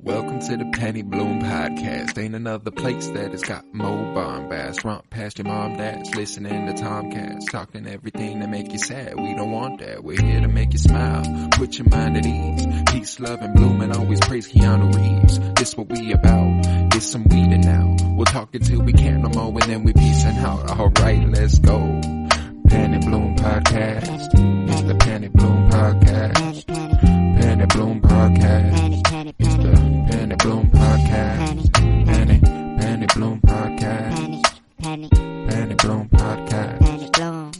Welcome to the Penny Bloom Podcast. Ain't another place that has got more bombast. Romp past your mom, dad's listening to Tomcats. Talking everything that make you sad. We don't want that. We're here to make you smile. Put your mind at ease. Peace, love, and bloom, and always praise Keanu Reeves. This what we about. This some weeding now. We'll talk until we can't no more, and then we peacing out. Alright, let's go. Penny Bloom Podcast. It's the Penny Bloom Podcast. Penny Bloom Podcast. It's the Penny Bloom Podcast. Penny Bloom Podcast. Penny Bloom Podcast.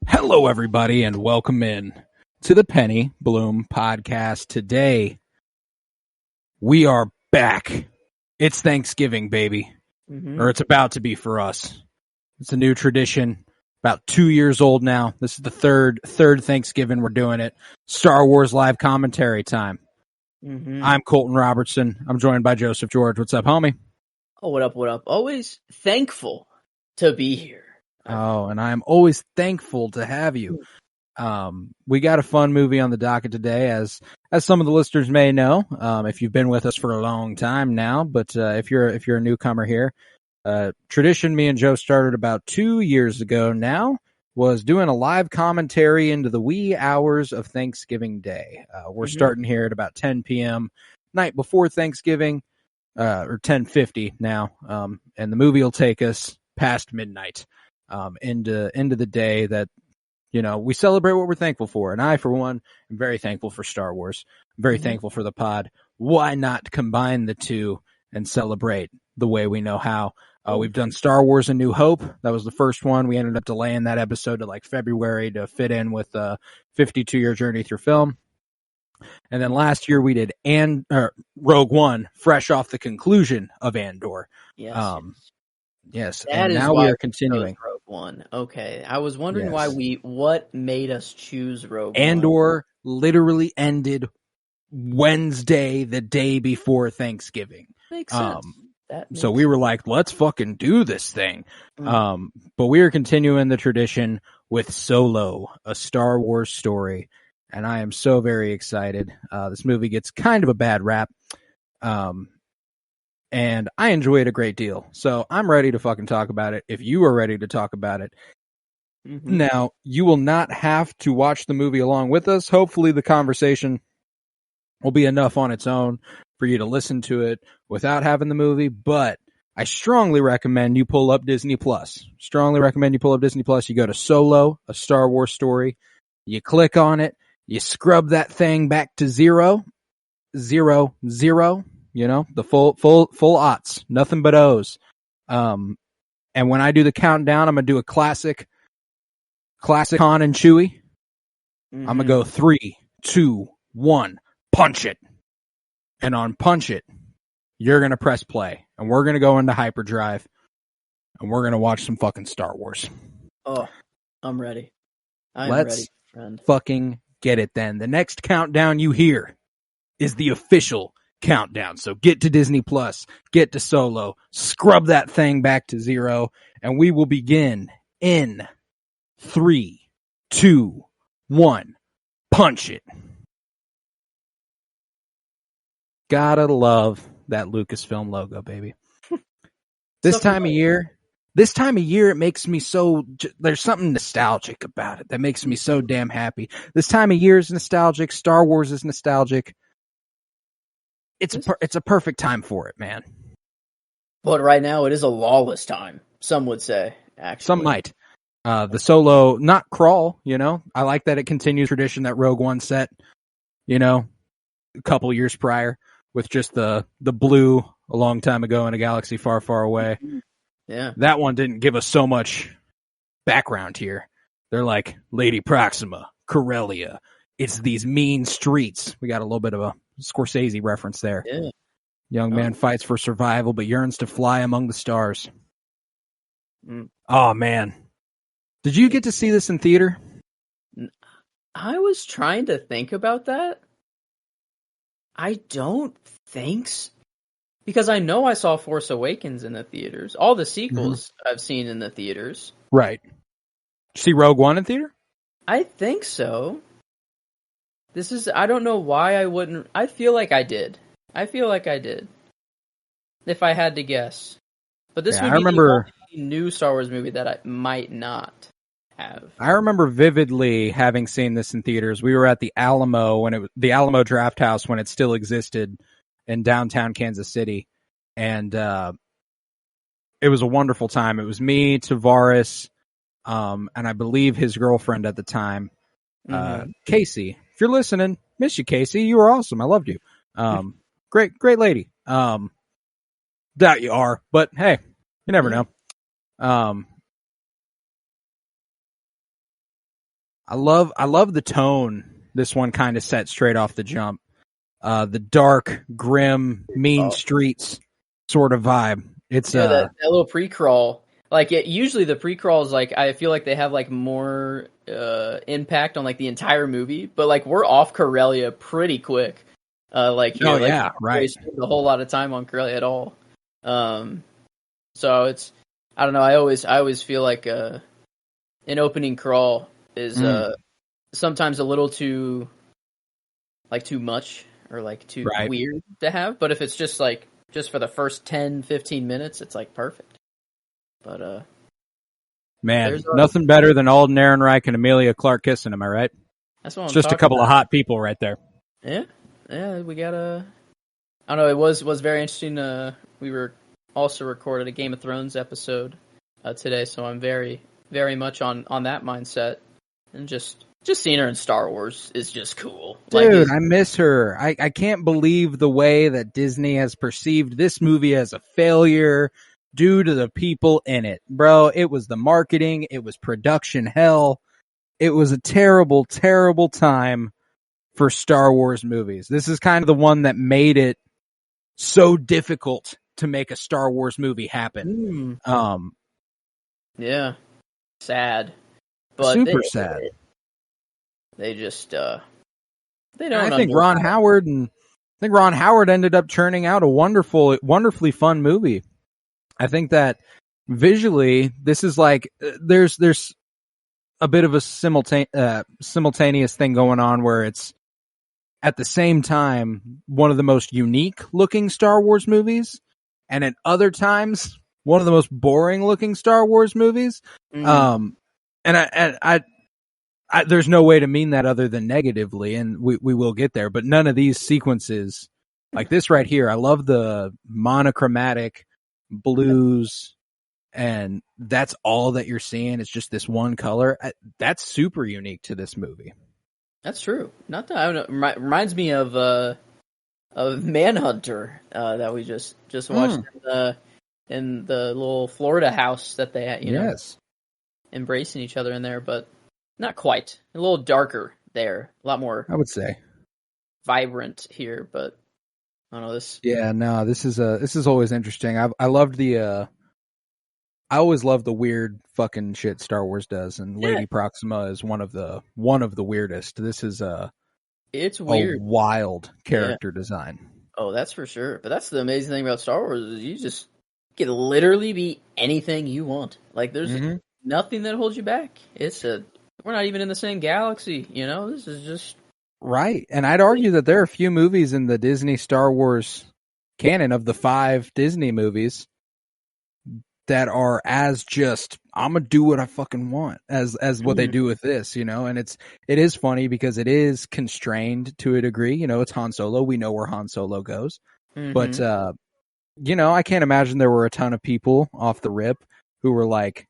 Hello, everybody, and welcome in to the Penny Bloom Podcast. Today, we are back. It's Thanksgiving, baby. Or it's about to be for us. It's a new tradition. About 2 years old now. This is the third Thanksgiving we're doing it. Star Wars live commentary time. I'm Colton Robertson. I'm joined by Joseph George. What's up, homie? Oh, what up? Always thankful to be here. Oh, and I'm always thankful to have you. We got a fun movie on the docket today, as some of the listeners may know, if you've been with us for a long time now. But if you're a newcomer here, tradition me and Joe started about 2 years ago now was doing a live commentary into the wee hours of Thanksgiving Day. We're starting here at about 10 p.m. night before Thanksgiving, or 10:50 now, and the movie will take us past midnight into the day that, you know, we celebrate what we're thankful for. And I, for one, am very thankful for Star Wars. I'm very thankful for the pod. Why not combine the two and celebrate the way we know how? We've done Star Wars A New Hope. That was the first one. We ended up delaying that episode to like February to fit in with a 52-year journey through film. And then last year we did Rogue One, fresh off the conclusion of Andor. Yes. And now we are continuing. Rogue One. Okay. I was wondering what made us choose Rogue Andor literally ended Wednesday, the day before Thanksgiving. Makes sense. So we were like, let's fucking do this thing. But we are continuing the tradition with Solo, a Star Wars story. And I am so very excited. This movie gets kind of a bad rap. And I enjoy it a great deal. So I'm ready to fucking talk about it. If you are ready to talk about it. Now, you will not have to watch the movie along with us. Hopefully the conversation will be enough on its own for you to listen to it without having the movie, but I strongly recommend you pull up Disney Plus. You go to Solo, a Star Wars story. You click on it. You scrub that thing back to 0, 0, 0. You know, the full aughts, nothing but O's. And when I do the countdown, I'm gonna do a classic Han and Chewie. I'm gonna go 3, 2, 1, punch it. And on punch it, you're going to press play. And we're going to go into hyperdrive. And we're going to watch some fucking Star Wars. Oh, I'm ready. Let's ready, friend. Fucking get it then. The next countdown you hear is the official countdown. So get to Disney Plus, get to Solo, scrub that thing back to 0, and we will begin in 3, 2, 1, punch it. Gotta love that Lucasfilm logo, baby. This time of year, it makes me so, there's something nostalgic about it that makes me so damn happy. This time of year is nostalgic. Star Wars is nostalgic. It's a perfect time for it, man. But right now it is a lawless time, some would say, actually. Some might. The Solo, not crawl, you know. I like that it continues tradition that Rogue One set, you know, a couple years prior. With just the blue a long time ago in a galaxy far, far away. Yeah. That one didn't give us so much background here. They're like Lady Proxima, Corellia. It's these mean streets. We got a little bit of a Scorsese reference there. Yeah. Young man fights for survival, but yearns to fly among the stars. Oh, man. Did you get to see this in theater? I was trying to think about that. I don't think so. Because I know I saw Force Awakens in the theaters. All the sequels I've seen in the theaters. Right. Did you see Rogue One in theater? I think so. This is, I don't know why I wouldn't. I feel like I did. If I had to guess. But this would be the only new Star Wars movie that I might not have. I remember vividly having seen this in theaters. We were at the Alamo the Alamo Draft House when it still existed in downtown Kansas City. And it was a wonderful time. It was me, Tavares, and I believe his girlfriend at the time, Casey. If you're listening, miss you, Casey. You were awesome. I loved you. Great lady. Doubt you are, but hey, you never know. I love the tone this one kind of set straight off the jump. The dark, grim, mean streets sort of vibe. It's that little pre-crawl. Like usually the pre-crawls, like I feel like they have like more impact on like the entire movie, but like we're off Corellia pretty quick. Right. Spend a whole lot of time on Corellia at all. So it's, I don't know. I always feel like an opening crawl is sometimes a little too much or like too weird to have. But if it's just for the first 10, 15 minutes, it's like perfect. But man, nothing better than Alden Ehrenreich and Emilia Clarke kissing. Am I right? That's what I'm just a couple of hot people right there. Yeah. We got I don't know. It was very interesting. We were also recorded a Game of Thrones episode today, so I'm very, very much on that mindset. And just seeing her in Star Wars is just cool. Dude, I miss her. I can't believe the way that Disney has perceived this movie as a failure due to the people in it. Bro, it was the marketing. It was production hell. It was a terrible, terrible time for Star Wars movies. This is kind of the one that made it so difficult to make a Star Wars movie happen. Yeah. Sad. But super sad. They just they don't. I think Ron Howard ended up churning out a wonderfully fun movie. I think that visually, this is like there's a bit of a simultaneous thing going on where it's at the same time one of the most unique looking Star Wars movies, and at other times one of the most boring looking Star Wars movies. And I there's no way to mean that other than negatively, and we will get there. But none of these sequences, like this right here, I love the monochromatic blues, and that's all that you're seeing. It's just this one color. That's super unique to this movie. That's true. Not that I don't know. Reminds me of Manhunter that we just watched in the little Florida house that they had. You know, embracing each other in there, but not quite. A little darker there. A lot more, I would say, vibrant here. But I don't know this. Yeah, no, this is always interesting. I always love the weird fucking shit Star Wars does, and Lady Proxima is one of the weirdest. This is it's weird, a wild character design. Oh, that's for sure. But that's the amazing thing about Star Wars is you just can literally be anything you want. Like there's nothing that holds you back. We're not even in the same galaxy, you know? This is just right. And I'd argue that there are a few movies in the Disney Star Wars canon of the 5 Disney movies that are as just, I'm gonna do what I fucking want as what they do with this, you know? And it is funny because it is constrained to a degree, you know, it's Han Solo. We know where Han Solo goes. But, you know, I can't imagine there were a ton of people off the rip who were like,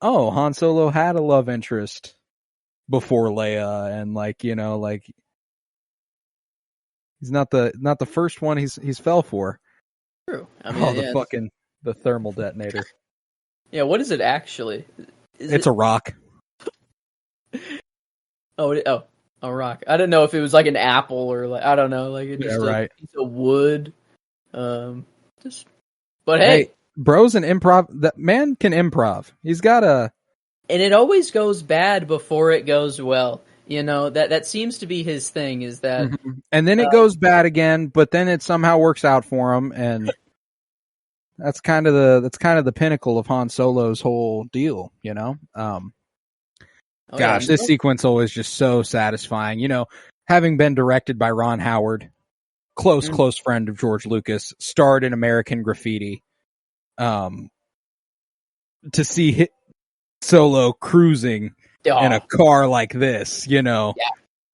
oh, Han Solo had a love interest before Leia, and like, you know, like he's not the first one he's fell for. True. I mean, the thermal detonator. Yeah, what is it actually? It's a rock. A rock. I didn't know if it was like an apple or like, I don't know, like it's just a piece of wood. But hey, bro's an improv. That man can improv. He's got and it always goes bad before it goes well. You know, that seems to be his thing, is that and then it goes bad again, but then it somehow works out for him, and that's kind of the pinnacle of Han Solo's whole deal, you know? This sequence always just so satisfying. You know, having been directed by Ron Howard, close friend of George Lucas, starred in American Graffiti. To see Solo cruising in a car like this,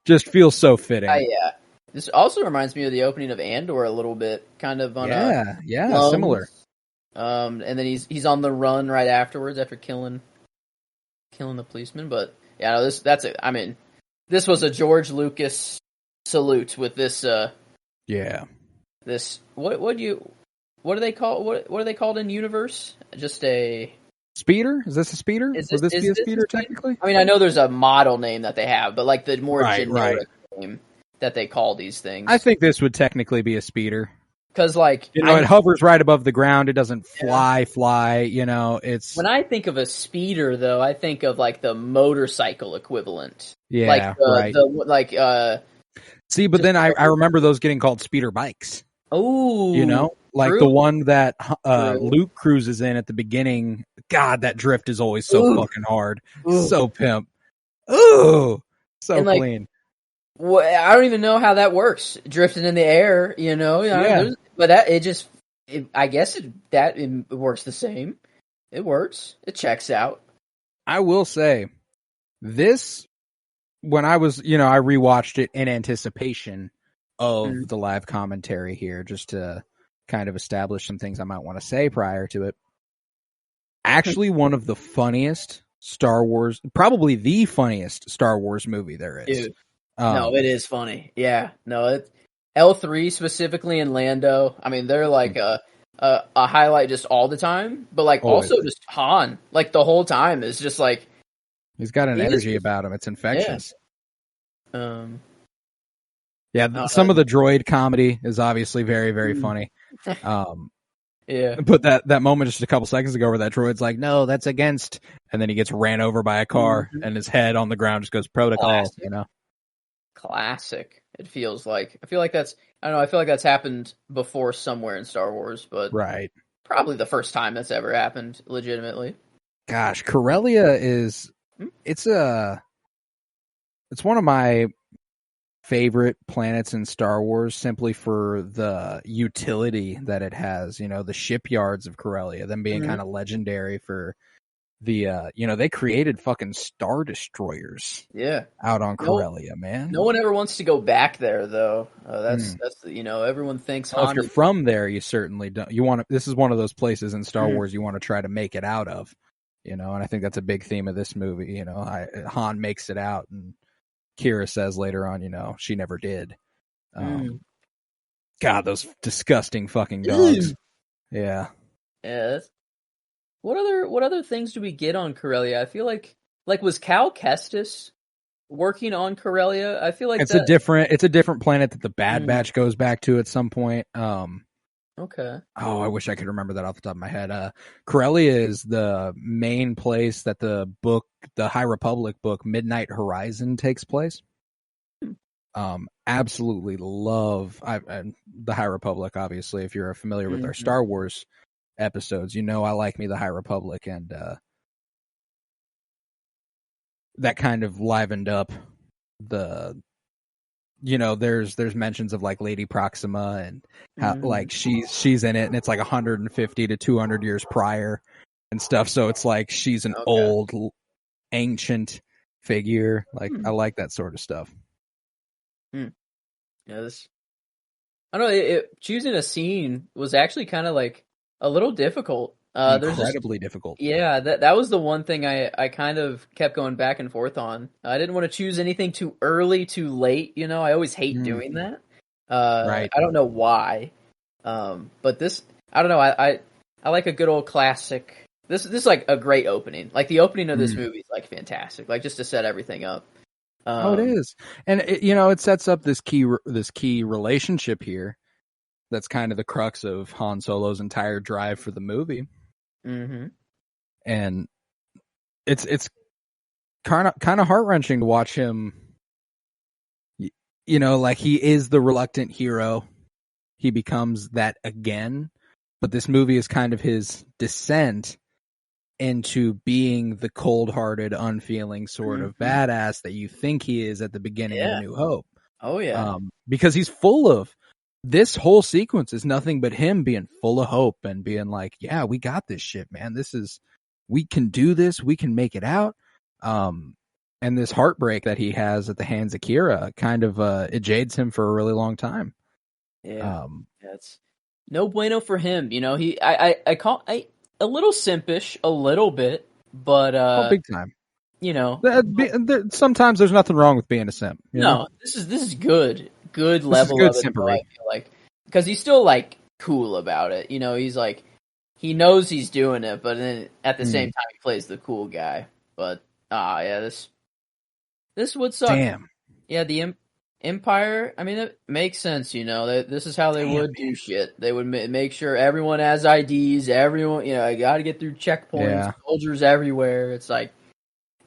just feels so fitting. Yeah. This also reminds me of the opening of Andor a little bit, kind of on similar. And then he's on the run right afterwards after killing the policeman. But yeah, no, that's it. I mean, this was a George Lucas salute with this. This what are they called in universe? Just a speeder? Is this a speeder? Would this be a speeder technically? I mean, I know there's a model name that they have, but like the more generic name that they call these things. I think this would technically be a speeder. Because, like, it hovers right above the ground. It doesn't fly. It's when I think of a speeder, though, I think of like the motorcycle equivalent. Yeah, right. See, but then I remember those getting called speeder bikes. Oh, like the one that Luke cruises in at the beginning. God, that drift is always so fucking hard. So pimp. Ooh, so clean. I don't even know how that works. Drifting in the air, but I guess it works the same. It works. It checks out. I will say this, when I was, I rewatched it in anticipation of the live commentary here, just to kind of establish some things I might want to say prior to it. Actually, one of the funniest Star Wars, probably the funniest Star Wars movie there is. Dude. No, it is funny. Yeah, no, L3 specifically in Lando. I mean, they're like a highlight just all the time, but like also just Han, like the whole time is just like he's got an energy about him. It's infectious. Yeah. Some of the droid comedy is obviously very, very funny. Yeah, but that moment just a couple seconds ago where that droid's like, "No, that's against," and then he gets ran over by a car and his head on the ground just goes protocol. Classic. It feels like. I feel like that's happened before somewhere in Star Wars, but probably the first time that's ever happened legitimately. Gosh, Corellia it's one of my favorite planets in Star Wars, simply for the utility that it has. The shipyards of Corellia, them being kind of legendary for the they created fucking Star Destroyers out on Corellia, man. No one ever wants to go back there, though. That's everyone thinks if you're from there, you certainly don't. This is one of those places in Star Wars you want to try to make it out of, and I think that's a big theme of this movie. Han makes it out, and Kira says later on, she never did. God, those disgusting fucking dogs. Yeah. What other things do we get on Corellia? I feel like was Cal Kestis working on Corellia? I feel like it's a different planet that the Bad Batch goes back to at some point. Okay. Oh, I wish I could remember that off the top of my head. Corellia is the main place that the High Republic book Midnight Horizon takes place. Absolutely love the High Republic. Obviously, if you're familiar with our Star Wars episodes, I like me the High Republic, and that kind of livened up the there's mentions of like Lady Proxima and how like she's in it, and it's like 150 to 200 years prior and stuff, so it's like she's an old ancient figure. Like I like that sort of stuff. Yeah, I don't know, choosing a scene was actually kind of like a little difficult. Incredibly difficult. Yeah, that was the one thing I kind of kept going back and forth on. I didn't want to choose anything too early, too late. I always hate doing that. I don't know why. But this, I don't know. I like a good old classic. This is like a great opening. Like the opening of this movie is like fantastic. Like just to set everything up. It is, and it sets up this key relationship here. That's kind of the crux of Han Solo's entire drive for the movie. And it's kind of heart-wrenching to watch him. Like he is the reluctant hero. He becomes that again, but this movie is kind of his descent into being the cold-hearted, unfeeling sort of badass that you think he is at the beginning of A New Hope. Oh yeah. Because he's full of this whole sequence is nothing but him being full of hope and being like, yeah, we got this shit, man. We can do this. We can make it out. And this heartbreak that he has at the hands of Kira kind of, it jades him for a really long time. Yeah. That's no bueno for him. I call a little simpish, a little bit, but big time. Sometimes there's nothing wrong with being a simp. No, this is good level good of it. simpery. I feel like because he's still like cool about it. He's like he knows he's doing it, but then at the same time he plays the cool guy. But this would suck. Damn. Yeah, the Empire. I mean, it makes sense. This is how they would do shit. They would make sure everyone has IDs. Everyone, I got to get through checkpoints. Yeah. Soldiers everywhere. It's like,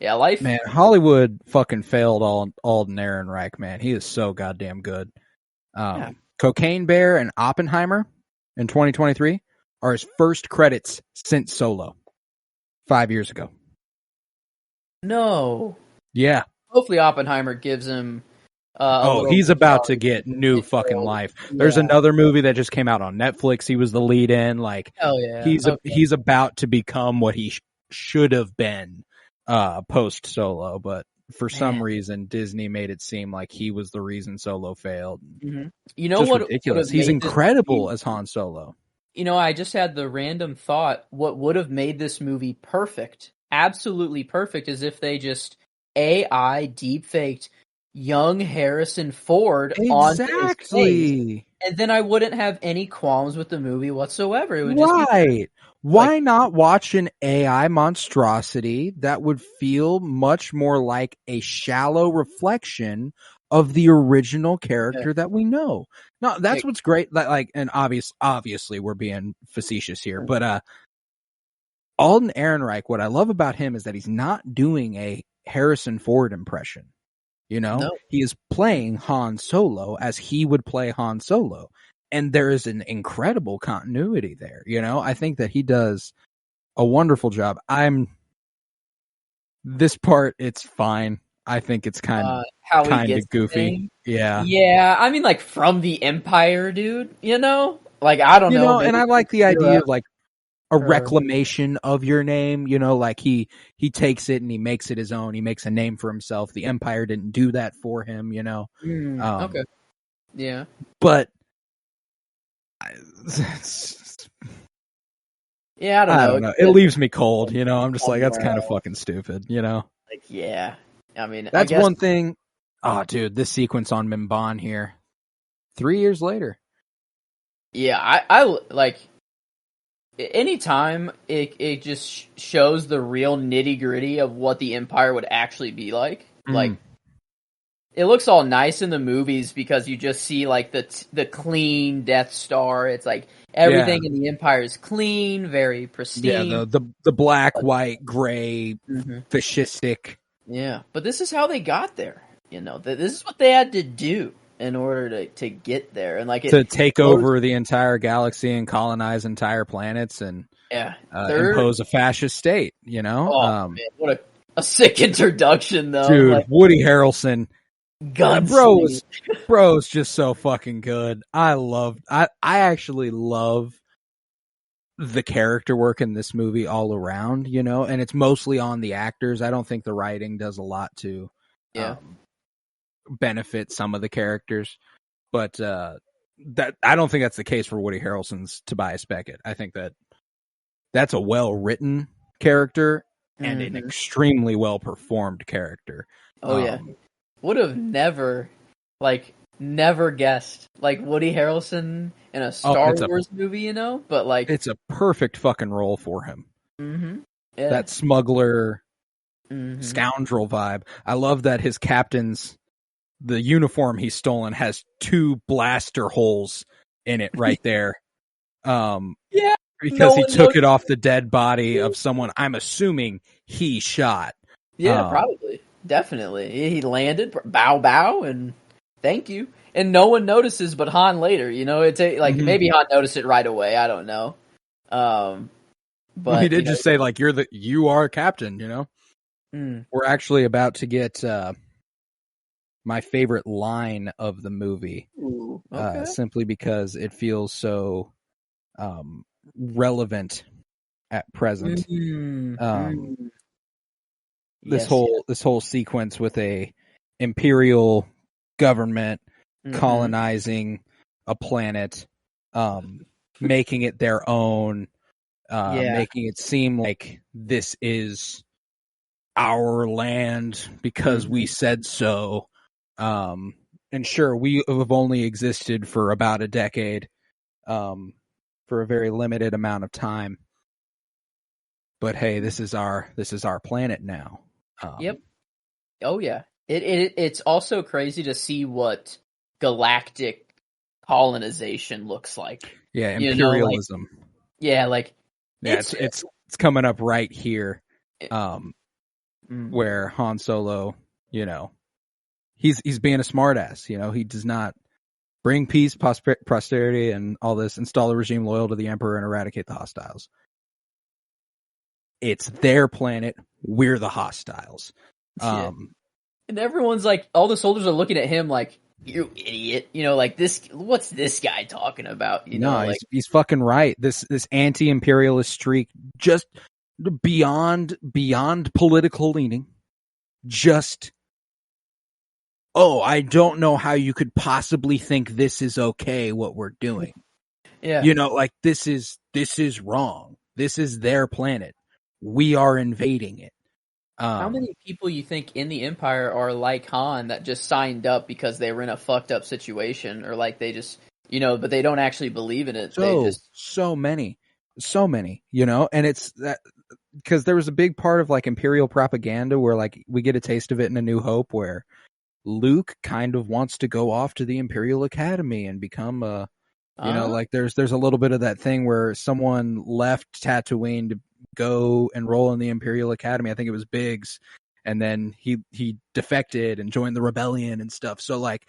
yeah, life. Man, Hollywood fucking failed Alden Ehrenreich, man. He is so goddamn good. Cocaine Bear and Oppenheimer in 2023 are his first credits since Solo 5 years ago. No. Yeah. Hopefully Oppenheimer gives him he's about to get new fucking life. There's another movie that just came out on Netflix. He was the lead in. Like, hell yeah. He's about to become what he should have been post Solo, but for some reason Disney made it seem like he was the reason Solo failed. Mm-hmm. Just what? Ridiculous. He's incredible as Han Solo. I just had the random thought: what would have made this movie perfect, absolutely perfect, is if they just AI deepfaked young Harrison Ford on his face, and then I wouldn't have any qualms with the movie whatsoever. It would just be why not watch an AI monstrosity that would feel much more like a shallow reflection of the original character that we know? No, that's what's great. And obviously we're being facetious here, but Alden Ehrenreich, what I love about him is that he's not doing a Harrison Ford impression. He is playing Han Solo as he would play Han Solo. And there is an incredible continuity there. I think that he does a wonderful job. This part, it's fine. I think it's kind of goofy. Yeah. Yeah. I mean, like, from the Empire, dude, like, I don't know. And I like the idea of like a reclamation of your name, like he takes it and he makes it his own. He makes a name for himself. The Empire didn't do that for him, Okay. Yeah. But yeah, I don't know. It leaves me cold, I'm just like, that's kind of fucking stupid, Like, yeah. I mean, that's one thing. Oh, dude, this sequence on Mimban here, 3 years later. Yeah, I like. Anytime it just shows the real nitty gritty of what the Empire would actually be like. Like, it looks all nice in the movies because you just see like the clean Death Star. It's like everything in the Empire is clean, very pristine. Yeah, the black, white, gray, fascistic. Yeah, but this is how they got there. This is what they had to do in order to get there, and like to take over the entire galaxy and colonize entire planets and impose a fascist state. Man, what a sick introduction, though, dude. Like, Woody Harrelson. Gunslinger. Bro's just so fucking good. I actually love the character work in this movie all around, and it's mostly on the actors. I don't think the writing does a lot to benefit some of the characters, but that I don't think that's the case for Woody Harrelson's Tobias Beckett. I think that's a well-written character and an extremely well-performed character. Yeah. Would have never guessed like Woody Harrelson in a Star Wars movie, but like it's a perfect fucking role for him. Yeah. That smuggler scoundrel vibe. I love that his captain's the uniform he's stolen has 2 blaster holes in it right there. Because he took it off the dead body of someone I'm assuming he shot. Yeah, probably. Definitely. He landed, bow, and thank you. And no one notices but Han later, It's like, maybe Han noticed it right away, I don't know. But he did just say, like, you are a captain, We're actually about to get my favorite line of the movie, Ooh, okay. simply because it feels so relevant at present. This whole sequence with a imperial government colonizing a planet, making it their own, making it seem like this is our land because we said so. And sure, we have only existed for about a decade, for a very limited amount of time. But hey, this is our planet now. Yep. Oh yeah. It's also crazy to see what galactic colonization looks like. Yeah, imperialism. It's coming up right here. Where Han Solo, he's being a smartass. He does not bring peace, prosperity, and all this. Install a regime loyal to the Emperor and eradicate the hostiles. It's their planet. We're the hostiles. And everyone's like, all the soldiers are looking at him like, "You idiot!" Like this. What's this guy talking about? He's fucking right. This anti-imperialist streak, just beyond political leaning. Just, I don't know how you could possibly think this is okay. What we're doing, this is wrong. This is their planet. We are invading it. How many people you think in the Empire are like Han that just signed up because they were in a fucked up situation, or like they just, but they don't actually believe in it. So many, and it's that because there was a big part of like Imperial propaganda where like we get a taste of it in A New Hope, where Luke kind of wants to go off to the Imperial Academy and become a, like there's a little bit of that thing where someone left Tatooine to go enroll in the Imperial Academy. I think it was Biggs, and then he defected and joined the rebellion and stuff. So like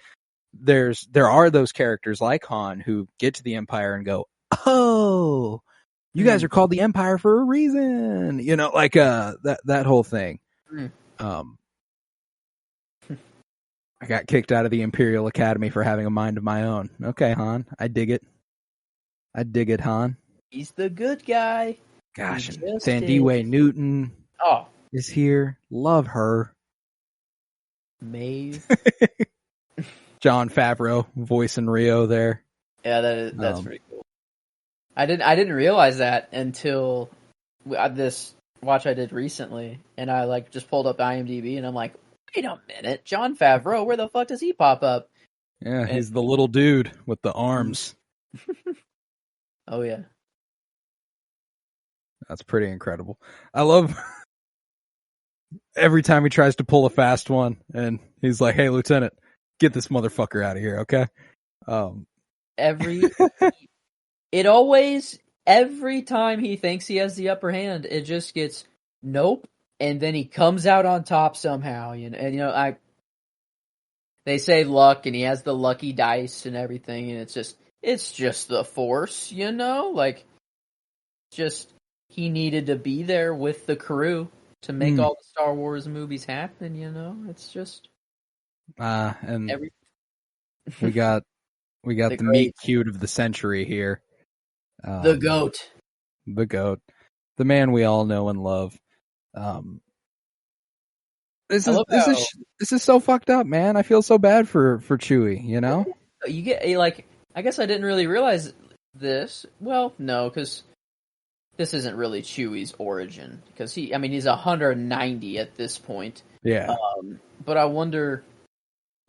there are those characters like Han who get to the Empire and go, "Oh, you guys are called the Empire for a reason." That whole thing. I got kicked out of the Imperial Academy for having a mind of my own. Okay, Han, I dig it, Han. He's the good guy. Gosh, and Thandiwe Newton is here. Love her. Maeve. Jon Favreau voicing Rio there. Yeah, that's pretty cool. I didn't realize that until this watch I did recently, and I like just pulled up IMDb, and I'm like, wait a minute, Jon Favreau, where the fuck does he pop up? Yeah, he's the little dude with the arms. Oh yeah. That's pretty incredible. I love every time he tries to pull a fast one and he's like, "Hey, Lieutenant, get this motherfucker out of here, okay?" Every time he thinks he has the upper hand, it just gets nope, and then he comes out on top somehow. They say luck, and he has the lucky dice and everything, and it's just the Force, just. He needed to be there with the crew to make all the Star Wars movies happen, It's just and we got the meet cute of the century here. The GOAT. The man we all know and love. This is so fucked up, man. I feel so bad for Chewie, You get I guess I didn't really realize this. Well, no, because this isn't really Chewie's origin, because he's 190 at this point. Yeah. But I wonder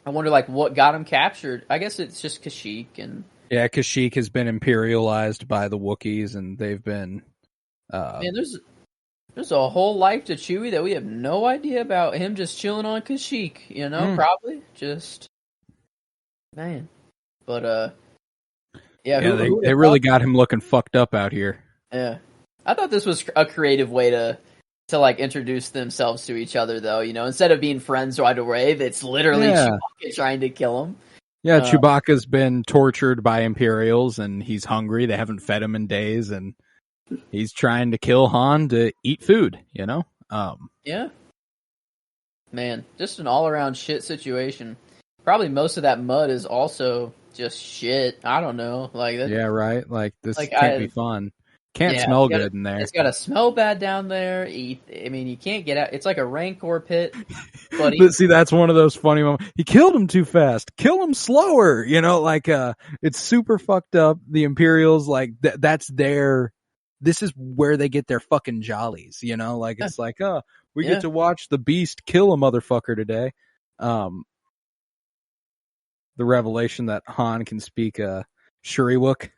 like what got him captured. I guess it's just Kashyyyk and. Yeah, Kashyyyk has been imperialized by the Wookiees, and they've been. Man, there's a whole life to Chewie that we have no idea about. Him just chilling on Kashyyyk, probably just. Man, but they really got him looking fucked up out here. Yeah. I thought this was a creative way to like introduce themselves to each other, though. Instead of being friends right away, it's literally Chewbacca trying to kill him. Yeah, Chewbacca's been tortured by Imperials, and he's hungry. They haven't fed him in days, and he's trying to kill Han to eat food. Yeah. Man, just an all-around shit situation. probably most of that mud is also just shit. I don't know. Like that. Yeah, right. Like this Like can't be fun. Can't yeah, smell good in there. It's gotta smell bad down there. I mean, you can't get out. It's like a rancor pit. But But see, that's one of those funny moments. He killed him too fast. Kill him slower. You know, like it's super fucked up. The Imperials, like that's their. This is where they get their fucking jollies. You know, like it's like, we get to watch the Beast kill a motherfucker today. The revelation that Han can speak Shuriwook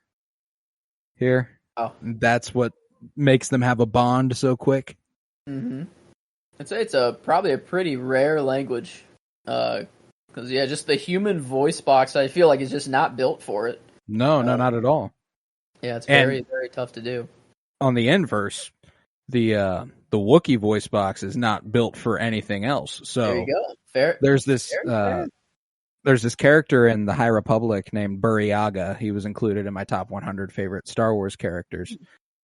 here. Oh. That's what makes them have a bond so quick. Mm-hmm. It's probably a pretty rare language. Because just the human voice box, I feel like is just not built for it. No, not at all. Yeah, it's very, very tough to do. On the inverse, the Wookiee voice box is not built for anything else. So there you go. Fair. There's this there's this character in the High Republic named Burryaga. He was included in my top 100 favorite Star Wars characters.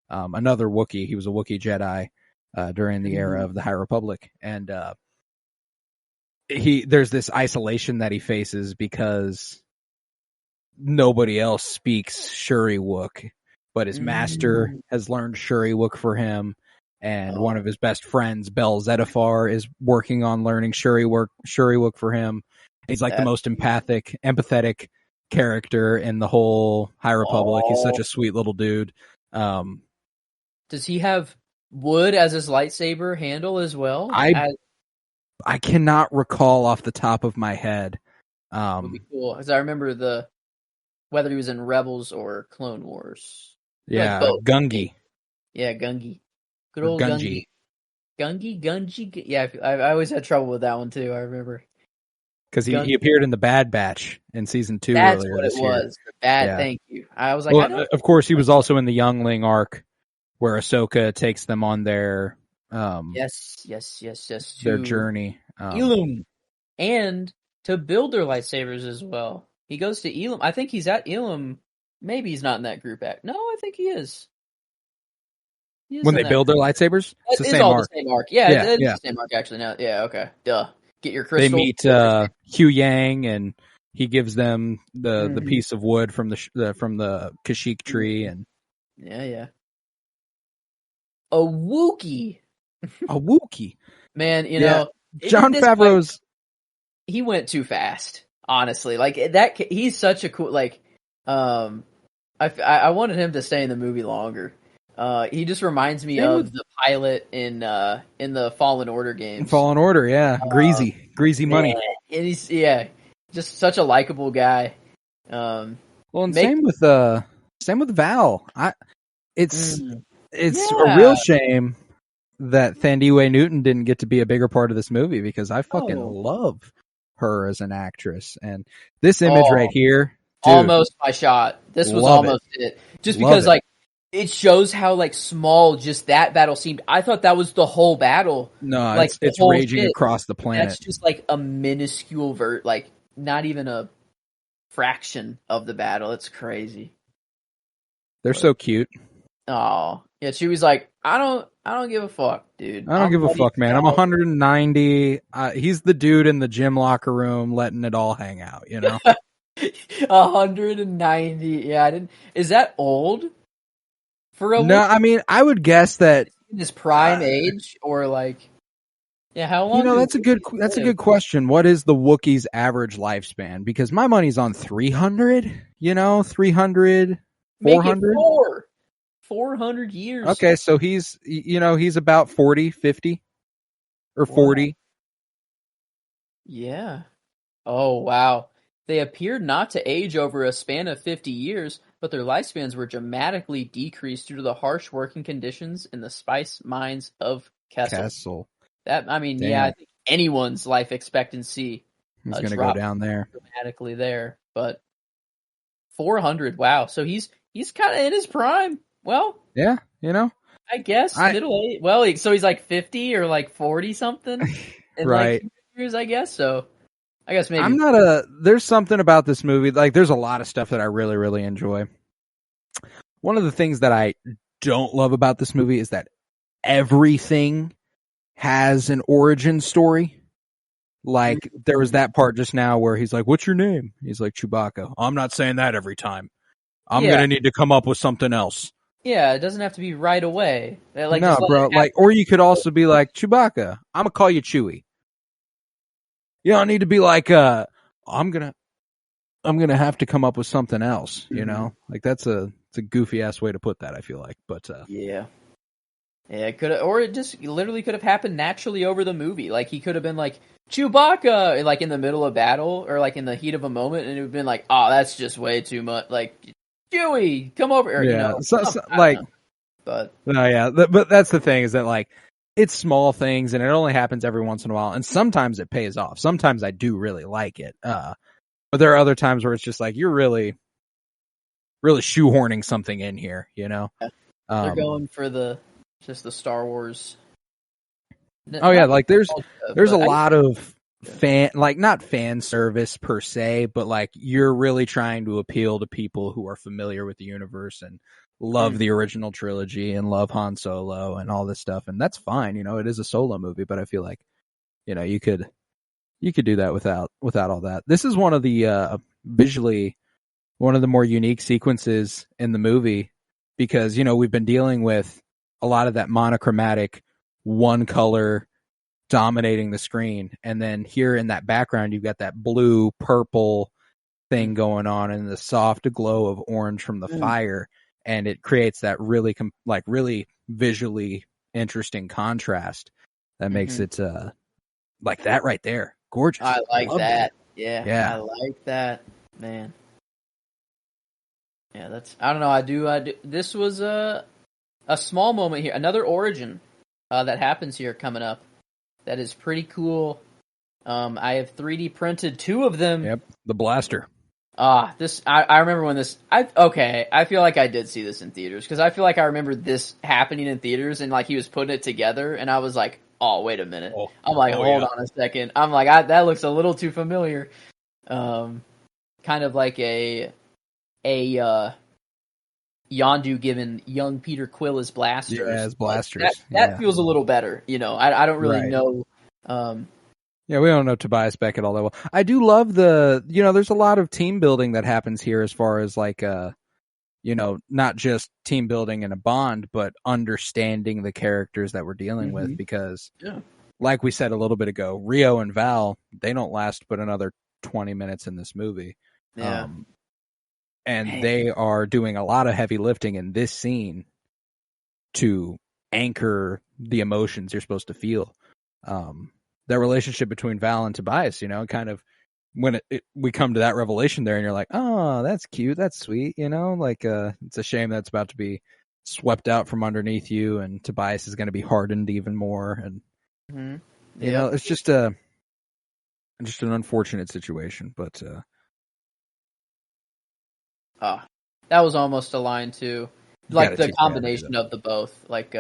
Another Wookiee. He was a Wookiee Jedi during the era of the High Republic, and there's this isolation that he faces because nobody else speaks Shuriwook, but his master has learned Shuriwook for him, and one of his best friends, Bel Zettifar, is working on learning Shuriwook for him. He's like the most empathetic character in the whole High Republic. He's such a sweet little dude. Does he have wood as his lightsaber handle as well? I cannot recall off the top of my head. Would be cool, because I remember whether he was in Rebels or Clone Wars. Yeah, like Gungi. Yeah, Gungi. Good old Gungi. Gungi. Yeah, I always had trouble with that one too. I remember because he appeared in the Bad Batch in season 2. That's earlier what this it year. was. Thank you. I was like, of course, he was also in the Youngling arc, where Ahsoka takes them on their yes, their journey. Ilum, and to build their lightsabers as well. He goes to Ilum. I think he's at Ilum. Maybe he's not in that group act. No, I think he is. When they build their lightsabers, it's the same arc. The same arc. Yeah, it's the same arc actually. Now, yeah, okay, duh. Get your crystal. They meet Hugh Yang, and he gives them the piece of wood from the Kashyyyk tree, and yeah. A Wookiee. A Wookiee. Man, you know, Jon Favreau's. He went too fast, honestly. Like that, he's such a cool. Like, I wanted him to stay in the movie longer. He just reminds me of the pilot in the Fallen Order games. Fallen Order, yeah, greasy money. And he's just such a likable guy. Well, and same with Val. It's a real shame that Thandiwe Newton didn't get to be a bigger part of this movie, because I fucking love her as an actress. And this image right here, dude, almost my shot. This was almost it. Just because it shows how like small just that battle seemed. I thought that was the whole battle. No, like, it's raging across the planet. That's just like a minuscule like not even a fraction of the battle. It's crazy. They're so cute. Oh, yeah, she was like, I don't give a fuck, dude. I don't give a fuck, man. I'm 190. He's the dude in the gym locker room letting it all hang out, you know? 190. Yeah, is that old? No, I mean, I would guess that in his prime age, or like, how long? You know, that's a good question. What is the Wookiee's average lifespan? Because my money's on 300. 300, 400. 400 years. Okay, so he's about 40, 50, or 40. Yeah. Oh, wow. They appeared not to age over a span of 50 years, but their lifespans were dramatically decreased due to the harsh working conditions in the spice mines of Kessel. I think anyone's life expectancy is going to go down there dramatically there. But 400, wow. So he's kind of in his prime. Well, yeah, I guess middle age. Well, so he's like 50 or like 40 something, in right? Like years, I guess. So I guess maybe I'm not there's something about this movie. Like, there's a lot of stuff that I really, really enjoy. One of the things that I don't love about this movie is that everything has an origin story. Like, there was that part just now where he's like, "What's your name?" He's like, "Chewbacca." I'm not saying that every time. I'm gonna need to come up with something else. Yeah, it doesn't have to be right away. Like, No, just let bro. it Like, or you could also be like, "Chewbacca, I'm gonna call you Chewie." You don't need to be like, I'm gonna have to come up with something else." You know, like it's a goofy ass way to put that. I feel like, but yeah, it could, or it just literally could have happened naturally over the movie. Like, he could have been like Chewbacca, like in the middle of battle or like in the heat of a moment, and it would have been like, oh, that's just way too much. Like, Chewie, come over, or, yeah, you know, like, but no, yeah, but that's the thing is that like it's small things and it only happens every once in a while, and sometimes it pays off. Sometimes I do really like it, but there are other times where it's just like you're really shoehorning something in here, you know. they're going for the Star Wars. Oh yeah, like there's a But lot of not fan service per se, but like you're really trying to appeal to people who are familiar with the universe and love the original trilogy and love Han Solo and all this stuff, and that's fine. You know, it is a solo movie, but I feel like, you know, you could do that without all that. This is one of the visually one of the more unique sequences in the movie because, you know, we've been dealing with a lot of that monochromatic one color dominating the screen, and then here in that background you've got that blue purple thing going on and the soft glow of orange from the fire, and it creates that really really visually interesting contrast that makes it like that right there gorgeous. I like Loved that. it. Yeah, I like that, man. Yeah, that's, I don't know. I do. This was a small moment here. Another origin that happens here coming up. That is pretty cool. I have 3D printed 2 of them. Yep, the blaster. This I remember when this. I feel like I did see this in theaters because I feel like I remember this happening in theaters and like he was putting it together and I was like, oh, wait a minute. I'm like, hold on a second. I'm like, that looks a little too familiar. Kind of like a Yondu giving young Peter Quill his blasters. Yeah, as blasters. That feels a little better. You know, I don't really know. Yeah, we don't know Tobias Beckett all that well. I do love there's a lot of team building that happens here as far as like, not just team building and a bond, but understanding the characters that we're dealing with because, like we said a little bit ago, Rio and Val, they don't last but another 20 minutes in this movie. Yeah. And they are doing a lot of heavy lifting in this scene to anchor the emotions you're supposed to feel. That relationship between Val and Tobias, you know, kind of when we come to that revelation there and you're like, oh, that's cute. That's sweet. You know, like, it's a shame that's about to be swept out from underneath you and Tobias is going to be hardened even more. And, you know, it's just an unfortunate situation, but, that was almost a line too. Like the combination of the both, like,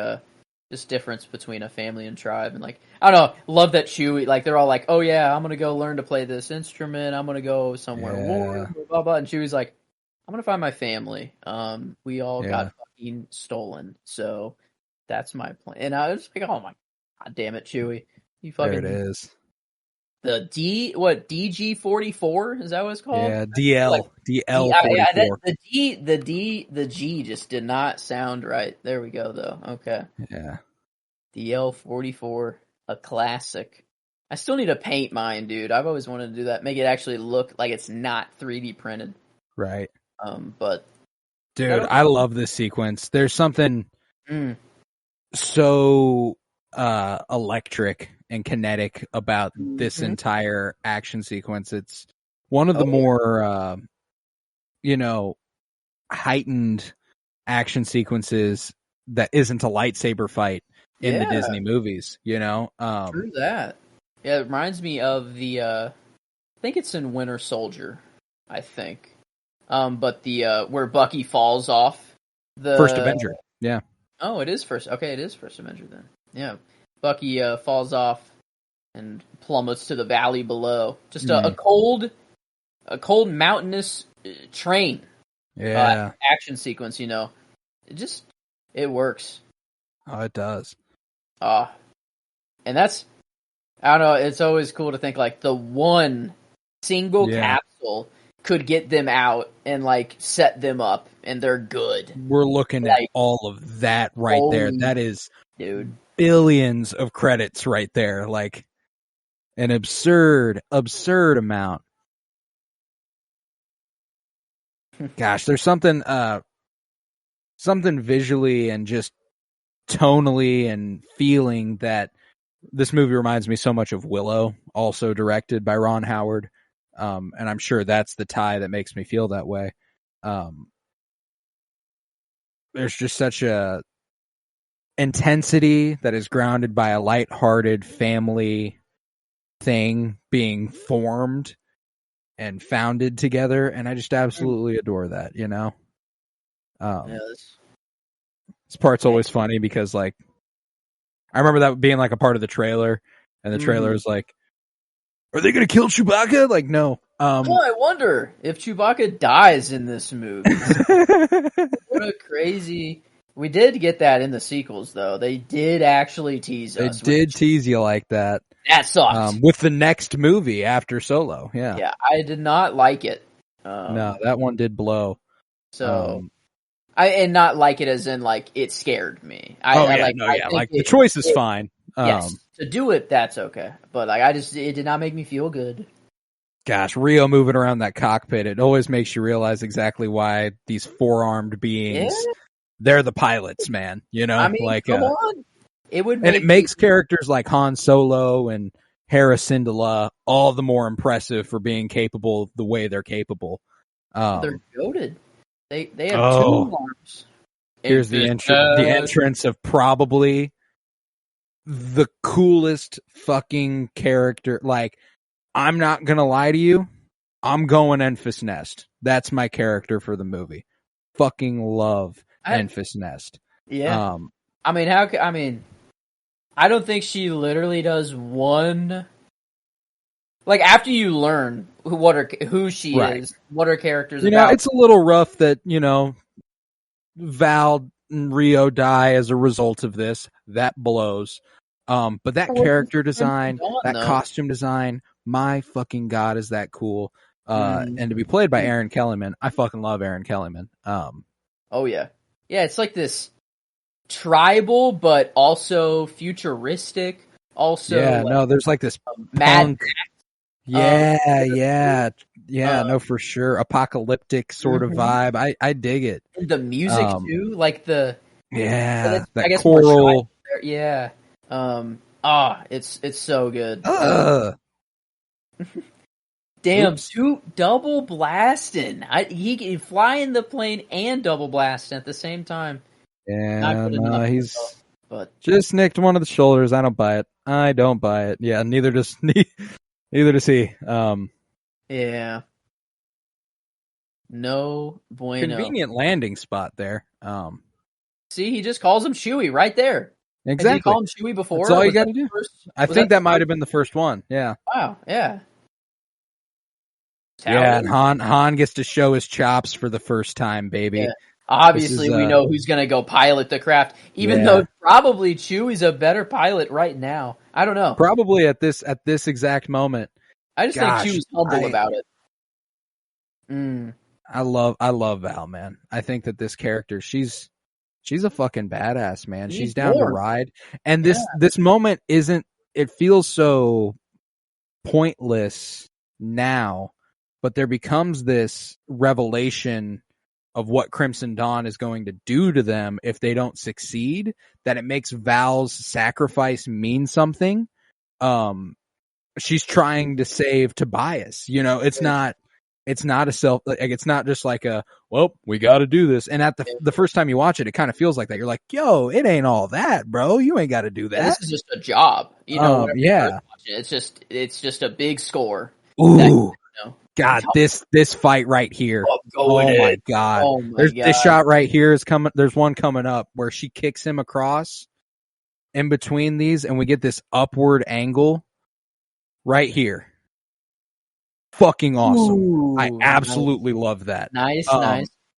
this difference between a family and tribe, and like, I don't know, love that Chewie, like they're all like, oh yeah, I'm gonna go learn to play this instrument, I'm gonna go somewhere warm, blah blah, and Chewie's like, I'm gonna find my family. We all got fucking stolen, so that's my plan. And I was like, oh my god damn it, Chewie, you fucking. There it is. The DG-44, is that what it's called? Yeah, DL-44. The G just did not sound right. There we go, though. Okay. Yeah. DL-44, a classic. I still need to paint mine, dude. I've always wanted to do that. Make it actually look like it's not 3D printed. Right. But dude, I love this sequence. There's something so electric and kinetic about this entire action sequence. It's one of the more heightened action sequences that isn't a lightsaber fight in the Disney movies, you know. True that. Yeah, it reminds me of the I think it's in Winter Soldier, I think. But the where Bucky falls off the First Avenger. Yeah. Oh, it is first. Okay, it is First Avenger then. Yeah. Bucky falls off and plummets to the valley below. Just a cold mountainous train. Yeah. Action sequence, you know. It works. Oh, it does. And that's I don't know. It's always cool to think like the one single Yeah. capsule could get them out and like set them up, and they're good. We're looking at Like, all of that right there. holy That is dude. billions of credits right there. Like an absurd amount. Gosh, there's something visually and just tonally and feeling that this movie reminds me so much of Willow, also directed by Ron Howard. And I'm sure that's the tie that makes me feel that way. There's just such a intensity that is grounded by a lighthearted family thing being formed and founded together, and I just absolutely adore that, you know? This part's always funny because, like, I remember that being, like, a part of the trailer, and the trailer is like, are they gonna kill Chewbacca? Like, no. I wonder if Chewbacca dies in this movie. What a crazy... We did get that in the sequels, though. They did actually tease us. They did tease you like that. That sucked. With the next movie after Solo, yeah. Yeah, I did not like it. No, that one did blow. So, and not like it as in, like, it scared me. The choice is fine. Yes, to do it, that's okay. But, like, it did not make me feel good. Gosh, Rio moving around that cockpit, it always makes you realize exactly why these four-armed beings, they're the pilots, man. You know? I mean, like, come on. It makes characters like Han Solo and Hera Syndulla all the more impressive for being capable the way they're capable. They're goated. They have two arms. Here's the entrance of probably the coolest fucking character. Like, I'm not gonna lie to you, I'm going Enfys Nest. That's my character for the movie. Fucking love Enfys Nest. Yeah. I don't think she literally does one. Like, after you learn who she is, what her character's about. It's a little rough that, Val and Rio die as a result of this. That blows. But that character design, costume design, my fucking God, is that cool. And to be played by Aaron Kellyman, I fucking love Aaron Kellyman. Oh, yeah. Yeah, it's like this tribal, but also futuristic. Also, there's like this mad. No, for sure. Apocalyptic sort of vibe. I dig it. And the music too, like the that choral. Yeah. It's so good. Damn, double blasting. He can fly in the plane and double blasting at the same time. Yeah, he's just nicked one of the shoulders. I don't buy it. Yeah, neither does he. Yeah. No bueno. Convenient landing spot there. See, he just calls him Chewie right there. Exactly. Did he call him Chewie before? That's all you got to do. I think that might have been the first one. Yeah. Wow. Yeah. Yeah, and Han gets to show his chops for the first time, baby. Yeah. Obviously, we know who's going to go pilot the craft, even though probably Chewie's a better pilot right now. I don't know. Probably at this exact moment. I just think Chewie's humble about it. I love Val, man. I think that this character, she's a fucking badass, man. She's down to ride. And this moment it feels so pointless now, but there becomes this revelation of what Crimson Dawn is going to do to them if they don't succeed, that it makes Val's sacrifice mean something. She's trying to save Tobias. It's not it's not just like we got to do this. And at the first time you watch it, it kind of feels like that. You're like, yo, it ain't all that, bro. You ain't got to do that. This is just a job. It's just a big score. Ooh. God, this fight right here. Oh my God. This shot right here is coming. There's one coming up where she kicks him across in between these, and we get this upward angle right here. Fucking awesome. Ooh, I absolutely love that. Nice.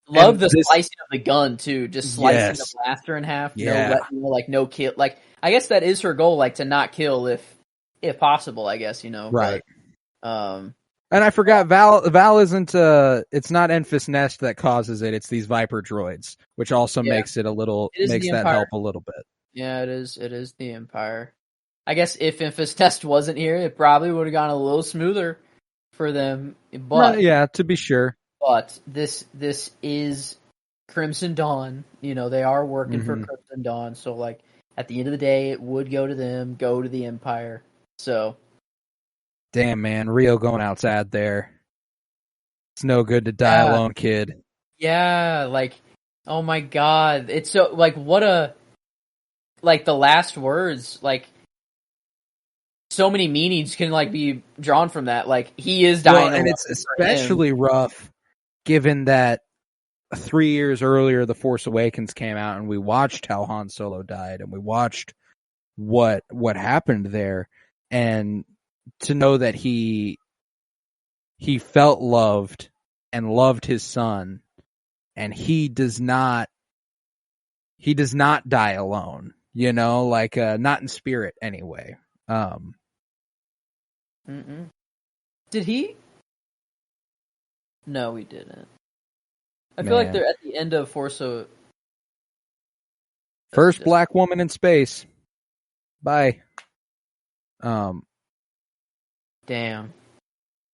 Love the slicing of the gun too. Just slicing the blaster in half. Yeah. No kill. Like, I guess that is her goal, like, to not kill if if possible, I guess, Right. But, And I forgot Val isn't it's not Enfys Nest that causes it, it's these Viper droids, which also Yeah. makes it a little It is makes the that Empire. help a little bit. Yeah, it is the Empire. I guess if Enfys Nest wasn't here, it probably would have gone a little smoother for them. But Yeah, to be sure. But this is Crimson Dawn. They are working for Mhm. Crimson Dawn, so like at the end of the day, it would go to them, go to the Empire. So Damn, man, Rio going outside there. It's no good to die Yeah. alone, kid. yeah, like oh my god, it's so like what a like the last words like. So many meanings can like be drawn from that. Like he is dying, Well, and it's especially rough given that 3 years earlier The Force Awakens came out and we watched how Han Solo died and we watched what happened there, and to know that he felt loved and loved his son, and he does not die alone, like not in spirit anyway. Did he? No, he didn't. I feel like they're at the end of Force. First black woman in space. Bye. Damn.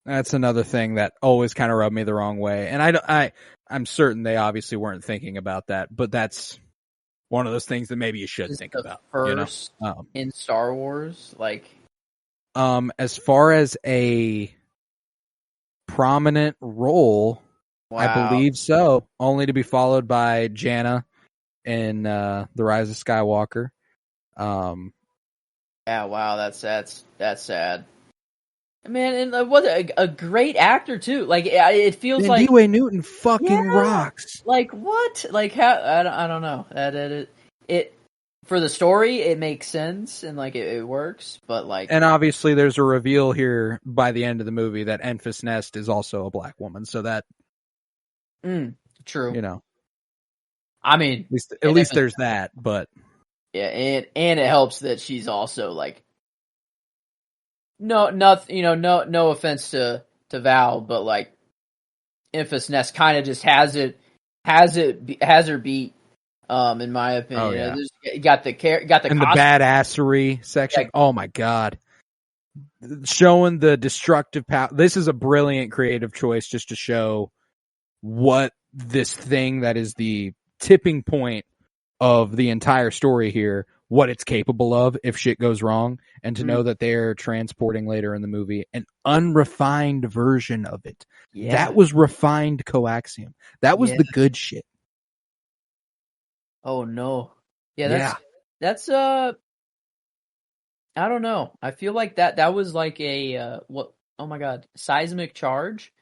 That's another thing that always kind of rubbed me the wrong way, and I'm certain they obviously weren't thinking about that, but that's one of those things that maybe you should think about. First in Star Wars, like. As far as a prominent role, Wow. I believe so. Only to be followed by Janna in The Rise of Skywalker. Yeah, wow, that's sad. Man, and what a great actor too. Like it feels like Dwayne Newton fucking rocks. Like what? Like how? I don't know. It for the story it makes sense and like it works, but like. And obviously, there's a reveal here by the end of the movie that Enfys Nest is also a black woman. So that. True. I mean, at least there's that, but. Yeah, and it helps that she's also like. No offense to Val, but like, Enfys Nest kind of just has her beat. In my opinion, got the and the badassery section. Oh my god, showing the destructive power. This is a brilliant creative choice just to show what this thing that is the tipping point of the entire story here, what it's capable of if shit goes wrong, and to know that they're transporting later in the movie an unrefined version of it. Yeah. That was refined coaxium. That was the good shit. Oh no. Yeah, that's I don't know. I feel like that was like a what? Oh my god, seismic charge,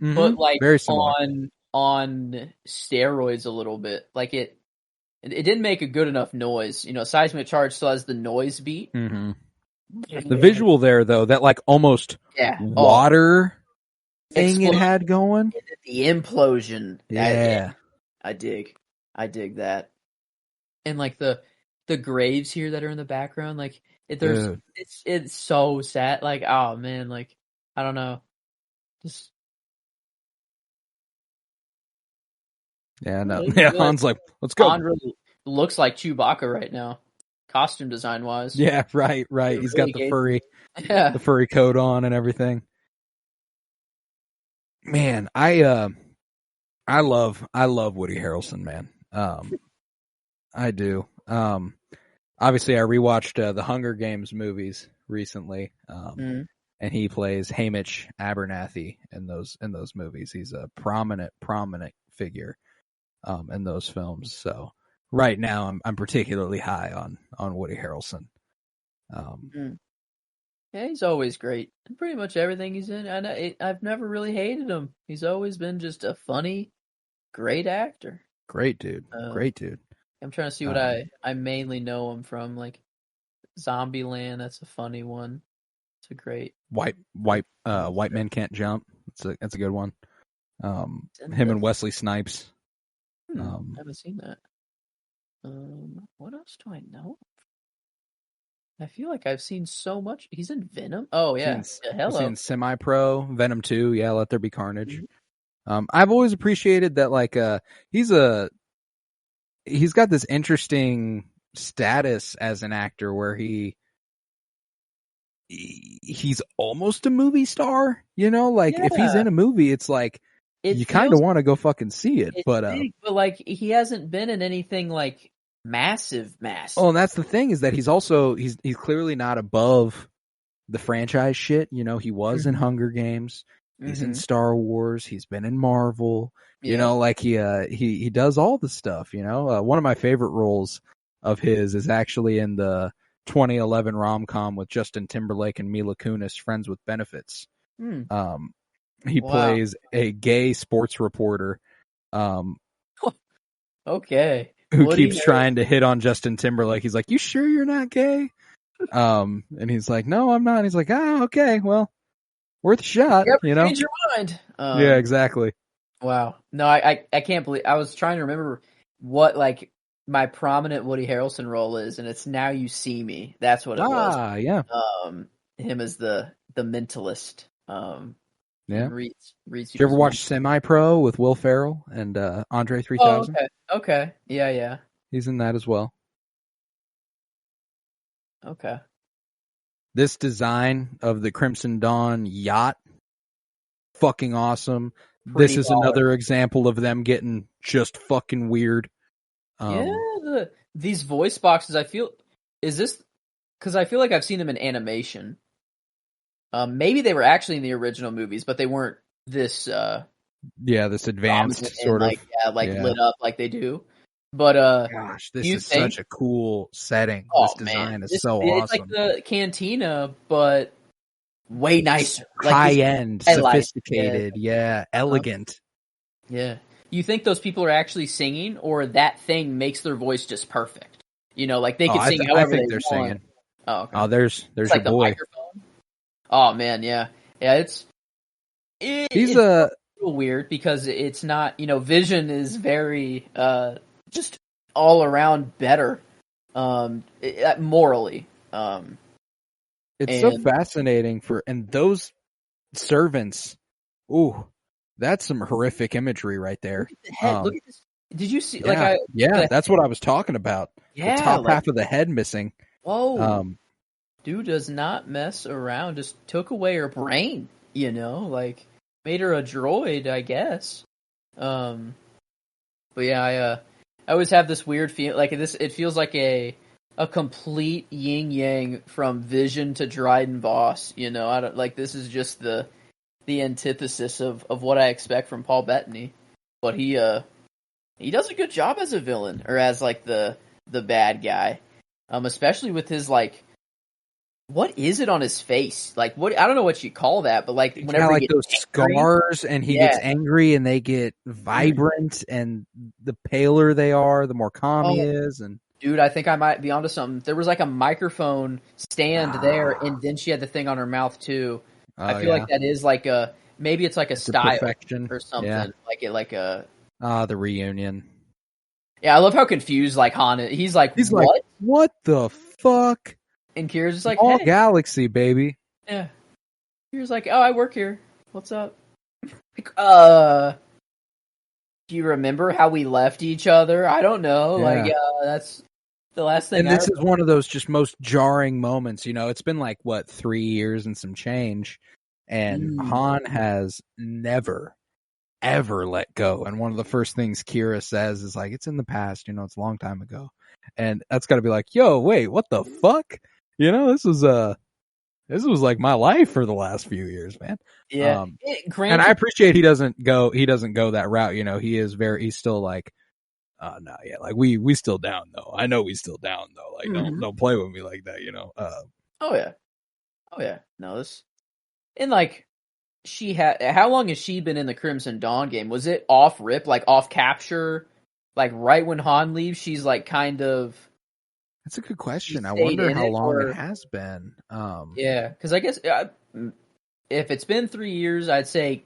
but like very similar. on steroids a little bit. Like it didn't make a good enough noise. Seismic charge still has the noise beat. Mm-hmm. The visual there, though, that like almost water thing it had going. The implosion. Yeah, I dig that. And like the graves here that are in the background, like it's so sad. Like, oh man, like I don't know, just Han's like, let's go. Han really looks like Chewbacca right now, costume design wise. Yeah, right. He's got the furry coat on and everything. Man, I love Woody Harrelson, man. I do. Obviously I rewatched the Hunger Games movies recently. And he plays Hamish Abernathy in those movies. He's a prominent figure in those films. So right now I'm particularly high on Woody Harrelson. Yeah, he's always great. Pretty much everything he's in. I've never really hated him. He's always been just a funny, great actor. Great dude. I'm trying to see what I mainly know him from, like Zombieland. That's a funny one. It's a great White Men Can't Jump. That's a good one. Him and Wesley Snipes. I haven't seen that. What else do I know? I feel like I've seen so much. He's in Venom. Oh yeah, yeah, I've hello. seen Semi-Pro, Venom 2, yeah, Let There Be Carnage. Mhm. I've always appreciated that, like, he's got this interesting status as an actor where he's almost a movie star, you know, like if he's Yeah, in a movie, it's like it you kind of feels want to go fucking see it, it's but big, but like he hasn't been in anything like massive, oh, massive. and that's the thing is that he's clearly not above the franchise shit, you know, he was in Mhm. Hunger Games, he's in Mhm. Star Wars, he's been in Marvel, you Yeah. know, like he does all the stuff, you know. One of my favorite roles of his is actually in the 2011 rom-com with Justin Timberlake and Mila Kunis, Friends with Benefits. Hmm. Um, he Wow. plays a gay sports reporter um, Okay. who Woody keeps Harrelson. trying to hit on Justin Timberlake. He's like, "You sure you're not gay?" And he's like, "No, I'm not." And he's like, "Ah, okay, well, worth a shot," You ever you know? change your mind? Yeah, exactly. Wow. No, I can't believe I was trying to remember what like my prominent Woody Harrelson role is, and it's Now You See Me. That's what it was. Ah, yeah, Him as the mentalist. yeah. And reads Did you ever people's watch minds. Semi-Pro with Will Ferrell and Andre Oh, 3000? okay. Okay. Yeah, yeah. He's in that as well. Okay. This design of the Crimson Dawn yacht, fucking awesome. This Pretty is baller. another example of them getting just fucking weird. Yeah, these voice boxes, I feel, is this, because I feel like I've seen them in animation. Maybe they were actually in the original movies, but they weren't this Yeah, this dominant advanced and sort of. like Yeah. lit up like they do. But Gosh, do this you is think? such a cool setting. Oh This man, design is this so it's like awesome. the cantina, but way nicer. Like High this end, highlight. Yeah, sophisticated, yeah, elegant. yeah. You think those people are actually singing, or that thing makes their voice just perfect? You know, like they Oh, could sing I however they think they're want. singing. Oh, okay. Oh, there's It's your like the boy. microphone. Oh man, yeah, yeah. He's It's a little weird because it's not. You know, Vision is very just all around better, morally. it's so And fascinating and those servants. Ooh, that's some horrific imagery right there. look at the head. Look at this. Did you see? Like Yeah, that's what I was talking about. The yeah, top like half of the head missing. whoa. Um, Dude does not mess around. Just took away her brain, you know, like made her a droid, I guess. But yeah, I always have this weird feel like this. It feels like a complete yin yang from Vision to Dryden Voss. You know, I don't like this is just the antithesis of what I expect from Paul Bettany. But he does a good job as a villain or as like the bad guy. Especially with his like. What is it on his face? Like what? I don't know what you call that, but like yeah, whenever he like gets those angry, scars, and he yeah. gets angry, and they get vibrant, and the paler they are, the more calm he Oh, is, and dude, I think I might be onto something. There was like a microphone stand there, and then she had the thing on her mouth too. I oh feel like yeah, that is like maybe it's like a it's a style perfection. or Yeah. something. Like a The reunion. yeah. I love how confused like Han is. He's like, He's like, what? what the fuck? And Kira's just like, All hey, galaxy, baby. yeah. Kira's like, oh, I work here. What's up? Like, do you remember how we left each other? I don't know. Yeah. Like, that's the last thing. And this is one of those just most jarring moments. You know, it's been like, what, 3 years and some change. And Han has never, ever let go. And one of the first things Kira says is like, it's in the past, you know, it's a long time ago. And that's got to be like, yo, wait, what the fuck? You know, this was like my life for the last few years, man. Yeah. And I appreciate he doesn't go that route. You know, he's still like, no, yeah, like we still down though. I know we still down though. Like don't play with me like that, you know. Oh yeah. No, this and like she had. How long has she been in the Crimson Dawn game? Was it off rip, like off capture, like right when Han leaves? She's like kind of. That's a good question. I wonder how long it has been. Yeah, because I guess if it's been 3 years, I'd say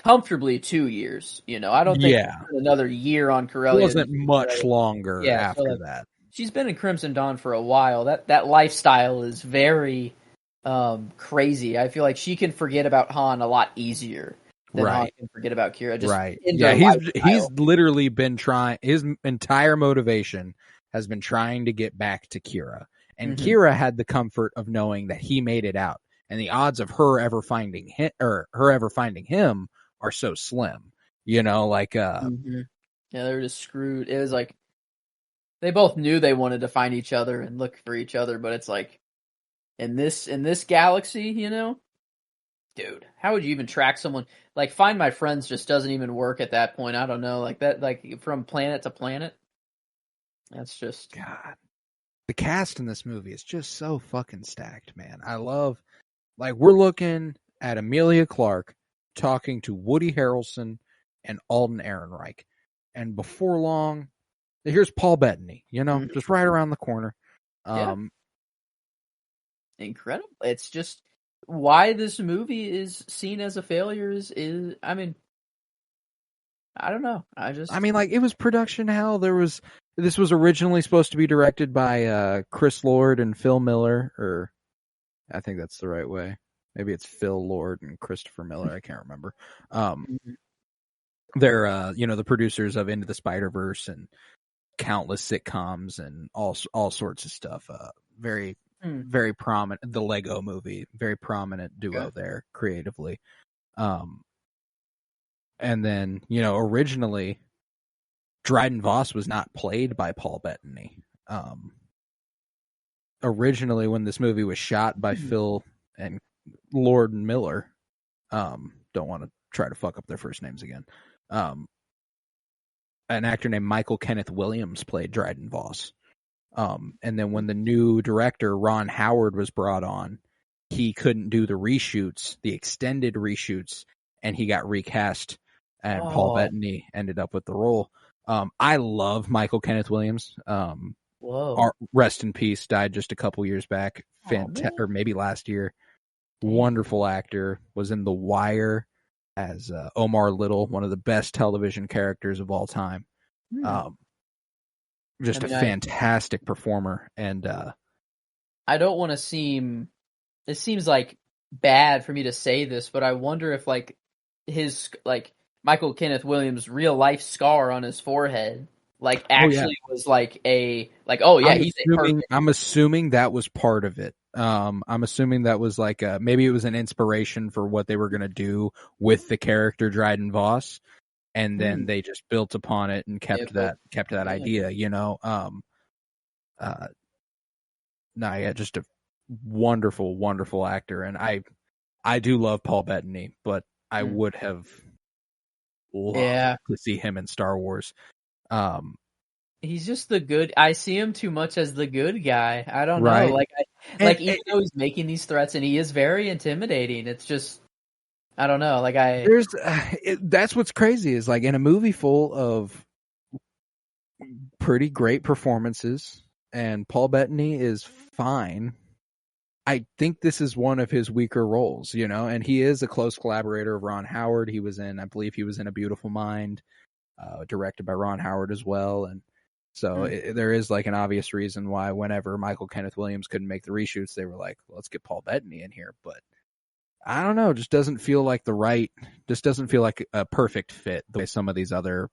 comfortably 2 years. You know, I don't think another year on Corellia. It wasn't much longer after so like, that. she's been in Crimson Dawn for a while. That lifestyle is very crazy. I feel like she can forget about Han a lot easier than Han can forget about Kira. Just in Yeah, their he's literally been trying. His entire motivation has been trying to get back to Kira, and Kira had the comfort of knowing that he made it out, and the odds of her ever finding him are so slim. You know, like yeah, they were just screwed. It was like they both knew they wanted to find each other and look for each other, but it's like in this galaxy, you know, dude, how would you even track someone? Like, Find My Friends just doesn't even work at that point. I don't know, like that, like from planet to planet. That's just God. The cast in this movie is just so fucking stacked, man. I love, like, we're looking at Emilia Clarke talking to Woody Harrelson and Alden Ehrenreich, and before long, here's Paul Bettany, you know, just right around the corner. Incredible. It's just why this movie is seen as a failure is I mean, I don't know. I mean, like, it was production hell. This was originally supposed to be directed by Chris Lord and Phil Miller, or I think that's the right way. Maybe it's Phil Lord and Christopher Miller. I can't remember. They're the producers of Into the Spider-Verse and countless sitcoms and all sorts of stuff. Very prominent. The Lego Movie, very prominent duo there creatively. And then, originally Dryden Voss was not played by Paul Bettany. Originally, when this movie was shot by Phil and Lord and Miller, don't want to try to fuck up their first names again. An actor named Michael Kenneth Williams played Dryden Voss. And then when the new director, Ron Howard, was brought on, he couldn't do the extended reshoots, and he got recast, and Paul Bettany ended up with the role. I love Michael Kenneth Williams. Rest in peace, died just a couple years back. Or maybe last year. Wonderful actor, was in The Wire as Omar Little, one of the best television characters of all time. Just a fantastic performer. And I don't want to seem, it seems like bad for me to say this, but I wonder if like his, like Michael Kenneth Williams' real life scar on his forehead, like actually was like he's a perfect. I'm assuming that was part of it. I'm assuming that was like maybe it was an inspiration for what they were going to do with the character Dryden Voss, and then they just built upon it and kept that idea, just a wonderful, wonderful actor, and I do love Paul Bettany, but I would have loved to see him in Star Wars. He's just the good. I see him too much as the good guy. I don't know. Even though he's making these threats and he is very intimidating, it's just, I don't know. That's what's crazy is like in a movie full of pretty great performances, and Paul Bettany is fine. I think this is one of his weaker roles, and he is a close collaborator of Ron Howard. I believe he was in A Beautiful Mind, directed by Ron Howard as well. And so there is like an obvious reason why whenever Michael Kenneth Williams couldn't make the reshoots, they were like, let's get Paul Bettany in here. But I don't know, just doesn't feel like a perfect fit the way some of these other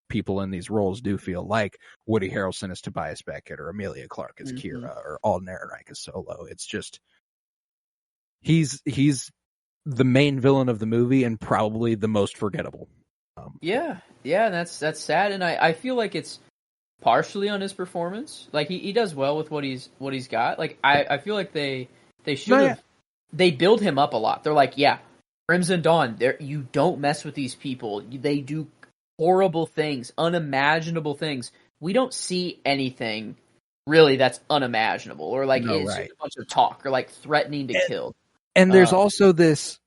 people in these roles do feel, like Woody Harrelson as Tobias Beckett or Emilia Clarke as Kira or Alden Ehrenreich as Solo. It's just he's the main villain of the movie and probably the most forgettable. And that's sad, and I feel like it's partially on his performance. Like he does well with what he's got. Like I feel like they should have they build him up a lot. They're like, Crimson Dawn, you don't mess with these people. They do horrible things, unimaginable things. We don't see anything really that's unimaginable, or like it's just a bunch of talk, or like threatening to kill. And there's also this,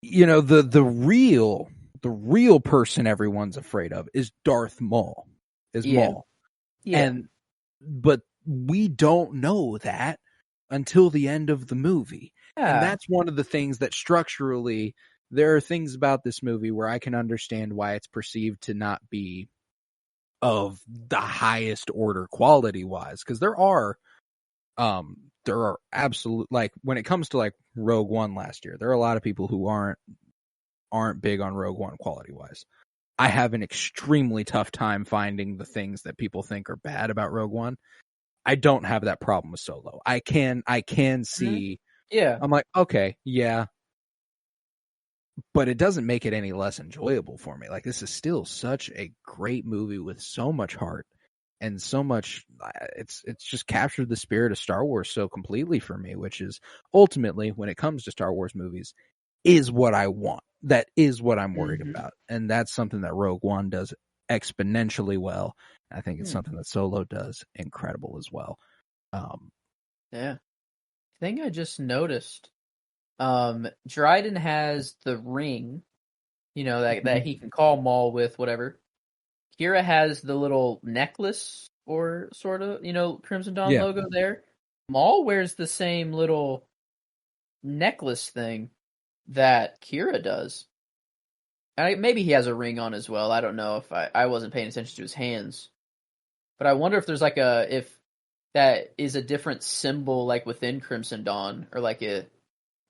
the real person everyone's afraid of is Darth Maul. Maul. Yeah. But we don't know that until the end of the movie. Yeah. And that's one of the things that structurally, there are things about this movie where I can understand why it's perceived to not be of the highest order quality wise, because there are absolute, like, when it comes to like Rogue One last year, there are a lot of people who aren't big on Rogue One quality wise. I have an extremely tough time finding the things that people think are bad about Rogue One. I don't have that problem with Solo. I can see. Yeah. I'm like, okay, yeah, but it doesn't make it any less enjoyable for me. Like, this is still such a great movie with so much heart and so much. It's just captured the spirit of Star Wars so completely for me, which is ultimately, when it comes to Star Wars movies, is what I want. That is what I'm worried about. And that's something that Rogue One does exponentially well. I think it's something that Solo does incredible as well. Yeah. Thing I just noticed, Dryden has the ring, that he can call Maul with, whatever. Kira has the little necklace, or sort of, Crimson Dawn logo there. Maul wears the same little necklace thing that Kira does. Maybe he has a ring on as well. I don't know, if I wasn't paying attention to his hands. But I wonder if there's like if that is a different symbol, like within Crimson Dawn, or like a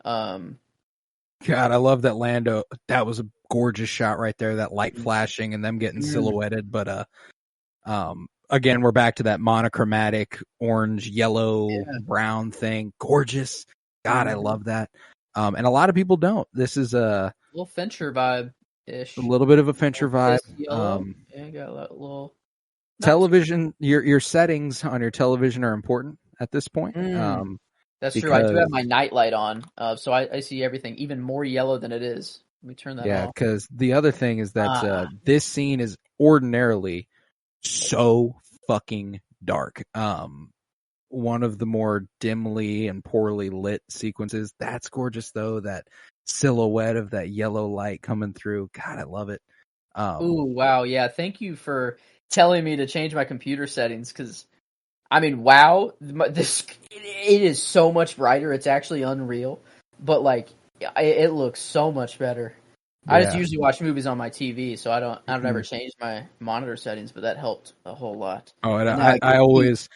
God, I love that Lando. That was a gorgeous shot right there. That light flashing and them getting silhouetted. But again, we're back to that monochromatic orange, yellow, brown thing. Gorgeous. God, I love that. And a lot of people don't. This is a little Fincher vibe ish. A little bit of a Fincher vibe. Got a little television. Your settings on your television are important at this point. That's true. I do have my nightlight on, so I see everything even more yellow than it is. Let me turn that off. Yeah, because the other thing is that this scene is ordinarily so fucking dark. One of the more dimly and poorly lit sequences. That's gorgeous, though. That silhouette of that yellow light coming through. God, I love it. Ooh, wow. Yeah, thank you for telling me to change my computer settings, because wow, it is so much brighter. It's actually unreal, but like it looks so much better. Yeah. I just usually watch movies on my TV, so I don't ever change my monitor settings, but that helped a whole lot. Oh, and I always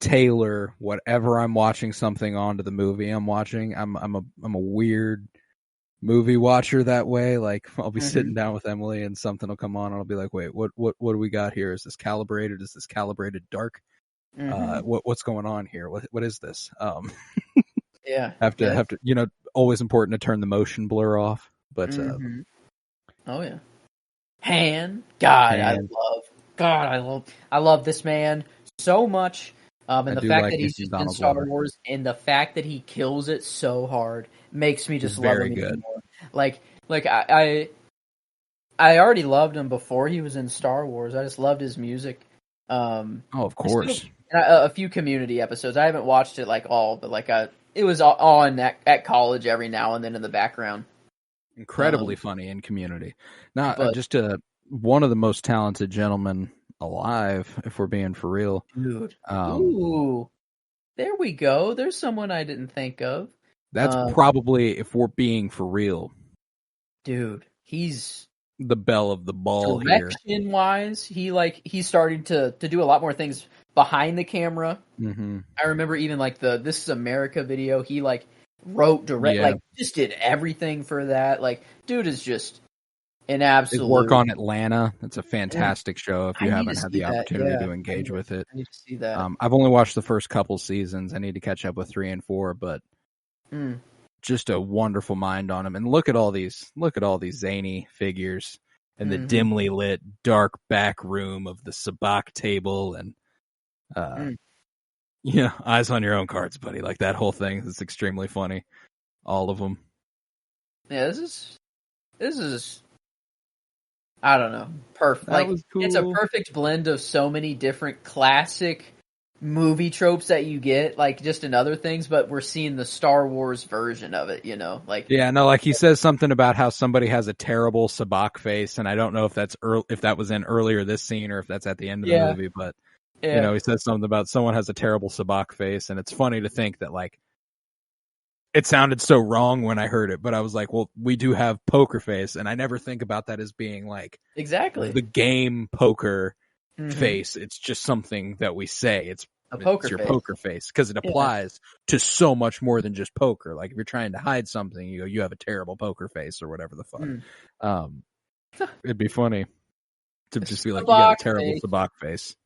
tailor whatever I'm watching something onto the movie I'm watching. I'm a weird movie watcher that way. Like, I'll be sitting down with Emily and something will come on and I'll be like, wait, what do we got here? Is this calibrated? Is this calibrated dark? What's going on here? What is this? Have to, always important to turn the motion blur off, but oh yeah. Han. I love this man so much. And the fact that he's just in Star Wars, and the fact that he kills it so hard, makes me just love him even more. Like I already loved him before he was in Star Wars. I just loved his music. Of course. A few Community episodes. I haven't watched it like all, but it was on at college every now and then in the background. Incredibly funny in Community. Just one of the most talented gentlemen alive, if we're being for real. Dude. Ooh. There we go. There's someone I didn't think of. That's probably, if we're being for real. Dude, he's the belle of the ball here. Direction-wise, he's starting to do a lot more things behind the camera. I remember even like the This Is America video, he wrote, just did everything for that. Like, dude is just an absolute... His work on Atlanta, it's a fantastic show if you haven't had the opportunity to engage with it. I need to see that. I've only watched the first couple seasons. I need to catch up with 3 and 4, but just a wonderful mind on him. And look at all these zany figures in the dimly lit, dark back room of the sabacc table, and eyes on your own cards, buddy. Like, that whole thing is extremely funny. All of them. Yeah, this is I don't know, perfect. That was cool. It's a perfect blend of so many different classic movie tropes that you get, like, just in other things, but we're seeing the Star Wars version of it, he says something about how somebody has a terrible sabacc face, and I don't know if that was in earlier this scene or if that's at the end of the movie, but he says something about someone has a terrible sabacc face, and it's funny to think that, like, it sounded so wrong when I heard it, but I was like, well, we do have Poker Face, and I never think about that as being like Exactly. the game poker Mhm. face. It's just something that we say. It's poker your face. poker face because it applies to so much more than just poker. Like if you're trying to hide something, you go, you have a terrible poker face or whatever the fuck. It'd be funny to just be like, you got a terrible sabacc face.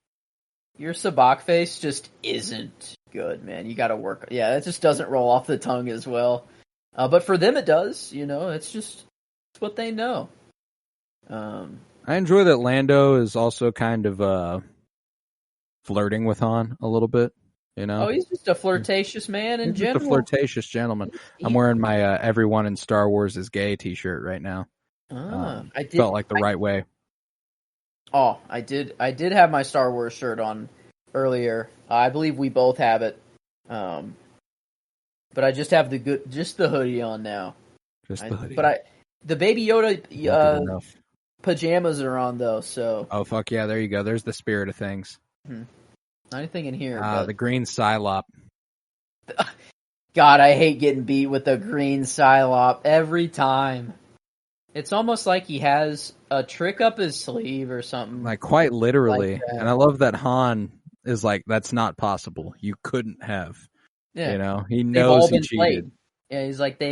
Your sabacc face just isn't good, man. You got to work. Yeah, it just doesn't roll off the tongue as well. But for them, it does. You know, it's what they know. I enjoy that Lando is also kind of flirting with Han a little bit. You know, he's just a flirtatious man in general. Just a flirtatious gentleman. I'm wearing my "Everyone in Star Wars is Gay" T-shirt right now. I felt like the right way. Oh, I did have my Star Wars shirt on earlier. I believe we both have it. But I just have the hoodie on now. Just the hoodie. But the Baby Yoda pajamas are on though, so. Oh fuck yeah, there you go. There's the spirit of things. Anything in here. The green Psylop. God, I hate getting beat with the green Psylop every time. It's almost like he has a trick up his sleeve or something. Like quite literally. Like and I love that Han is like, that's not possible. You couldn't have. Yeah. You know, he knows he cheated. Played. Yeah, he's like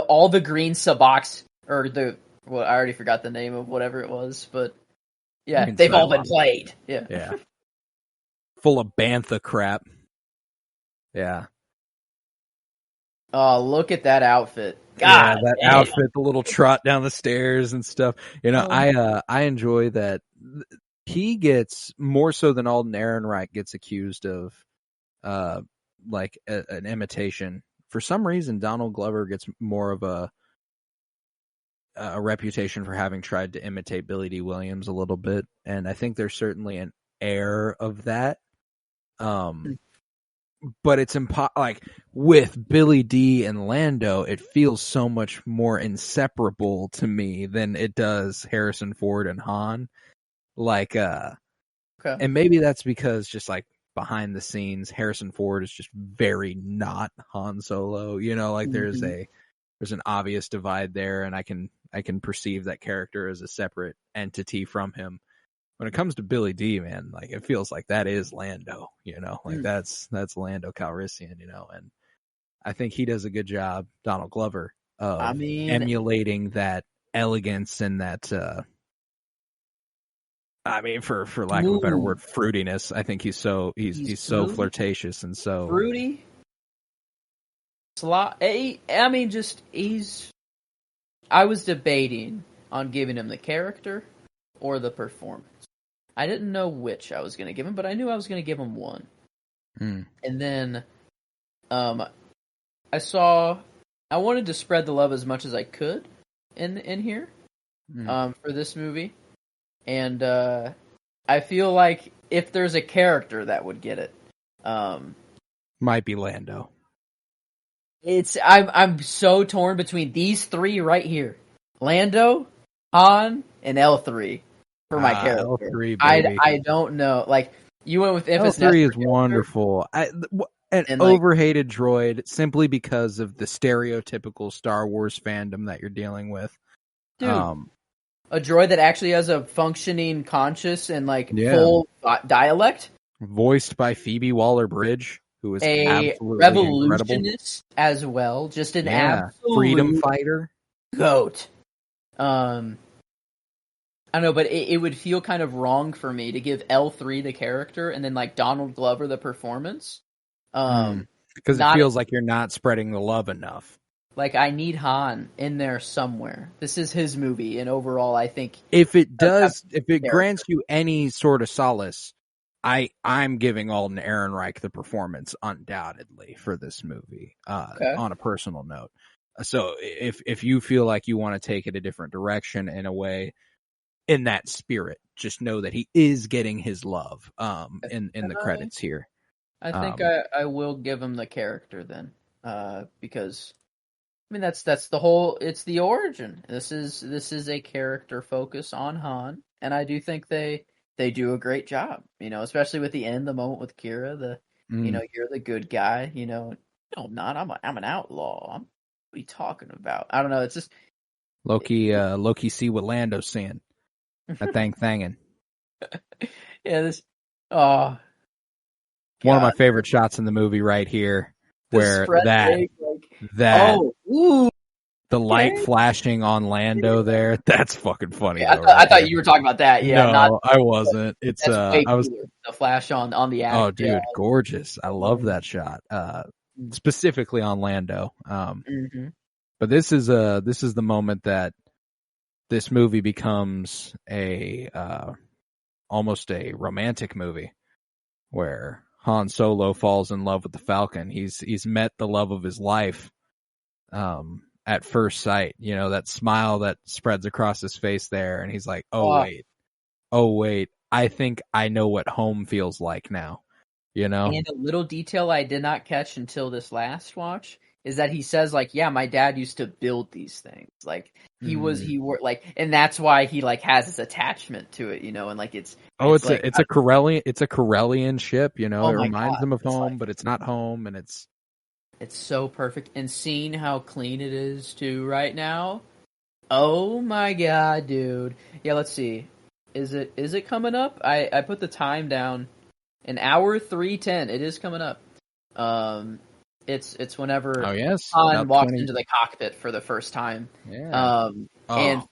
all the green sabaccs or I already forgot the name of whatever it was, but yeah, they've all been played. Yeah. Yeah. Full of bantha crap. Yeah. Oh, look at that outfit. God, yeah, that outfit, the little trot down the stairs and stuff. You know, I enjoy that he gets more so than Alden Ehrenreich gets accused of like an imitation. For some reason, Donald Glover gets more of a reputation for having tried to imitate Billy D. Williams a little bit, and I think there's certainly an air of that. But it's like with Billy D and Lando, it feels so much more inseparable to me than it does Harrison Ford and Han. Like, and maybe that's because just like behind the scenes, Harrison Ford is just very not Han Solo. You know, like there's an obvious divide there, and I can perceive that character as a separate entity from him. When it comes to Billy D, man, like it feels like that is Lando, you know, like that's Lando Calrissian, you know, and I think he does a good job, Donald Glover, of emulating that elegance and that, for lack of a better word, fruitiness. I think he's so flirtatious and so fruity. I was debating on giving him the character or the performance. I didn't know which I was going to give him, but I knew I was going to give him one. And then I wanted to spread the love as much as I could in here for this movie. And I feel like if there's a character that would get it, might be Lando. I'm so torn between these three right here. Lando, Han, and L3. For my character, L3, baby. I don't know. Like you went with Infus. L3 is wonderful. An overhated droid simply because of the stereotypical Star Wars fandom that you're dealing with. Dude, a droid that actually has a functioning conscious and full dialect, voiced by Phoebe Waller-Bridge, who is a revolutionist incredible. As well. Just an absolute freedom fighter, goat. I don't know, but it would feel kind of wrong for me to give L3 the character and then Donald Glover the performance. Because it feels like you're not spreading the love enough. Like I need Han in there somewhere. This is his movie, and overall, I think if it grants you any sort of solace, I'm giving Alden Ehrenreich the performance undoubtedly for this movie. On a personal note, so if you feel like you want to take it a different direction in a way. In that spirit, just know that he is getting his love in the credits here. I think I will give him the character then, because that's the whole. It's the origin. This is a character focus on Han, and I do think they do a great job. You know, especially with the moment with Kira. You're the good guy. You know, No, I'm not. I'm an outlaw. What are you talking about? I don't know. It's just Loki see what Lando's seeing. That thing thangin'. yeah. This oh One of my god. favorite shots in the movie right here, The where spread that leg, like, that oh ooh. the light Okay. flashing on Lando there, that's fucking funny Yeah, though, right I thought there. you were talking about that. Yeah, not No, I wasn't. It's that's way I was cooler. The flash on the oh act. Yeah. dude, gorgeous. I love that shot. Specifically on Lando. Mm-hmm. But this is the moment that this movie becomes a almost a romantic movie where Han Solo falls in love with the Falcon. He's met the love of his life at first sight. You know, that smile that spreads across his face there, and he's like, oh wait, I think I know what home feels like now. You know? And a little detail I did not catch until this last watch is that he says, like, yeah, my dad used to build these things. Like he worked like, and that's why he like has this attachment to it, you know, and like it's a Corellian ship, you know. Oh it my reminds God. him of It's home, like- but it's not home, and it's so perfect. And seeing how clean it is too right now. Oh my God, dude. Yeah, let's see. Is it coming up? I put the time down. An hour 3:10. It is coming up. It's whenever oh yes, Han about walks 20 into the cockpit for the first time. yeah. And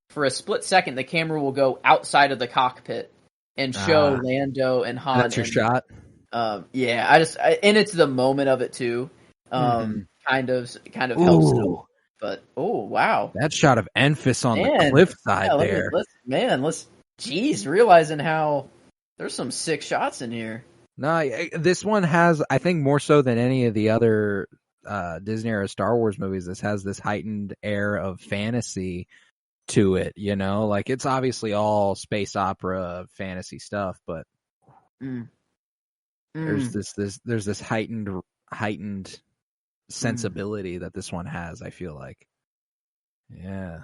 for a split second, the camera will go outside of the cockpit and show Lando and Han. That's your shot. Yeah, and it's the moment of it too. Kind of helps. It. But oh wow, that shot of Enfys on the cliffside there. Let's realizing how there's some sick shots in here. No, this one has, I think, more so than any of the other Disney era Star Wars movies, this has this heightened air of fantasy to it, you know? Like, it's obviously all space opera fantasy stuff, but there's this heightened sensibility that this one has, I feel like. Yeah.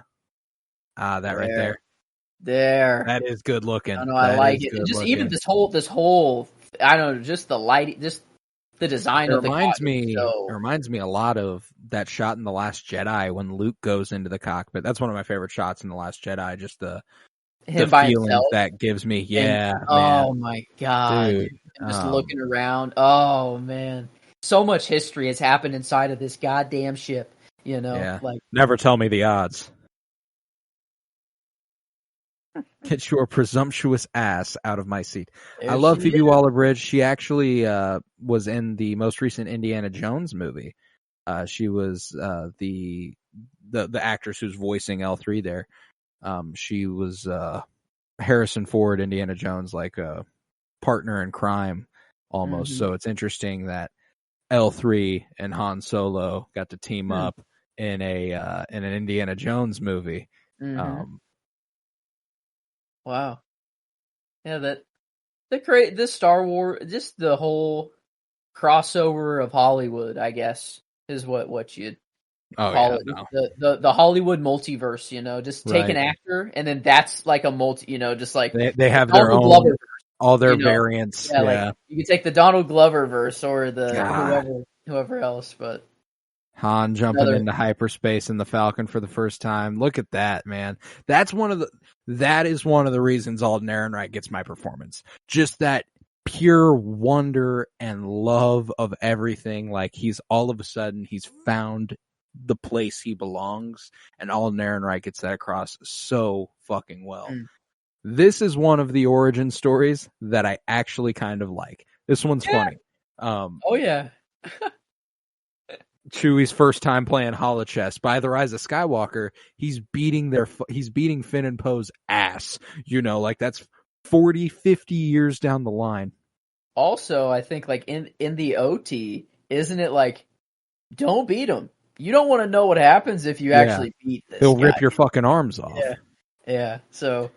That right there. There. That is good looking. I like it. Just looking. Even this whole I don't know, just the light, just the design of the cockpit. It reminds me a lot of that shot in The Last Jedi when Luke goes into the cockpit. That's one of my favorite shots in The Last Jedi, just the feeling that gives me. Yeah. And, oh my God. Dude. Just looking around. Oh man. So much history has happened inside of this goddamn ship, you know? Yeah. Like never tell me the odds. Get your presumptuous ass out of my seat. I love Phoebe Waller-Bridge. She actually was in the most recent Indiana Jones movie. She was the actress who's voicing L3 there. She was Harrison Ford, Indiana Jones, like a partner in crime almost. Mm-hmm. So it's interesting that L3 and Han Solo got to team up in an Indiana Jones movie. Mm-hmm. Wow. Yeah, this Star Wars, just the whole crossover of Hollywood, I guess, is what you'd call it. No. The Hollywood multiverse, you know, just take an actor and then that's like a multi, you know, just like they have their own, all their variants. Yeah, like you could take the Donald Glover verse or the whoever else, but Han jumping into hyperspace in the Falcon for the first time. Look at that, man. That is one of the reasons Alden Ehrenreich gets my performance. Just that pure wonder and love of everything. Like he's all of a sudden he's found the place he belongs, and Alden Ehrenreich gets that across so fucking well. This is one of the origin stories that I actually kind of like. This one's funny. Oh yeah. Chewie's first time playing holochess. By the Rise of Skywalker, he's beating Finn and Poe's ass. You know, like that's 40, 50 years down the line. Also, I think like in the OT, isn't it like, don't beat him. You don't want to know what happens if you actually beat this. He'll rip your fucking arms off. Yeah. So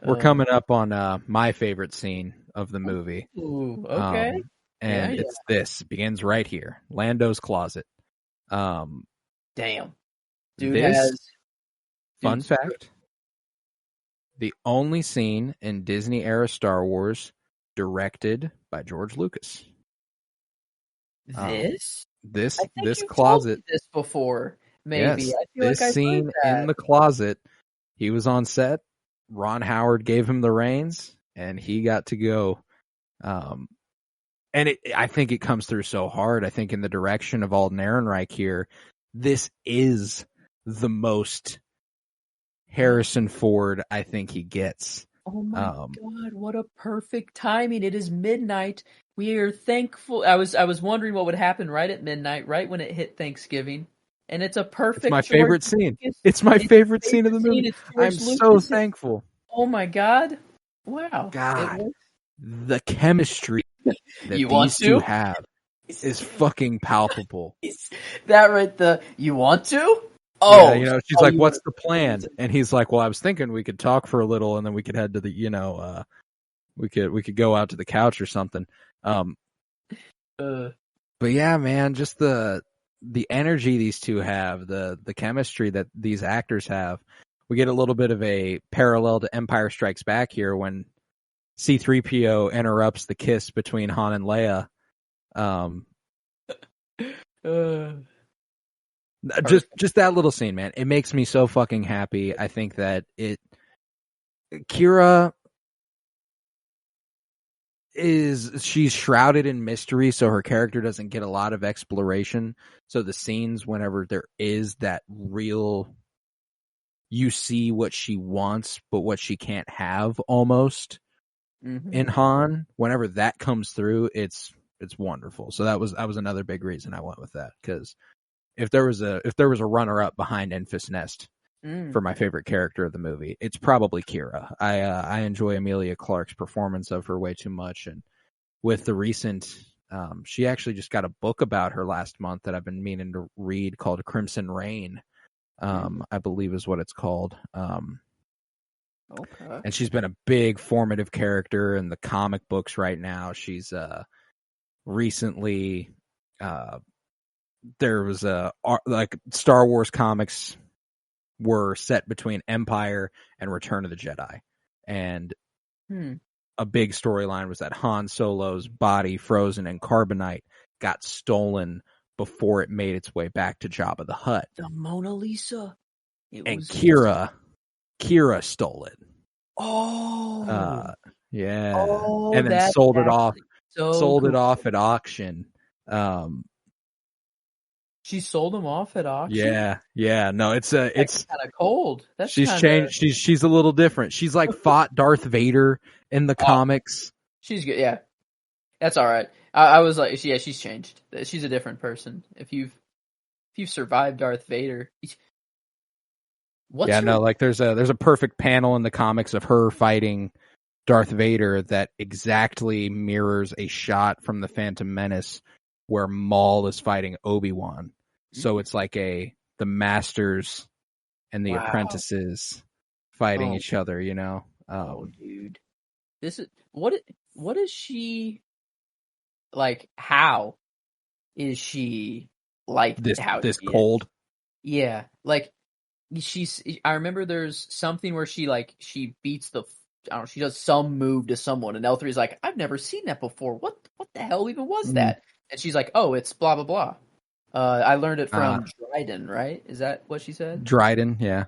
we're coming up on my favorite scene of the movie. Ooh, okay. And it's this. It begins right here. Lando's closet. Damn. Dude fun fact. The only scene in Disney era Star Wars directed by George Lucas. This? This I think this you've closet. told me this before. Maybe Yes, I feel this like I've scene heard that. in the closet. He was on set. Ron Howard gave him the reins, and he got to go. And I think it comes through so hard. I think in the direction of Alden Ehrenreich here, this is the most Harrison Ford I think he gets. Oh my God! What a perfect timing! It is midnight. We are thankful. I was wondering what would happen right at midnight, right when it hit Thanksgiving, and it's a perfect. It's my George favorite scene. Lucas. It's my It's favorite your scene of the movie. It's George I'm so Lucas. thankful. Oh my God! Wow. God, the chemistry that You want these two to? have is fucking palpable. That right, you want to? Oh, Yeah, you know, she's like, "What's the plan?" And he's like, "Well, I was thinking we could talk for a little, and then we could head to the, you know, we could go out to the couch or something." But yeah, man, just the energy these two have, the chemistry that these actors have. We get a little bit of a parallel to Empire Strikes Back here when C-3PO interrupts the kiss between Han and Leia. Just that little scene, man. It makes me so fucking happy. I think that Kira she's shrouded in mystery, so her character doesn't get a lot of exploration. So the scenes whenever there is that real, you see what she wants, but what she can't have almost in Han, whenever that comes through, it's wonderful. So that was another big reason I went with that, because if there was a runner up behind Enfys Nest for my favorite character of the movie, it's probably Kira. I enjoy Emilia Clarke's performance of her way too much, and with the recent, she actually just got a book about her last month that I've been meaning to read called Crimson Reign, I believe is what it's called. Okay. And she's been a big formative character in the comic books right now. She's recently there was like Star Wars comics were set between Empire and Return of the Jedi, and a big storyline was that Han Solo's body, frozen in carbonite, got stolen before it made its way back to Jabba the Hutt. The Mona Lisa. Kira stole it. Oh. Yeah. Oh, and then sold it off. Sold it off at auction. She sold them off at auction. Yeah. No, it's kind of cold. She's changed. She's a little different. She's like fought Darth Vader in the comics. She's good. Yeah, that's all right. I was like, yeah, she's changed. She's a different person. If you've survived Darth Vader. Like there's a perfect panel in the comics of her fighting Darth Vader that exactly mirrors a shot from the Phantom Menace where Maul is fighting Obi-Wan. So it's like the masters and the apprentices fighting each other, you know? Dude. This is what is she like? How is she like this cold? Yeah. Like I remember there's something where she beats she does some move to someone, and L3's like, I've never seen that before. What the hell even was that? And she's like, oh, it's blah, blah, blah. I learned it from Dryden, right? Is that what she said? Dryden, yeah.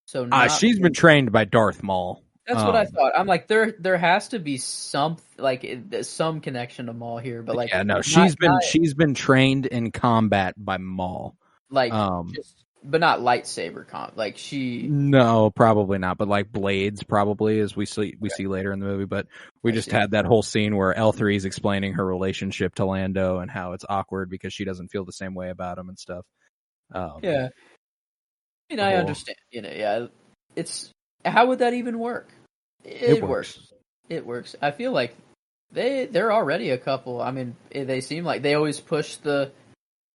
So she's been trained by Darth Maul. That's what I thought. I'm like, there has to be some connection to Maul here, but like, yeah, no, she's been trained in combat by Maul, like, but not lightsaber like she. No, probably not. But like blades, probably, as we see later in the movie. But we just had that whole scene where L3 is explaining her relationship to Lando and how it's awkward because she doesn't feel the same way about him and stuff. Yeah, I mean, I understand. You know, yeah, it's how would that even work? It works. It works. I feel like they're already a couple. I mean, they seem like they always push the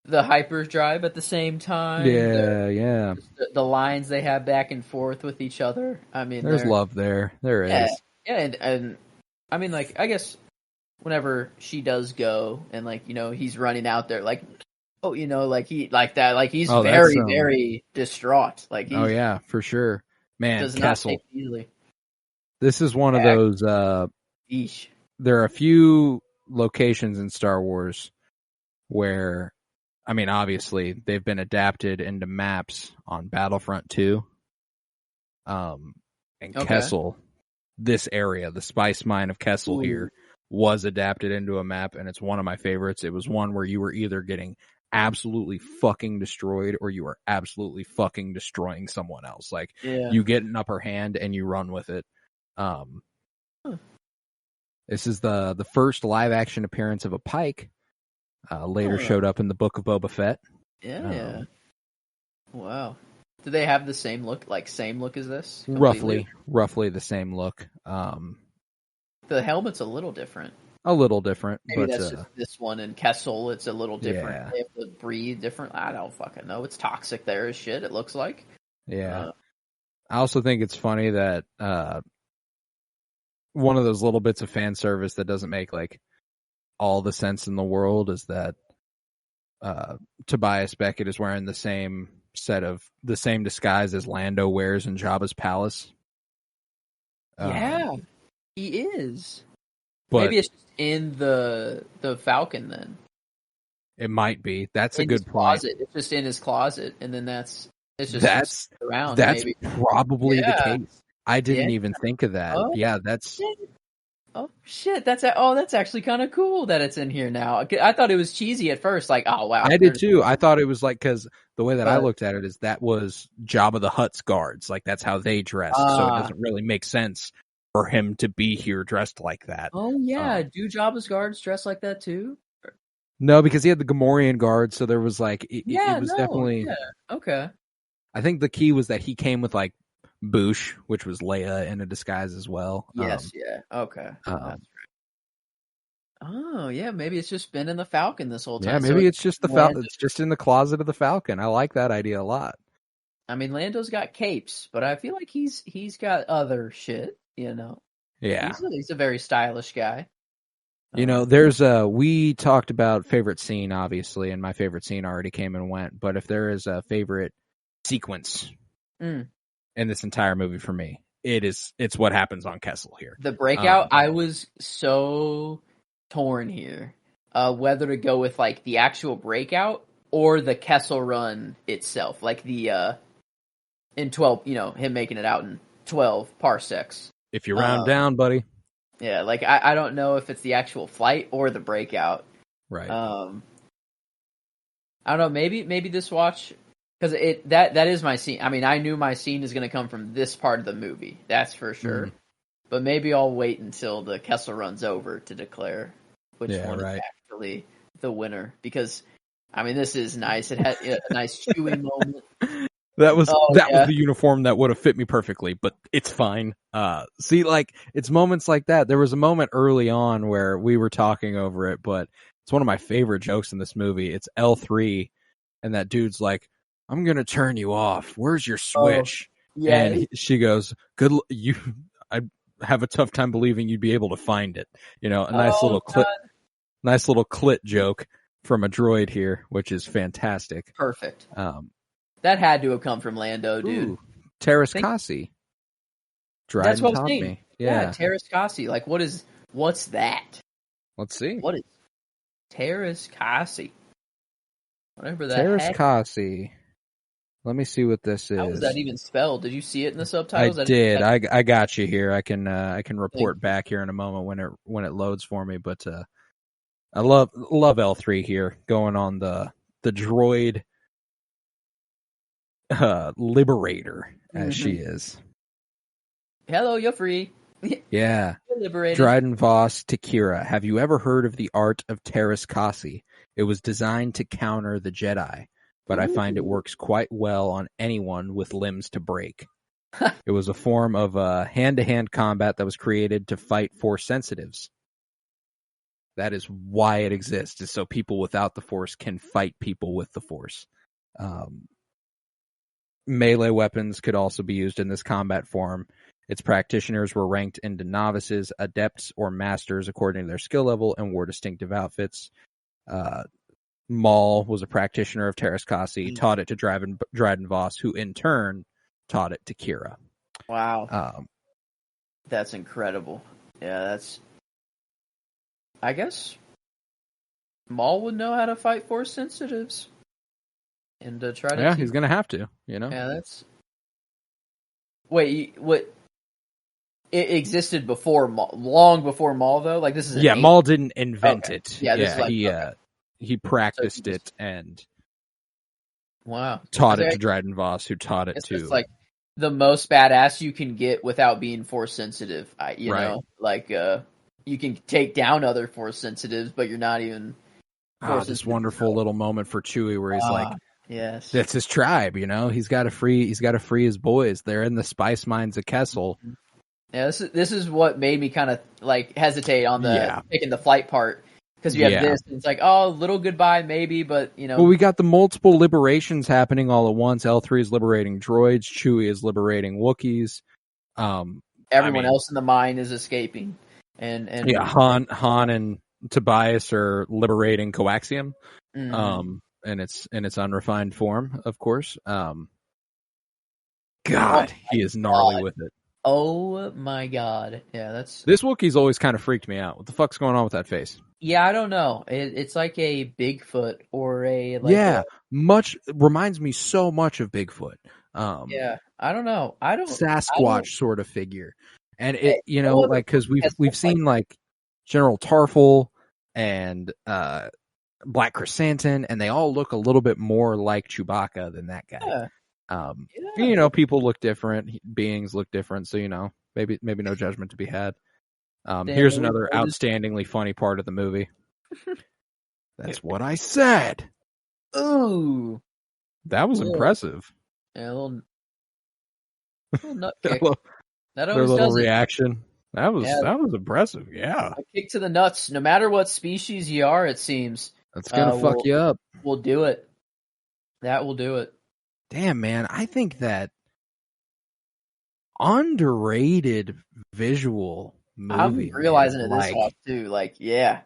hyperdrive at the same time. Yeah. The lines they have back and forth with each other. I mean, there's love there. There is. Yeah, and I mean, like, I guess whenever she does go and like, you know, he's running out there, like, oh, you know, like he's very, very distraught. Like, oh yeah, for sure, man. Does Kessel. not take easily. This is one of those. Eesh. There are a few locations in Star Wars where, I mean, obviously they've been adapted into maps on Battlefront 2. And Okay. Kessel, this area, the spice mine of Kessel Ooh. here, was adapted into a map, and it's one of my favorites. It was one where you were either getting absolutely fucking destroyed or you were absolutely fucking destroying someone else. Like, Yeah. you get an upper hand and you run with it. This is the first live action appearance of a Pike. Later showed up in the Book of Boba Fett. Yeah. Wow. Do they have the same look as this? Completely? Roughly the same look. The helmet's a little different. A little different, Maybe but that's just this one in Kessel. It's a little different. Yeah. They have to breathe different. I don't fucking know. It's toxic there as shit. It looks like. yeah. I also think it's funny that one of those little bits of fan service that doesn't make like all the sense in the world is that Tobias Beckett is wearing the same disguise as Lando wears in Jabba's palace. Yeah, he is. But maybe it's just in the Falcon then. It might be. That's in a good his point. Closet. It's just in his closet, and then it's just That's around. That's maybe. probably the case. I didn't Yeah. even think of that. Oh, yeah, that's shit. Oh shit! That's actually kind of cool that it's in here now. I thought it was cheesy at first, like, oh wow. I did too. I thought it was like, because the way that I But- looked at it is that was Jabba the Hutt's guards. Like, that's how they dressed. So it doesn't really make sense for him to be here dressed like that. Oh yeah, do Jabba's guards dress like that too? No, because he had the Gamorrean guards, so there was like it was definitely. Yeah. Okay. I think the key was that he came with like Boosh, which was Leia in a disguise as well. Yes. Okay. That's right. Oh yeah, maybe it's just been in the Falcon this whole time. Yeah, maybe So it's just the Falcon. It's just in the closet of the Falcon. I like that idea a lot. I mean, Lando's got capes, but I feel like he's got other shit. You know. Yeah. He's a very stylish guy. You know, there's we talked about favorite scene, obviously, and my favorite scene already came and went. But if there is a favorite sequence in this entire movie for me, it's what happens on Kessel here. The breakout. I was so torn here, whether to go with like the actual breakout or the Kessel run itself, like the in 12. You know, him making it out in 12 parsecs. If you round down, buddy. Yeah, like I don't know if it's the actual flight or the breakout. Right. I don't know. Maybe this watch, because that is my scene. I mean, I knew my scene is going to come from this part of the movie. That's for sure. Mm-hmm. But maybe I'll wait until the Kessel runs over to declare which one is actually the winner. Because I mean, this is nice. It had a nice Chewie moment. That was was the uniform that would have fit me perfectly, but it's fine. See, like, it's moments like that. There was a moment early on where we were talking over it, but it's one of my favorite jokes in this movie. It's L3, and that dude's like, "I'm gonna turn you off. Where's your switch?" Yeah. And she goes, I have a tough time believing you'd be able to find it. You know, a nice little clit joke from a droid here, which is fantastic. Perfect. That had to have come from Lando, dude. Ooh, Terrace Kasi. That's what I'm saying. Me. Yeah, Terrace Kasi. Like, what's that? Let's see. What is Terrace Kasi? Whatever that Terrace Kasi. Let me see what this is. How was that even spelled? Did you see it in the subtitles? I did. I got you here. I can report back here in a moment when it loads for me. But I love L3 here, going on the droid liberator as she is. Hello, you're free. Yeah. You're liberated. Dryden Voss to Kira. Have you ever heard of the art of Terrace Kasi? It was designed to counter the Jedi, but I find it works quite well on anyone with limbs to break. It was a form of hand-to-hand combat that was created to fight Force sensitives. That is why it exists, is so people without the Force can fight people with the Force. Melee weapons could also be used in this combat form. Its practitioners were ranked into novices, adepts, or masters according to their skill level and wore distinctive outfits. Maul was a practitioner of Terrace Kasi, taught it to Dryden Voss, who in turn taught it to Kira. Wow. That's incredible. Yeah, I guess Maul would know how to fight Force sensitives, and try to. Yeah, he's gonna have to. You know. Yeah, that's. Wait, what? It existed before Maul, long before Maul, though. Like this is Maul didn't invent it. Yeah, this is he practiced it and taught it to Dryden Voss, who taught it to. It's like the most badass you can get without being Force sensitive. You know, like you can take down other Force sensitives, but you're not even. This wonderful little moment for Chewie where he's like, yes, that's his tribe. You know, he's got to free his boys. They're in the spice mines of Kessel. Yeah, this is what made me kind of like hesitate on the picking the flight part, because you have this, and it's like, oh, little goodbye maybe, but you know. Well, we got the multiple liberations happening all at once. L3 is liberating droids. Chewie is liberating Wookiees. Everyone else in the mine is escaping, and Han and Tobias are liberating Coaxium, in its unrefined form, of course. God, he is gnarly with it. Oh my God! Yeah, this Wookiee's always kind of freaked me out. What the fuck's going on with that face? Yeah, I don't know. It's like a Bigfoot or much reminds me so much of Bigfoot. Yeah, I don't know. Sasquatch sort of figure, and it like because we've seen like General Tarful and Black Chrysanthemum, and they all look a little bit more like Chewbacca than that guy. People look different, beings look different, so maybe no judgment to be had. Here's another outstandingly funny part of the movie. That's what I said. Ooh, that was impressive. Yeah, a little nut kick. That always does reaction. That was impressive. Yeah, a kick to the nuts. No matter what species you are, it seems that's gonna fuck you up. We'll do it. That will do it. Damn, man, I think that underrated visual movie. I'm realizing it this off too. Like, yeah,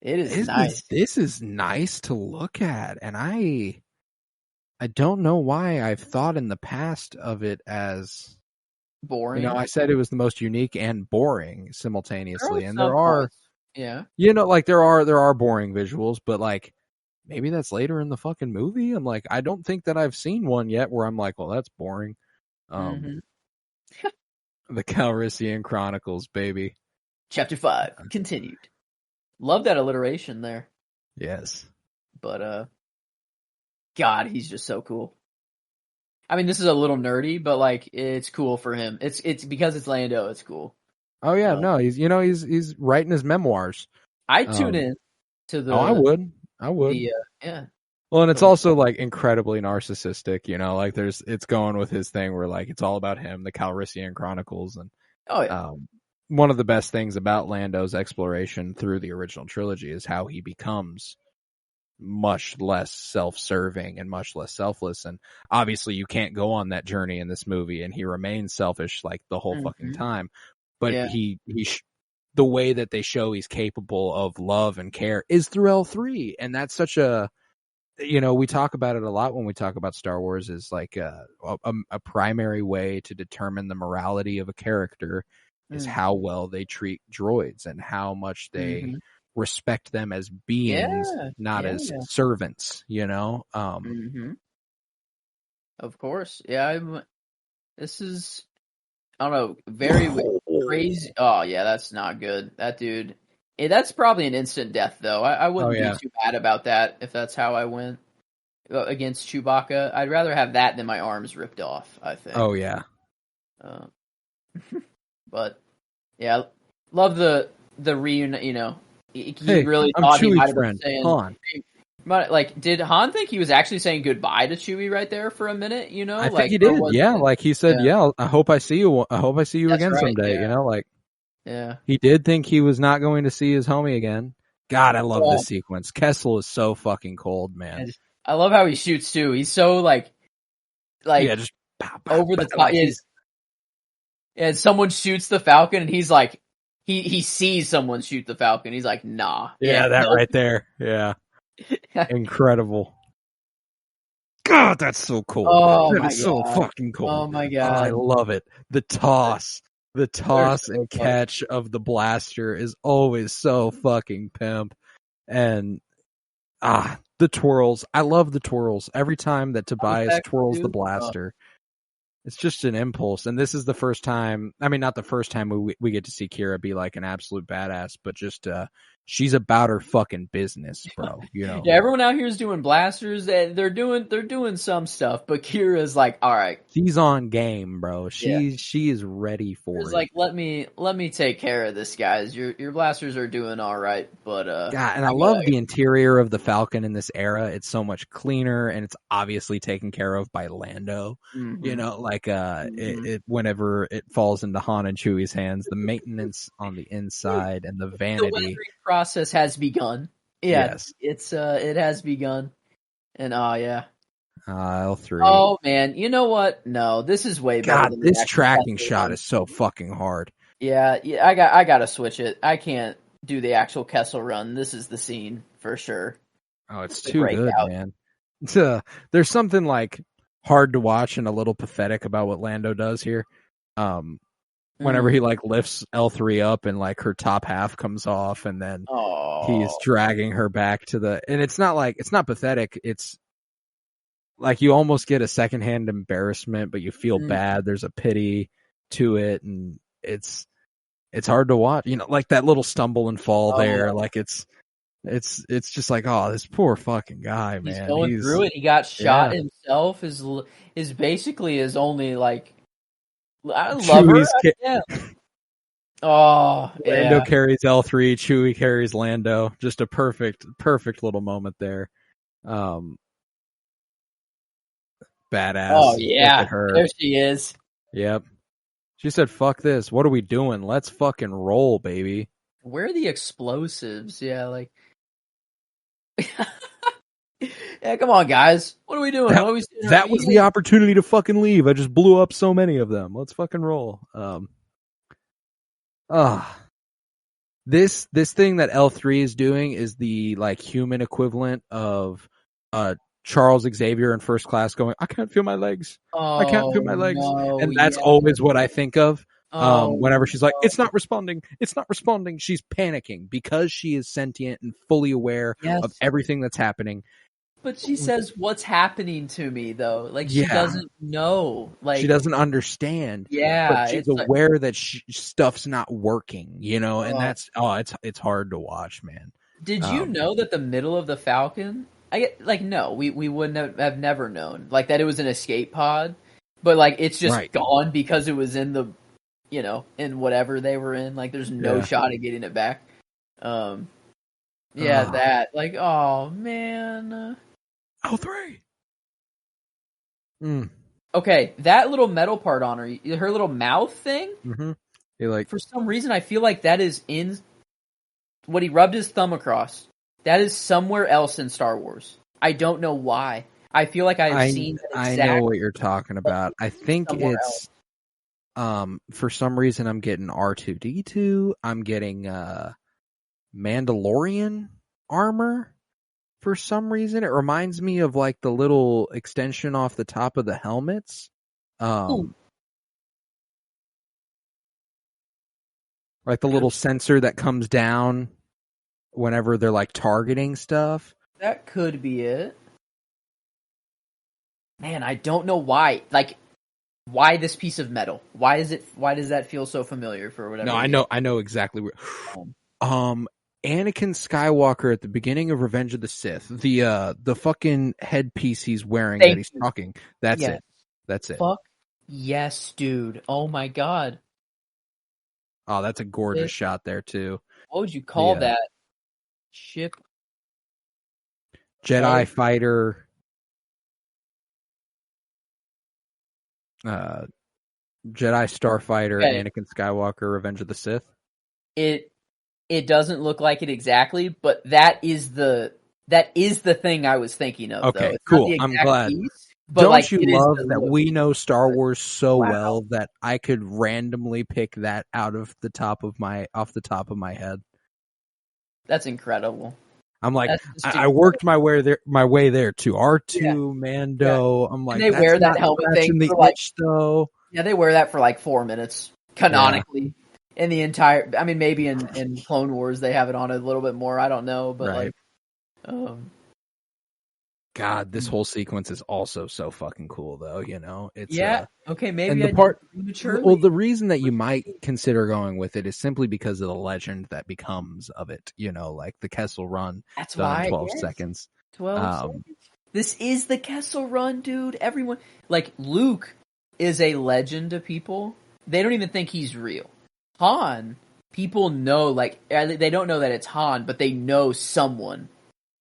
it is nice. This is nice to look at, and I don't know why I've thought in the past of it as boring. I said it was the most unique and boring simultaneously, and there are, there are boring visuals, but like. Maybe that's later in the fucking movie. I'm like, I don't think that I've seen one yet where I'm like, well, that's boring. The Calrissian Chronicles, baby. Chapter 5 continued. Love that alliteration there. Yes. But God, he's just so cool. I mean, this is a little nerdy, but like it's cool for him. It's because it's Lando, it's cool. Oh yeah, no, he's writing his memoirs. I tune in to the I would. Yeah. Well, and it's also like incredibly narcissistic, like it's going with his thing where like it's all about him, the Calrissian Chronicles, and one of the best things about Lando's exploration through the original trilogy is how he becomes much less self-serving and much less selfless, and obviously you can't go on that journey in this movie, and he remains selfish like the whole fucking time, but the way that they show he's capable of love and care is through L3. And that's such a, we talk about it a lot when we talk about Star Wars, is like a primary way to determine the morality of a character is how well they treat droids and how much they respect them as beings, not as servants, Of course. Yeah. This is, I don't know, very crazy. Oh yeah, that's not good. That dude. That's probably an instant death though. I wouldn't be too bad about that if that's how I went against Chewbacca. I'd rather have that than my arms ripped off, I think. Oh yeah. But yeah, love the reunion. He really thought he might have been saying. Han. Like, did Han think he was actually saying goodbye to Chewie right there for a minute? I think he did. Yeah, like he said, I hope I see you. I hope I see you again someday. Yeah. He did think he was not going to see his homie again. God, I love this sequence. Kessel is so fucking cold, man. I love how he shoots too. He's so like just over the top. And someone shoots the Falcon, and he's like, he sees someone shoot the Falcon. He's like, nah. Yeah, that right there. Yeah. Incredible. God, that's so cool. Oh, that is so fucking cool. Oh my God. I love it. The toss The toss so and funny. catch of the blaster is always so fucking pimp. And the twirls. I love the twirls. Every time that Tobias Effect, twirls the dude. blaster, it's just an impulse. And this is the first time, I mean, not the first time we get to see Kira be like an absolute badass, but just she's about her fucking business, bro. You know. Yeah, everyone out here is doing blasters. They're doing some stuff, but Kira's like, all right, She's on game, bro. She is ready for it's it. like let me take care of this, guys. Your blasters are doing all right, but God, and I love the interior of the Falcon in this era. It's so much cleaner, and it's obviously taken care of by Lando. Mhm. You know, like it whenever it falls into Han and Chewie's hands, the maintenance on the inside and the The vanity. weathering process has begun. Yeah, Yes. it has begun, and L3. Oh man, you know what? No, this is way better. God, Than this the actual tracking Kessel shot run. is so fucking hard. Yeah, I gotta switch it. I can't do the actual Kessel run. This is the scene for sure. Oh, it's The too good, breakout. man. There's something like hard to watch and a little pathetic about what Lando does here. Whenever he like lifts L3 up and like her top half comes off and then he's dragging her back to the, and it's not pathetic. It's like you almost get a secondhand embarrassment, but you feel bad. There's a pity to it, and it's hard to watch. You know, like that little stumble and fall there. Like it's just like, oh, this poor fucking guy, man. He's going through it. He got shot himself. Is basically his only like. I love her. Yeah. Oh, Lando carries L3. Chewie carries Lando. Just a perfect little moment there. Badass. Oh yeah, look at her. there she is. Yep. She said, "Fuck this. What are we doing? Let's fucking roll, baby." Where are the explosives? Yeah, like. Yeah, come on, guys. What are we doing? That was the opportunity to fucking leave. I just blew up so many of them. Let's fucking roll. This thing that L3 is doing is the like human equivalent of Charles Xavier in First Class going, "I can't feel my legs. I can't feel my legs." No, and that's always what I think of. Whenever she's like, "It's not responding. It's not responding." She's panicking because she is sentient and fully aware of everything that's happening. But she says, "What's happening to me?" Though, like she doesn't know, like she doesn't understand. Yeah, but she's aware that stuff's not working, you know, and that's it's hard to watch, man. Did you know that the middle of the Falcon? No, we wouldn't have never known like that it was an escape pod, but like it's just gone because it was in the, you know, in whatever they were in. Like there's no shot of getting it back. That like, oh man. L3. Okay, that little metal part on her little mouth thing. Mm-hmm. You're like, for some reason, I feel like that is in what he rubbed his thumb across. That is somewhere else in Star Wars. I don't know why. I feel like I've seen that exact. I know what you're talking about. I think it's for some reason I'm getting R2-D2. I'm getting Mandalorian armor. For some reason, it reminds me of like the little extension off the top of the helmets. Like the little sensor that comes down whenever they're like targeting stuff. That could be it. Man, I don't know why. Like, why this piece of metal? Why does that feel so familiar for whatever? No, I know exactly where. Anakin Skywalker at the beginning of Revenge of the Sith, the fucking headpiece he's wearing that he's talking. That's it. That's it. Fuck yes, dude. Oh my god. Oh, that's a gorgeous shot there too. What would you call that? Ship. Jedi fighter. Jedi Starfighter, Anakin Skywalker, Revenge of the Sith. It doesn't look like it exactly, but that is the thing I was thinking of. Okay, though. cool. I'm glad. Piece, but don't like, you love that we know Star Wars so well that I could randomly pick that off the top of my head? That's incredible. I'm like, I worked my way there to R2, Mando. I'm like, and they wear that helmet thing the for like, itch, though. Yeah, they wear that for like 4 minutes. canonically in the entire. I mean, maybe in Clone Wars they have it on a little bit more. I don't know, but Right. like, God, this whole sequence is also so fucking cool, though. You know, it's yeah. Okay, maybe and the I part. did prematurely. Well, the reason that you might consider going with it is simply because of the legend that becomes of it. You know, like the Kessel Run That's done why in 12 yes. seconds. 12 seconds. This is the Kessel Run, dude. Everyone, like, Luke is a legend to people. They don't even think he's real. Han, people know, like, they don't know that it's Han, but they know someone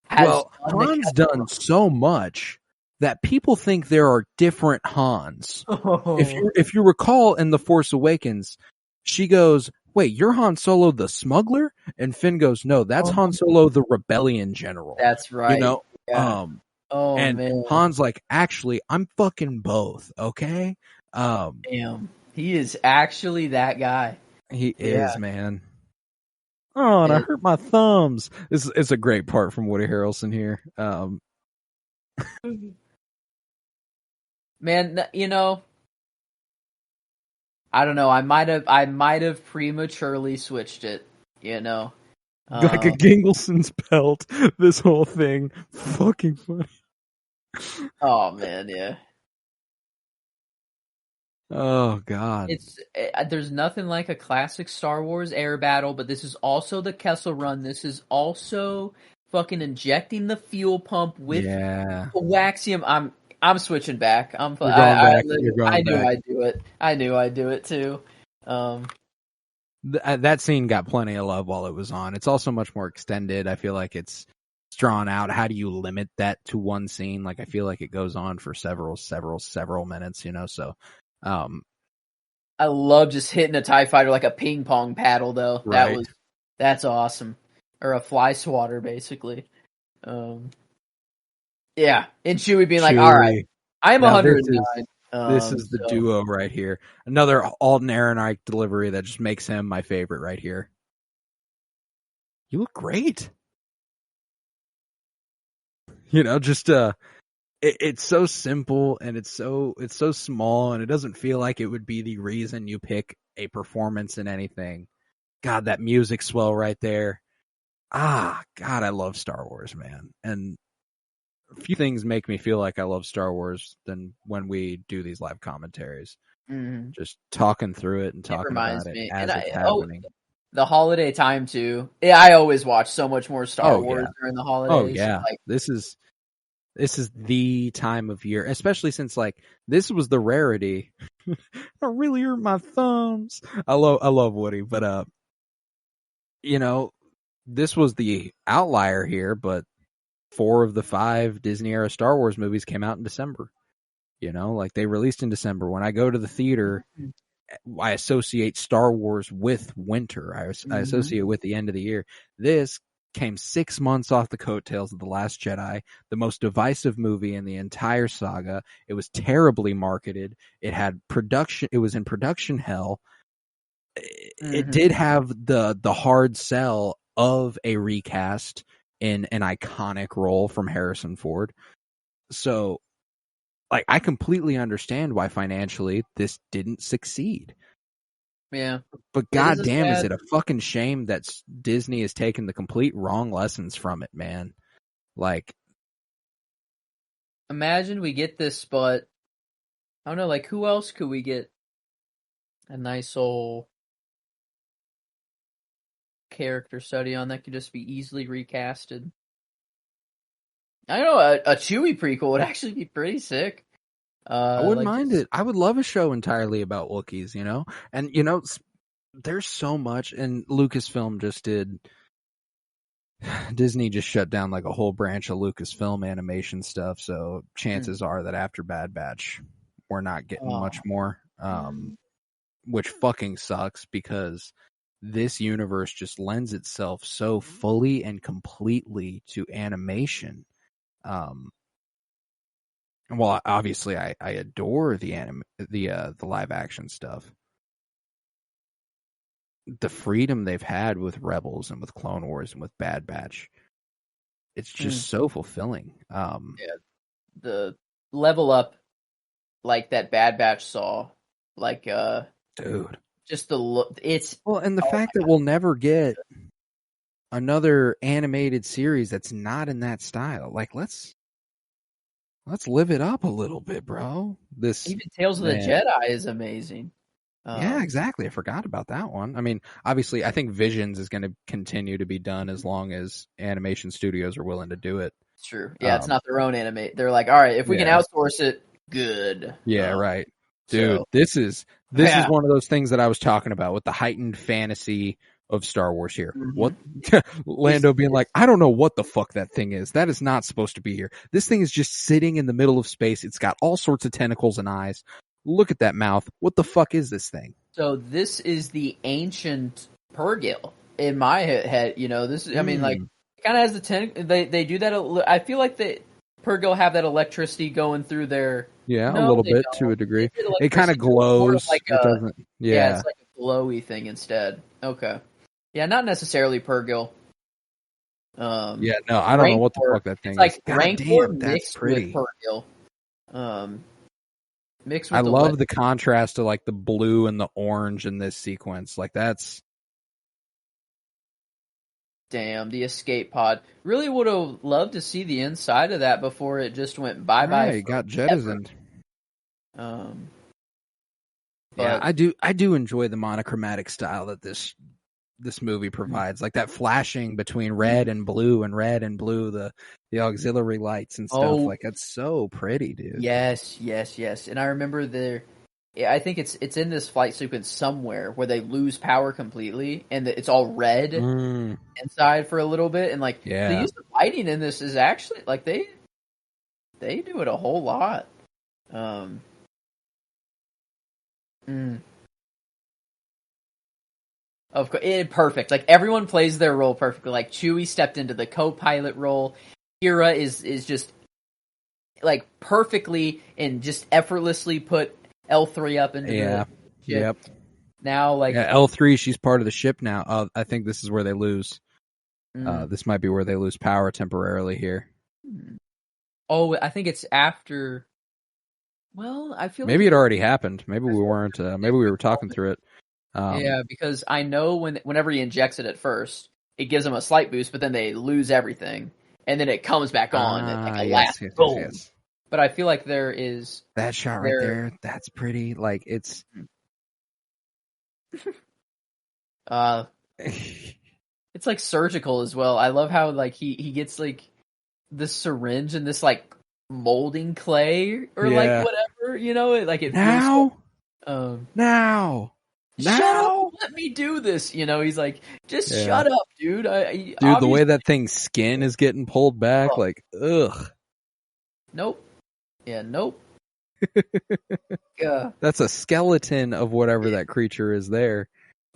has Well, done the Han's Kessel done so much that people think there are different Hans. Run. If you recall in The Force Awakens, she goes, "Wait, you're Han Solo the smuggler?" And Finn goes, "No, that's Han Solo the rebellion general." That's right. You know, Yeah. Oh, and man. Han's like, "Actually, I'm fucking both." Okay, Damn. He is actually that guy. he Yeah. is, man. Oh, and I hurt my thumbs. It's a great part from Woody Harrelson here. Man, you know, I don't know. I might have prematurely switched it. You know, Like a Gingelson's belt. This whole thing, fucking funny. Oh man, yeah. Oh God. There's nothing like a classic Star Wars air battle, but this is also the Kessel Run. This is also fucking injecting the fuel pump with coaxium. I'm switching back. You're going back. You're going I knew back. I'd do it. I knew I'd do it too. That scene got plenty of love while it was on. It's also much more extended. I feel like it's drawn out. How do you limit that to one scene? Like I feel like it goes on for several minutes. You know, so. I love just hitting a TIE fighter like a ping pong paddle, though. Right. That's awesome, or a fly swatter, basically. Yeah, and Chewie being like, "All right, I'm 109." This is the duo right here. Another Alden Ehrenreich delivery that just makes him my favorite right here. You look great. You know, just it's so simple and it's so small and it doesn't feel like it would be the reason you pick a performance in anything. God, that music swell right there. God, I love Star Wars, man. And a few things make me feel like I love Star Wars than when we do these live commentaries. Mm-hmm. Just talking through it and talking about it as it's happening. The holiday time too. Yeah, I always watch so much more Star Wars during the holidays. Oh yeah, like, this is the time of year, especially since like this was the rarity. I really hurt my thumbs. I love Woody, but you know, this was the outlier here, but 4 of the 5 Disney era Star Wars movies came out in December. You know, like they released in December. When I go to the theater, I associate Star Wars with winter. I associate with the end of the year. This came 6 months off the coattails of The Last Jedi, the most divisive movie in the entire saga. It was terribly marketed. It had production. It was in production hell. It did have the hard sell of a recast in an iconic role from Harrison Ford. So, like, I completely understand why financially this didn't succeed. Yeah. But goddamn, is it a fucking shame that Disney has taken the complete wrong lessons from it, man. Like, imagine we get this, but I don't know, like, who else could we get a nice old character study on that could just be easily recasted? I don't know, a Chewie prequel would actually be pretty sick. I wouldn't mind it. I would love a show entirely about Wookiees, you know? And, you know, there's so much, and Lucasfilm just did. Disney just shut down like a whole branch of Lucasfilm animation stuff, so chances are that after Bad Batch, we're not getting much more. Which fucking sucks because this universe just lends itself so fully and completely to animation. Well, obviously, I adore the live action stuff. The freedom they've had with Rebels and with Clone Wars and with Bad Batch, it's just so fulfilling. Yeah, the level up like that Bad Batch saw, like dude, Just the look. It's Well, and the oh fact my that we'll never get another animated series that's not in that style. Like, let's live it up a little bit, bro. This even Tales of the man. Jedi is amazing. Yeah, exactly. I forgot about that one. I mean, obviously, I think Visions is going to continue to be done as long as animation studios are willing to do it. It's true. Yeah, it's Um, not their own anime. They're like, all right, if we can Yeah. outsource it, good. Yeah, right. Dude, So this is yeah. one of those things that I was talking about with the heightened fantasy of Star Wars here. Mhm. What Lando being like, I don't know what the fuck that thing is. That is not supposed to be here. This thing is just sitting in the middle of space. It's got all sorts of tentacles and eyes. Look at that mouth. What the fuck is this thing? So this is the ancient Purgil in my head. You know, this is. I mean, like, it kind of has the They do that. I feel like the Purgil have that electricity going through their. Yeah, No, a little they bit don't. to a degree. It's It kind of electricity, more glows. like It doesn't. yeah, it's like a glowy thing instead. Okay. Yeah, not necessarily Purgil. Yeah, no, I don't know what the Rancor, fuck that thing it's like is. God Rancor damn, that's mixed pretty. with Purgil. Mixed with I the love the contrast to like the blue and the orange in this sequence. Like that's Damn, the escape pod. Really would have loved to see the inside of that before it just went bye-bye. right, got jettisoned. Yeah, I do enjoy the monochromatic style that this movie provides. Like that flashing between red and blue, the auxiliary lights and stuff. Oh. Like it's so pretty, dude. yes. And I remember I think it's in this flight sequence somewhere where they lose power completely and it's all red inside for a little bit. And like Yeah. the use of lighting in this is actually like they do it a whole lot. Of course, perfect. Like everyone plays their role perfectly. Like Chewie stepped into the co-pilot role. Kira is just like perfectly and just effortlessly put L3 up into the ship. Yep. Now, like L3, she's part of the ship now. I think this is where they lose. This might be where they lose power temporarily here. Oh, I think it's after. Well, I feel maybe like it already happened. Maybe we weren't. Maybe we were talking through it. Yeah, because I know whenever he injects it at first, it gives them a slight boost, but then they lose everything, and then it comes back on at like a last boom. Yes. But I feel like there is that shot right there. That's pretty. Like it's. It's like surgical as well. I love how like he gets like this syringe and this like molding clay or like whatever, you know, like it now feels now shut up, let me do this, you know. He's like, just shut up, dude. Dude, the way that thing's skin is getting pulled back, like ugh. Nope. Yeah. That's a skeleton of whatever that creature is there.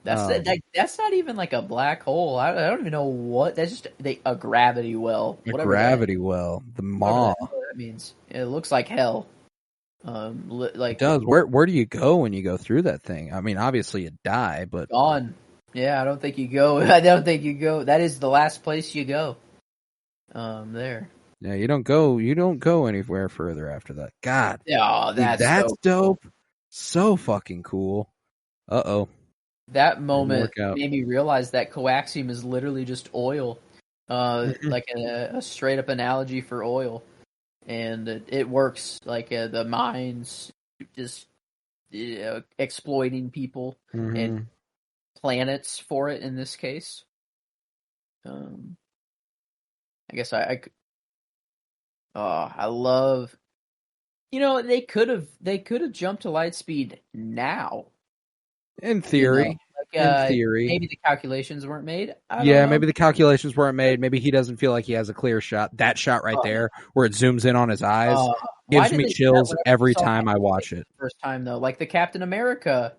That's not even like a black hole. I don't even know what. That's just a gravity well. A gravity well. The maw. That means it looks like hell. Like it does. Where do you go when you go through that thing? I mean, obviously you die, but gone. Yeah, I don't think you go. I don't think you go. That is the last place you go. There. Yeah, you don't go anywhere further after that. God. Yeah, that's dope. So fucking cool. Uh-oh. That moment made me realize that coaxium is literally just oil. Like a straight up analogy for oil. And it works like the mines just exploiting people and planets for it in this case. I guess I love. You know, they could have jumped to light speed now. In theory. You know, like, in theory. Maybe the calculations weren't made. I don't know. Maybe the calculations weren't made. Maybe he doesn't feel like he has a clear shot. That shot right there, where it zooms in on his eyes, gives me chills every time I watch it. First time though, like the Captain America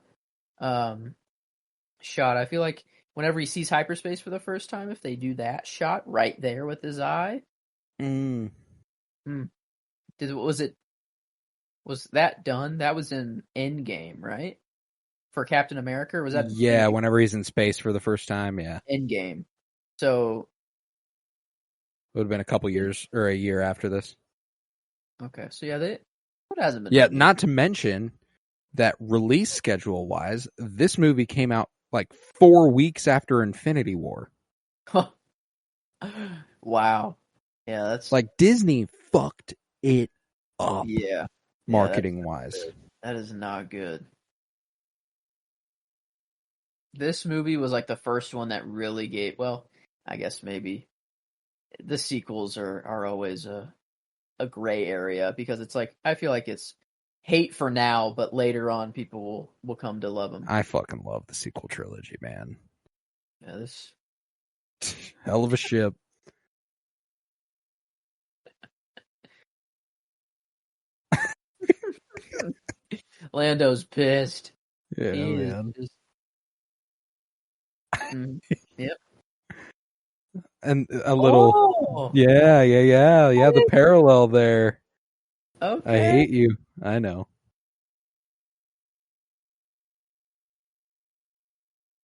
shot. I feel like whenever he sees hyperspace for the first time, if they do that shot right there with his eye, was that done? That was in Endgame, right? For Captain America, or was that? Yeah, whenever he's in space for the first time, yeah. Endgame. So it would have been a couple years or a year after this. Okay, so yeah, what hasn't been? Yeah, not to mention that release schedule wise, this movie came out like 4 weeks after Infinity War. Wow. Yeah, that's Like Disney fucked it up yeah. marketing wise. That is not good. This movie was like the first one that really gave. Well, I guess maybe the sequels are always a gray area because it's like I feel like it's hate for now, but later on people will come to love them. I fucking love the sequel trilogy, man. Yeah, this Hell of a ship. Lando's pissed. Yeah, He is man. just- Yep. And a little Oh, yeah, the parallel there. okay. I hate you. I know.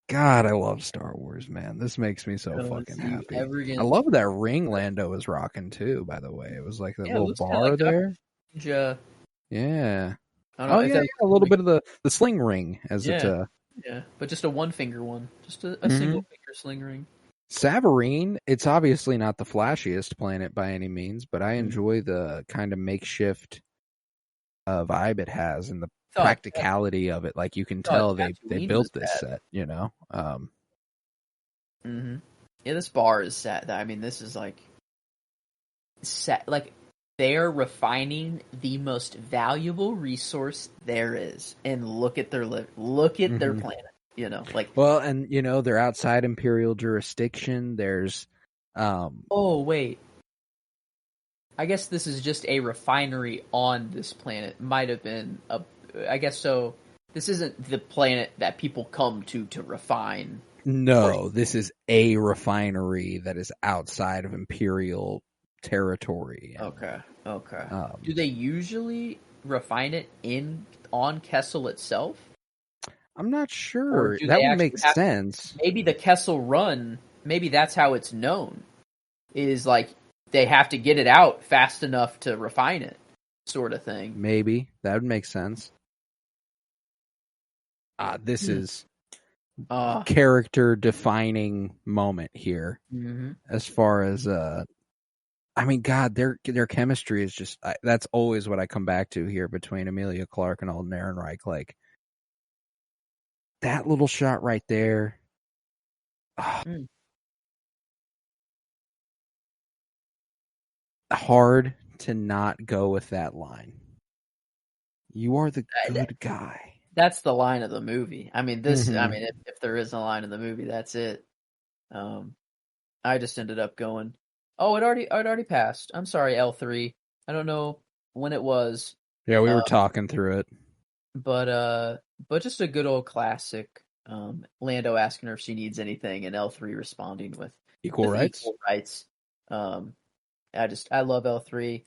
God, I love Star Wars, man. This makes me so fucking happy. I love that ring Lando was rocking too, by the way. It was like that little bar like there. Yeah. Yeah. I don't know if that's a little bit of the sling ring as it yeah, but just a one finger one. Just a Mhm. single finger sling ring. Savareen, it's obviously not the flashiest planet by any means, but I Mhm. enjoy the kind of makeshift vibe it has and the Thought- practicality of it. Like you can thought tell they Tatooine built was this bad. set, you know. Yeah, this bar is set. I mean, this is like set. Like they're refining the most valuable resource there is, and look at their their planet. You know, like Well, and you know they're outside Imperial jurisdiction. There's, oh wait, I guess this is just a refinery on this planet. Might have been a, I guess so. This isn't the planet that people come to refine. no, this is a refinery that is outside of Imperial territory. Okay. Um, Do they usually refine it on Kessel itself? I'm not sure. do That they would actually make have- sense. Maybe the Kessel Run. Maybe that's how it's known. Is like they have to get it out fast enough to refine it, sort of thing. Maybe that would make sense. This is character defining moment here as far as I mean, God, their chemistry is just that's always what I come back to here between Emilia Clarke and Alden Ehrenreich. Like that little shot right there. Hard to not go with that line. You are the good guy. That's the line of the movie. I mean, this. I mean, if there is a line in the movie, that's it. I just ended up going. Oh, it already passed. I'm sorry, L3. I don't know when it was. Yeah, we were talking through it. But just a good old classic. Lando asking her if she needs anything, and L3 responding with Equal rights. Equal rights. I love L3.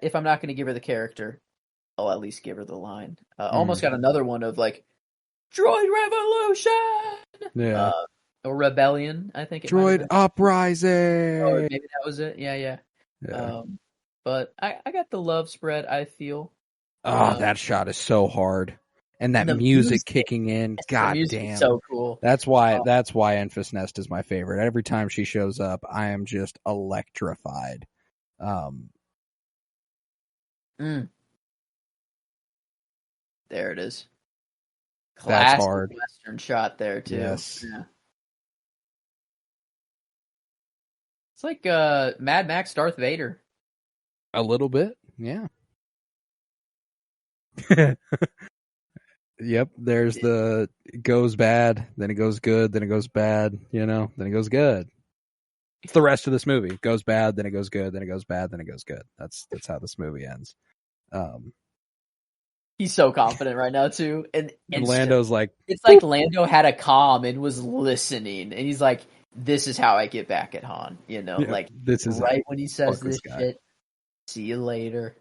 If I'm not going to give her the character, I'll at least give her the line. Almost got another one of like, Droid Revolution! Yeah. Or Rebellion, I think it might Droid have been. Uprising! Oh, maybe that was it. Yeah. But I got the love spread, I feel. That shot is so hard. And that music kicking in, god damn. So cool. That's why Enfys Nest is my favorite. Every time she shows up, I am just electrified. There it is. That's Classic hard. Western shot there too. Yes. Yeah. It's like Mad Max Darth Vader. A little bit, yeah. Yep, there's the it goes bad, then it goes good, then it goes bad, then it goes good. It's the rest of this movie. It goes bad, then it goes good, then it goes bad, then it goes good. That's how this movie ends. He's so confident right now too, and Lando's like, it's like Lando had a comm and was listening, and he's like, "This is how I get back at Han," like this is right when he says this guy. shit. See you later.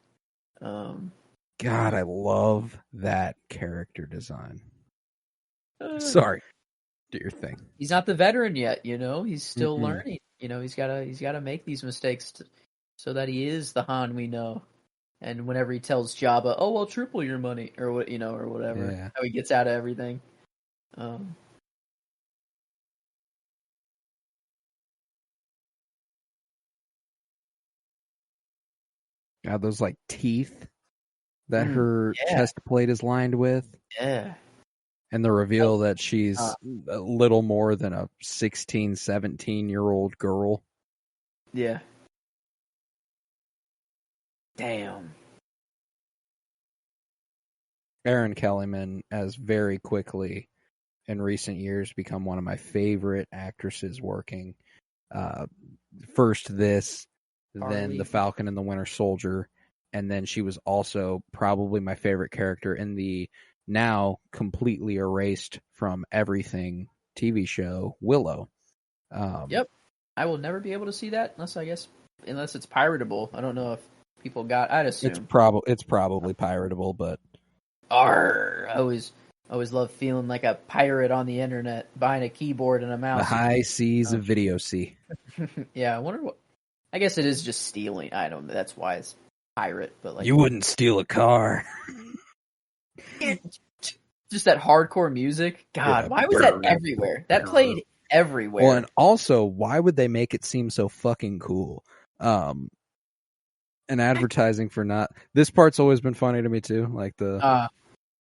God, I love that character design. Sorry, do your thing. He's not the veteran yet, He's still learning. He's gotta make these mistakes so that he is the Han we know. And whenever he tells Jabba, "Oh, I'll triple your money," or what, or whatever, Yeah. how he gets out of everything. Um, God, those like teeth that her chest plate is lined with. Yeah. And the reveal that she's a little more than a 16, 17-year-old girl. Yeah. Damn. Erin Kellyman has very quickly, in recent years, become one of my favorite actresses working. First this, then The Falcon and the Winter Soldier, and then she was also probably my favorite character in the now completely erased from everything TV show Willow. Yep. I will never be able to see that unless it's piratable. I don't know if people I'd assume. It's probably piratable, but I always love feeling like a pirate on the internet, buying a keyboard and a mouse. The high seas of video sea. Yeah, I wonder what. I guess it is just stealing. I don't know. That's why it's pirate. But like, you wouldn't steal a car. Just that hardcore music. God, why was that everywhere? That played everywhere. Well, and also, why would they make it seem so fucking cool? And advertising for not. This part's always been funny to me too. Like the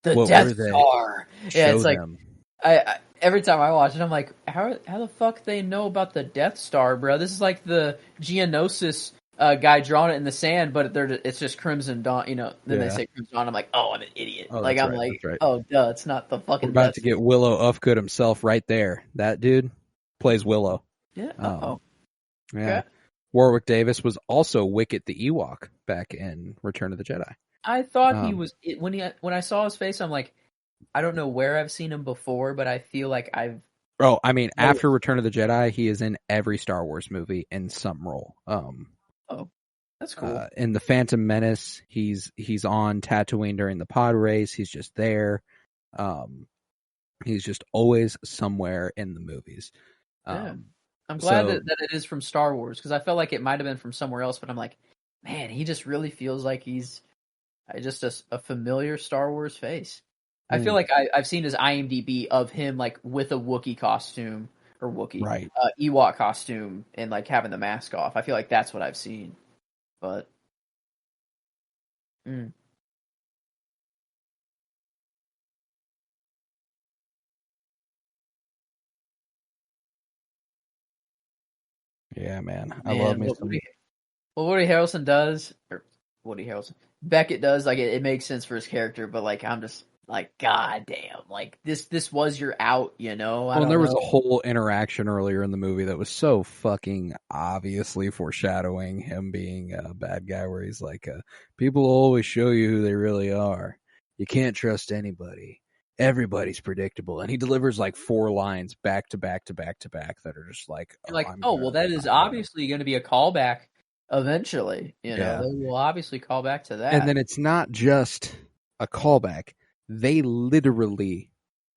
Death Star. Yeah, it's like them. I every time I watch it, I'm like, how the fuck they know about the Death Star, bro? This is like the Geonosis guy drawing it in the sand, but it's just Crimson Dawn. Then they say Crimson Dawn. I'm like, oh, I'm an idiot. Oh, like I'm right, like, oh, duh, it's not the fucking. We're about to get Willow Ufgood himself right there. That dude plays Willow. Yeah. Yeah. Okay. Warwick Davis was also Wicket the Ewok back in Return of the Jedi. I thought he was when I saw his face. I'm like, I don't know where I've seen him before, but I feel like I've. Oh, I mean, after Return of the Jedi, he is in every Star Wars movie in some role. Oh, that's cool. In the Phantom Menace, he's on Tatooine during the pod race. He's just there. He's just always somewhere in the movies. Yeah. I'm glad that it is from Star Wars, because I felt like it might have been from somewhere else, but I'm like, man, he just really feels like he's just a familiar Star Wars face. I feel like I've seen his IMDb of him like with a Wookiee costume or Ewok costume and like having the mask off. I feel like that's what I've seen, but. Yeah, man. I love me some. Well, Woody Harrelson does, or Woody Harrelson, Beckett does, like, it makes sense for his character, but, like, I'm just, like, god damn, like, this was your out, Well, there was a whole interaction earlier in the movie that was so fucking obviously foreshadowing him being a bad guy, where he's like, people will always show you who they really are. You can't trust anybody. Everybody's predictable. And he delivers like 4 lines back to back to back to back that are just like, that is obviously going to be a callback eventually. They will obviously call back to that. And then it's not just a callback. They literally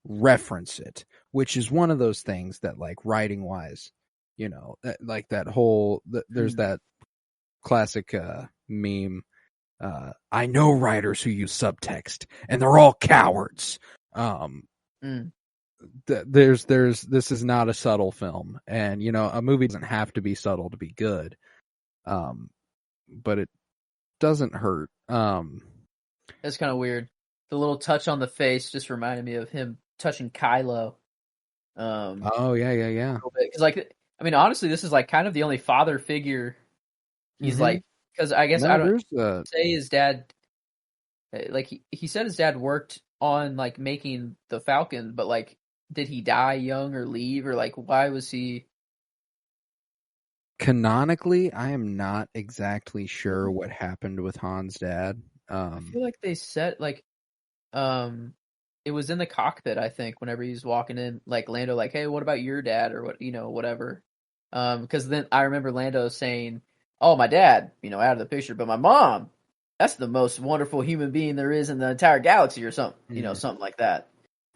reference it, which is one of those things that, like, writing wise, like that whole, there's that classic meme. I know writers who use subtext and they're all cowards. This is not a subtle film, and a movie doesn't have to be subtle to be good, but it doesn't hurt. That's kind of weird. The little touch on the face just reminded me of him touching Kylo. Oh yeah. Because, like, I mean, honestly, this is like kind of the only father figure he's like, because I guess I don't say his dad. Like he said, his dad worked on like making the Falcon, but like, did he die young or leave, or like, why was he? Canonically, I am not exactly sure what happened with Han's dad. I feel like they said like, it was in the cockpit, I think, whenever he was walking in, like Lando, like, hey, what about your dad, or what, whatever. Because then I remember Lando saying, oh, my dad, out of the picture, but my mom, that's the most wonderful human being there is in the entire galaxy, or something, something like that.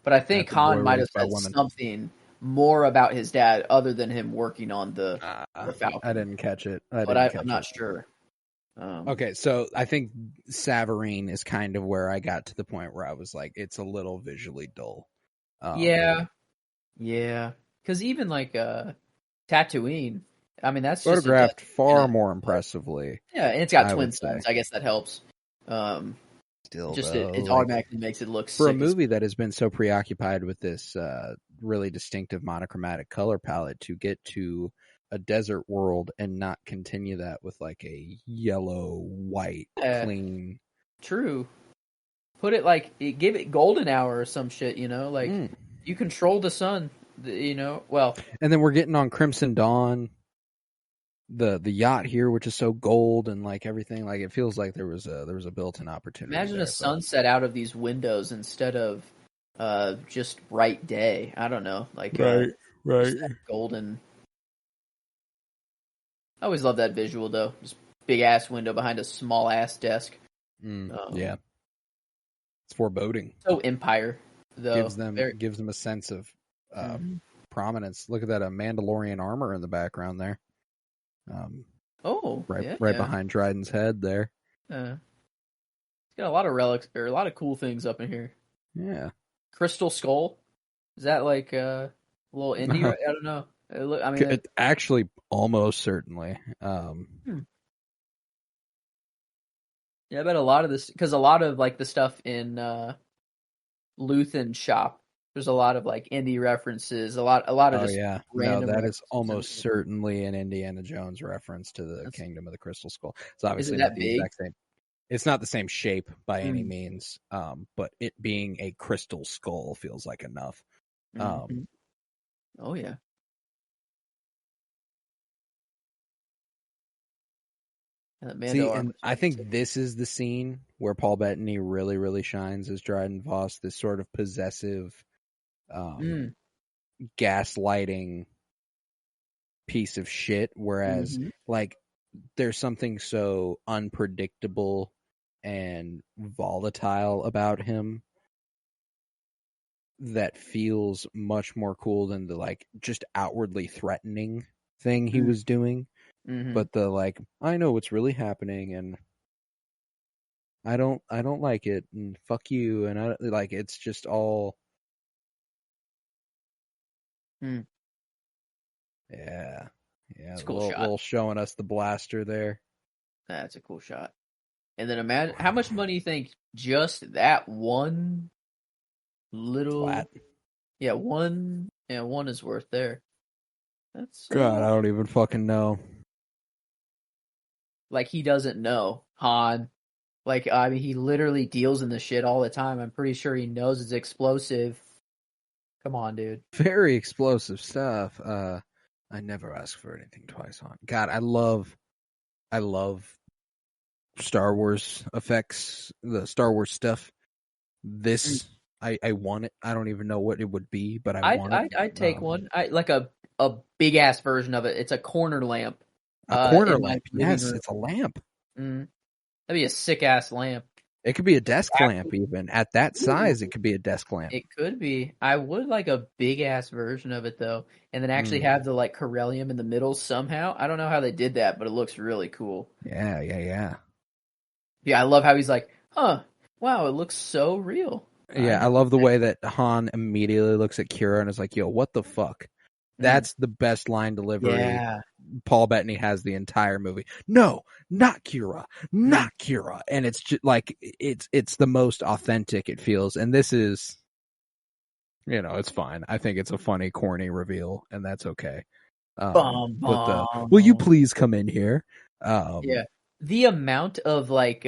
But I think Han might have said something more about his dad other than him working on the Falcon. I didn't catch it. I'm not sure. Okay, so I think Savarine is kind of where I got to the point where I was like, it's a little visually dull. Yeah. Because even like Tatooine, I mean that's photographed just far more impressively. Yeah, and it's got I twin would suns. say. I guess that helps. Still, Just though, it like, automatically makes it look for a sick as movie that has been so preoccupied with this really distinctive monochromatic color palette to get to a desert world and not continue that with like a yellow, white, clean. True. Put it like give it golden hour or some shit. You know, like you control the sun. You know, well, and then we're getting on Crimson Dawn. The yacht here, which is so gold and like everything, like it feels like there was a built-in opportunity. Imagine there, a sunset out of these windows instead of just bright day. I don't know, like right. just that golden. I always love that visual though. Just big ass window behind a small ass desk. Yeah, it's foreboding. So Empire though gives them a sense of prominence. Look at that Mandalorian armor in the background there. Right behind Dryden's head there. It's got a lot of relics or a lot of cool things up in here. Yeah. Crystal Skull. Is that like a little indie? I don't know. It actually almost certainly. Yeah, I bet a lot of this because a lot of like the stuff in Luthen shop. There's a lot of like indie references. A lot of just random. No, that is almost certainly an Indiana Jones reference to the Kingdom of the Crystal Skull. It's obviously not the exact same. It's not the same shape by any means, but it being a crystal skull feels like enough. Oh yeah. See, and I think this is the scene where Paul Bettany really, really shines as Dryden Voss. This sort of possessive, gaslighting piece of shit. Whereas, like, there's something so unpredictable and volatile about him that feels much more cool than the like just outwardly threatening thing he was doing. But the like, I know what's really happening, and I don't like it, and fuck you, and I like it's just all. Yeah, it's a cool shot. Little showing us the blaster there. That's a cool shot. And then imagine how much money you think just that one little flat. Yeah, one is worth there. That's God, I don't even fucking know. Like he doesn't know Han. Like I mean, he literally deals in this shit all the time. I'm pretty sure he knows it's explosive. Come on, dude. Very explosive stuff. I never ask for anything twice, Han. God, I love Star Wars effects, the Star Wars stuff. This I want it. I don't even know what it would be, but I want it. I'd take one. I like a big ass version of it. It's a corner lamp. A corner lamp. Yes, it's a lamp. That'd be a sick ass lamp. It could be a desk lamp even. At that size, it could be a desk lamp. It could be. I would like a big ass version of it though, and then actually have the like Corellium in the middle somehow. I don't know how they did that, but it looks really cool. Yeah. Yeah, I love how he's like, wow, it looks so real. Yeah, I love the way that Han immediately looks at Kira and is like, yo, what the fuck? That's the best line delivery Paul Bettany has the entire movie. No, not Kira. Not Kira. And it's just like, it's the most authentic it feels. And this is, it's fine. I think it's a funny, corny reveal, and that's okay. Will you please come in here? Yeah. The amount of like,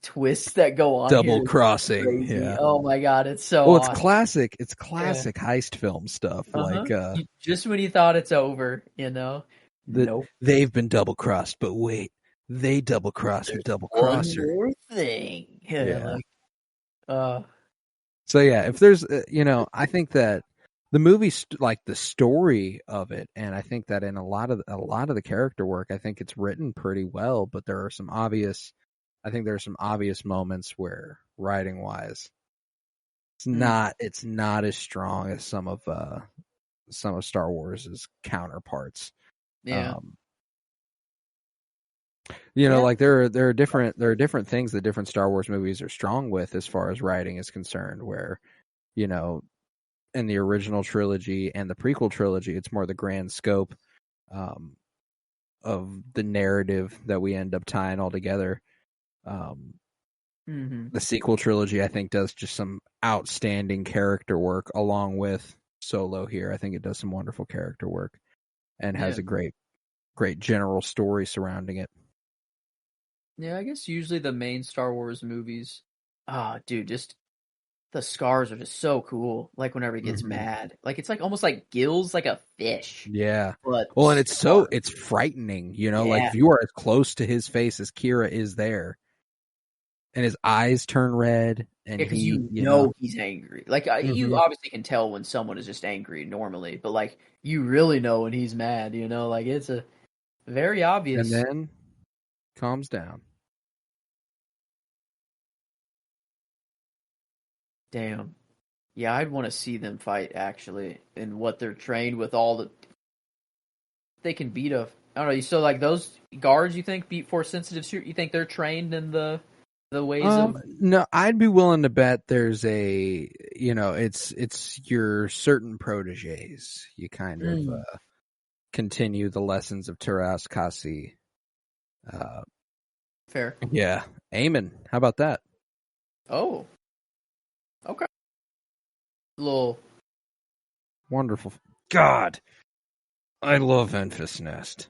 twists that go on double crossing. Yeah. Oh my god, it's so awesome. It's classic heist film stuff. Like just when you thought it's over, nope. They've been double crossed, but wait, they double crossed a double crosser. One more thing. Yeah. So yeah, if there's I think that the movie like the story of it, and I think that in a lot of the character work, I think it's written pretty well, but there are some obvious moments where writing wise it's not as strong as some of Star Wars's counterparts. Yeah. You know, Yeah. like there are different things that different Star Wars movies are strong with as far as writing is concerned. Where, you know, in the original trilogy and the prequel trilogy, it's more the grand scope of the narrative that we end up tying all together. The sequel trilogy, I think, does just some outstanding character work along with Solo here. I think it does some wonderful character work and has a great general story surrounding it. Yeah, I guess usually the main Star Wars movies, dude, just the scars are just so cool. Like whenever he gets mad, like it's like almost like gills like a fish. Yeah. But Well, and scarred. it's frightening, you know, like Yeah. if you are as close to his face as Kira is there and his eyes turn red and Because he, you know he's angry. Like you obviously can tell when someone is just angry normally, but like you really know when he's mad. You know, like it's a very obvious. and then calms down. Damn. Yeah, I'd want to see them fight actually, and what they're trained with. All the they can beat a. I don't know. So like those guards, you think beat force sensitive suit? You think they're trained in the ways of? No, I'd be willing to bet there's a, you know, it's your certain proteges. You kind of continue the lessons of Taras Kasi. Fair. Yeah, Aemon. How about that? Oh. Okay. Little. Wonderful. God, I love Enfys Nest.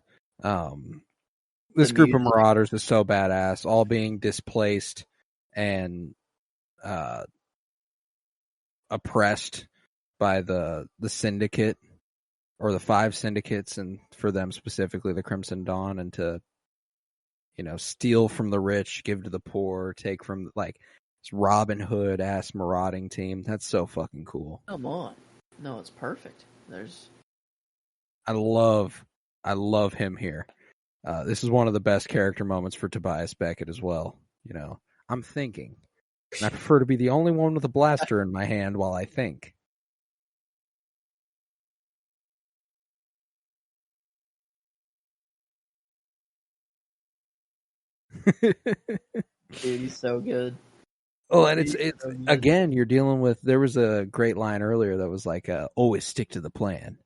This group of marauders is so badass, all being displaced and oppressed by the syndicate or the 5 syndicates, and for them specifically the Crimson Dawn, and to, you know, steal from the rich, give to the poor, take from, like, this Robin Hood ass marauding team. That's so fucking cool. Come on. No, it's perfect. I love him here. This is one of the best character moments for Tobias Beckett as well. You know, I'm thinking, and I prefer to be the only one with a blaster in my hand while I think. Dude, he's so good. Oh, and it's again, you're dealing with. There was a great line earlier that was like, "Always stick to the plan.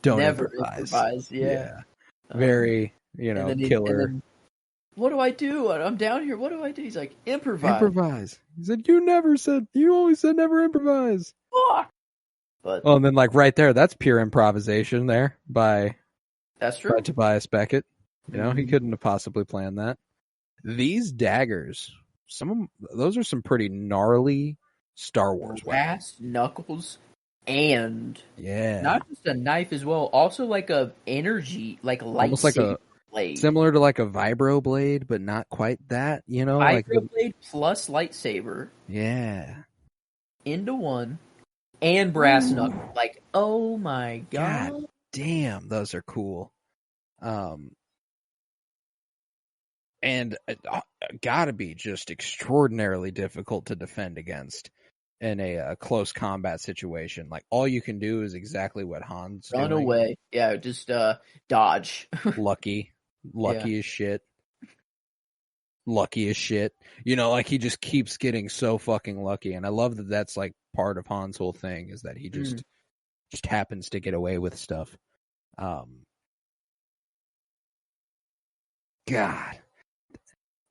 Don't Never improvise." Yeah. Very, you know, killer. What do I do? I'm down here. What do I do? He's like, improvise. Improvise. He said, you always said never improvise. Fuck. But and then like right there, that's pure improvisation there by Tobias Beckett. You know, he couldn't have possibly planned that. These daggers, those are some pretty gnarly Star Wars brass knuckles, and yeah, not just a knife as well, also like a energy, like almost like a blade, similar to like a vibro blade, but not quite that. You know, vibro blade plus lightsaber, into one, and brass knuckle. Like, oh my god, damn, those are cool. And gotta be just extraordinarily difficult to defend against in a close combat situation. Like, all you can do is exactly what Han's run doing. away. Yeah, just dodge. Lucky as shit. Lucky as shit. You know, like, he just keeps getting so fucking lucky. And I love that that's like part of Han's whole thing, is that he just happens to get away with stuff. God.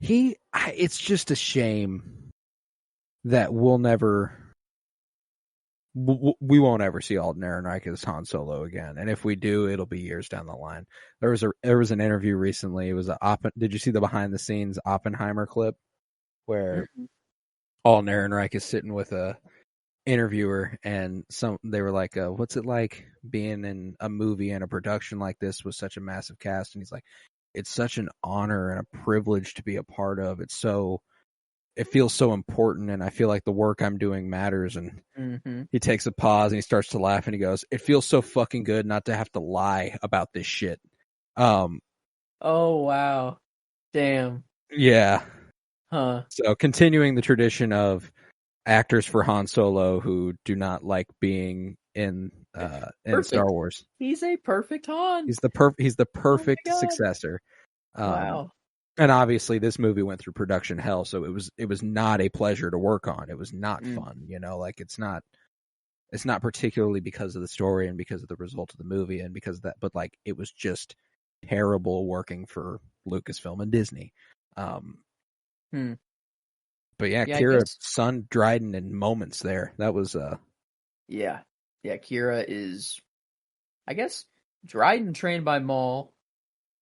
It's just a shame that we won't ever see Alden Ehrenreich as Han Solo again. And if we do, it'll be years down the line. There was an interview recently. It was did you see the behind the scenes Oppenheimer clip where Alden Ehrenreich is sitting with a interviewer, and they were like, what's it like being in a movie and a production like this with such a massive cast? And he's like, it's such an honor and a privilege to be a part of. It feels so important, and I feel like the work I'm doing matters. And he takes a pause and he starts to laugh and he goes, it feels so fucking good not to have to lie about this shit. Oh wow. Damn. Yeah. Huh. So continuing the tradition of actors for Han Solo who do not like being in Star Wars. He's a perfect Han. He's the perfect successor. Wow. And obviously this movie went through production hell, so it was not a pleasure to work on. It was not fun, like it's not particularly because of the story and because of the result of the movie and because of that, but like it was just terrible working for Lucasfilm and Disney. But yeah, Kira, son Dryden in moments there. That was Yeah, Kira is, I guess, Dryden trained by Maul,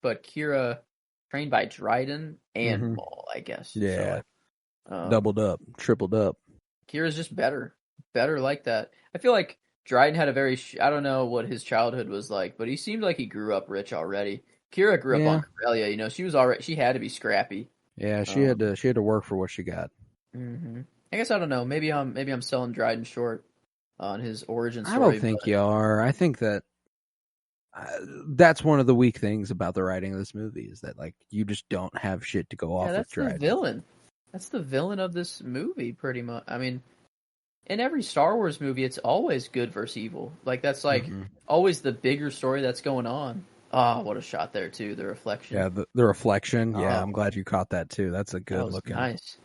but Kira trained by Dryden and Maul, I guess. Yeah. So, doubled up, tripled up. Kira's just better like that. I feel like Dryden had a very, I don't know what his childhood was like, but he seemed like he grew up rich already. Kira grew up on Corellia, she had to be scrappy. Yeah, she had to work for what she got. I guess I don't know. Maybe I'm selling Dryden short on his origin story. I don't think you are. I think that that's one of the weak things about the writing of this movie is that like you just don't have shit to go off with Dryden. That's the villain. That's the villain of this movie, pretty much. I mean, in every Star Wars movie, it's always good versus evil. Like that's like always the bigger story that's going on. Oh, what a shot there too! The reflection. Yeah, the reflection. Yeah, I'm glad you caught that too. That's a good looking. Nice.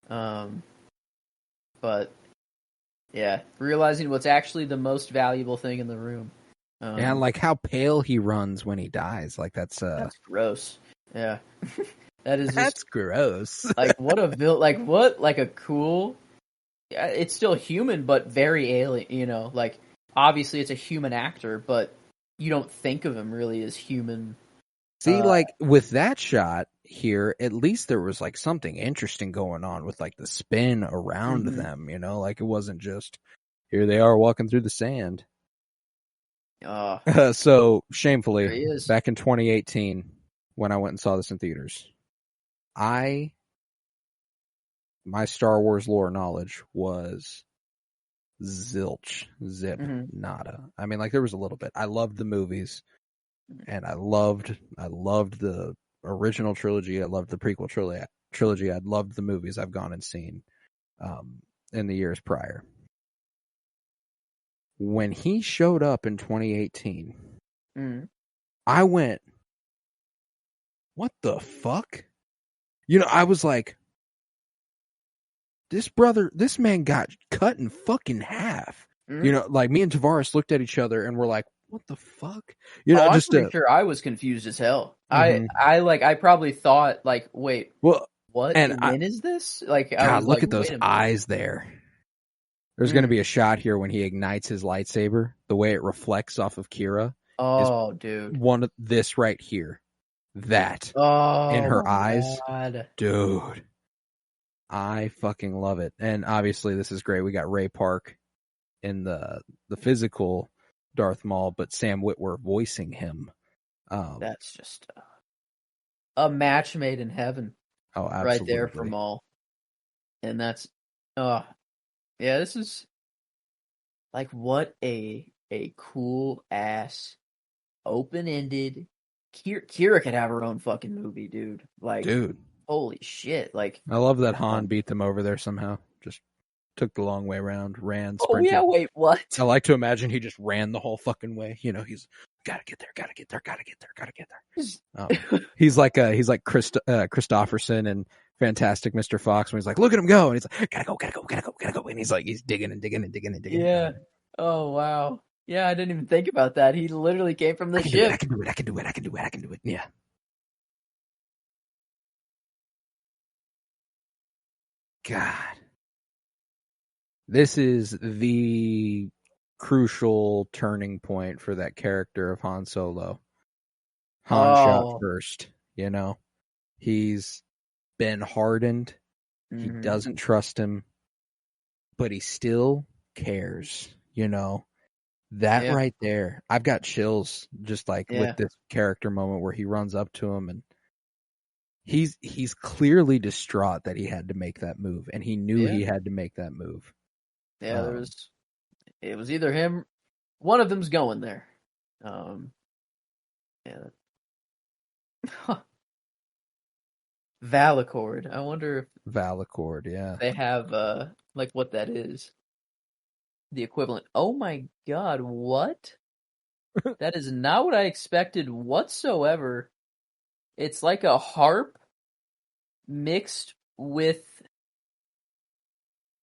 But yeah, realizing what's actually the most valuable thing in the room. And like how pale he runs when he dies. Like that's gross. Yeah, that is. That's gross. Like what a like a cool. It's still human, but very alien. Like obviously it's a human actor, but you don't think of him really as human. See, like with that shot here, at least there was like something interesting going on with like the spin around them. Like it wasn't just here they are walking through the sand. So shamefully, back in 2018, when I went and saw this in theaters, my Star Wars lore knowledge was zilch, nada. I mean, like there was a little bit. I loved the movies, and I loved the original trilogy. I loved the prequel trilogy. I loved the movies I've gone and seen in the years prior. When he showed up in 2018, I went, what the fuck? I was like, this man got cut in fucking half. Like me and Tavares looked at each other and we're like, what the fuck? I'm pretty sure I was confused as hell. I probably thought like, wait, what? And when is this? Like, God, look at those eyes there. There's going to be a shot here when he ignites his lightsaber. The way it reflects off of Kira. Oh, dude. This right here. That. In her eyes. God. Dude. I fucking love it. And obviously this is great. We got Ray Park in the physical Darth Maul, but Sam Witwer voicing him. That's just a match made in heaven. Oh, absolutely. Right there for Maul. And that's... yeah, this is like what a cool ass open-ended Kira could have her own fucking movie, dude. Like, dude, holy shit! Like, I love that Han beat them over there somehow. Just took the long way around, ran, sprinted. Oh yeah, wait, what? I like to imagine he just ran the whole fucking way. He's gotta get there. He's like Christopherson and Fantastic Mr. Fox when he's like, look at him go, and he's like, gotta go, and he's like, he's digging. Yeah. Oh wow. Yeah, I didn't even think about that. He literally came from the ship. I can do it. Yeah. God. This is the crucial turning point for that character of Han Solo. Han shot first, He's been hardened. He doesn't trust him, but he still cares, That right there. I've got chills just like with this character moment where he runs up to him and he's clearly distraught that he had to make that move, and he knew he had to make that move. Yeah, it was either him, one of them's going there. Valacord. I wonder if Valacord, they have like what that is. The equivalent. Oh my god, what? That is not what I expected whatsoever. It's like a harp mixed with,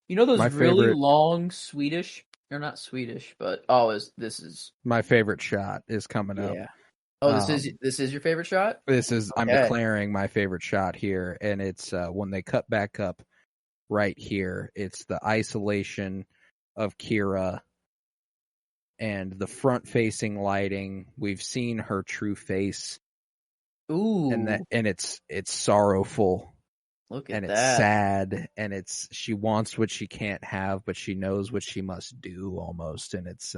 you know, those My really favorite- long Swedish, or not Swedish, but this is My favorite shot is coming up. yeah. Oh, Um, this is your favorite shot? I'm Okay. declaring my favorite shot here, and it's when they cut back up right here. It's the isolation of Kira and the front-facing lighting. We've seen her true face, Ooh, and it's sorrowful, look at and it's that. sad, and she wants what she can't have, but she knows what she must do almost, and it's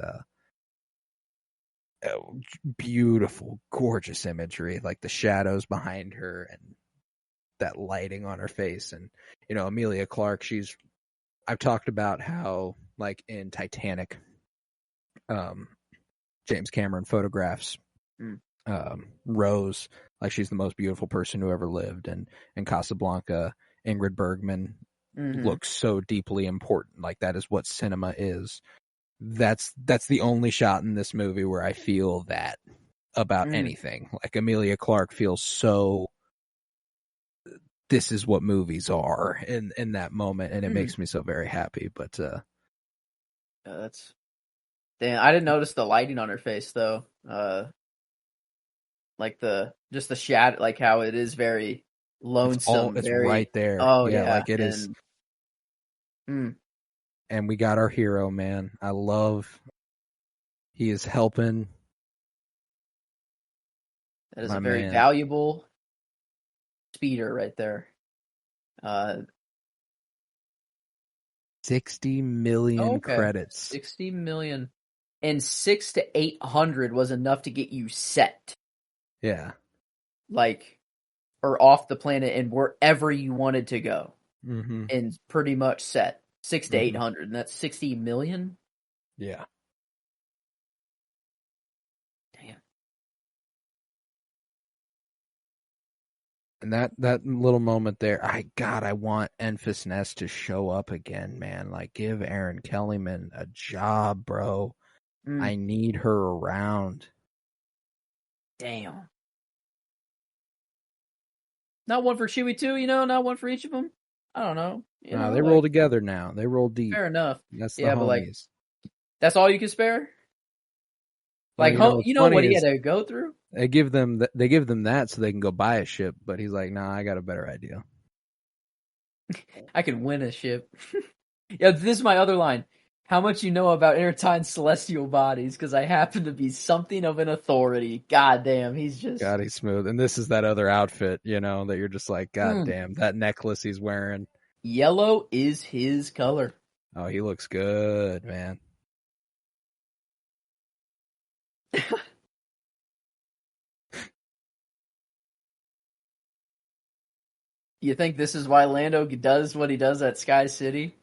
beautiful, gorgeous imagery, like the shadows behind her and that lighting on her face. And Emilia Clarke, I've talked about how, like, in Titanic, James Cameron photographs Rose like she's the most beautiful person who ever lived, and in Casablanca, Ingrid Bergman looks so deeply important. Like, that is what cinema is. That's the only shot in this movie where I feel that about anything. Like, Emilia Clarke feels so, this is what movies are in that moment, and it makes me so very happy. But that's, damn, I didn't notice the lighting on her face though. Like the shadow, like how it is very lonesome. It's very, right there. Oh yeah, yeah, like it is. And we got our hero, man. I love. He is helping. That is a very valuable speeder right there. 60 million credits. 60 million. And 600 to 800 was enough to get you set. Yeah. Like, or off the planet and wherever you wanted to go. Mm-hmm. And pretty much set. 600 to 800. And that's 60 million? Yeah. Damn. And that little moment there, I want Enfys Nest to show up again, man. Like, give Erin Kellyman a job, bro. I need her around. Damn. Not one for Chewie too, not one for each of them? I don't know. They roll together now. They roll deep. Fair enough. That's the homies. But like, that's all you can spare? Like, what he had to go through? They give them that so they can go buy a ship, but he's like, nah, I got a better idea. I can win a ship. Yeah, this is my other line. How much you know about Airtine's celestial bodies, because I happen to be something of an authority. God damn, he's smooth. And this is that other outfit, that you're just like, God damn, that necklace he's wearing. Yellow is his color. Oh, he looks good, man. You think this is why Lando does what he does at Sky City?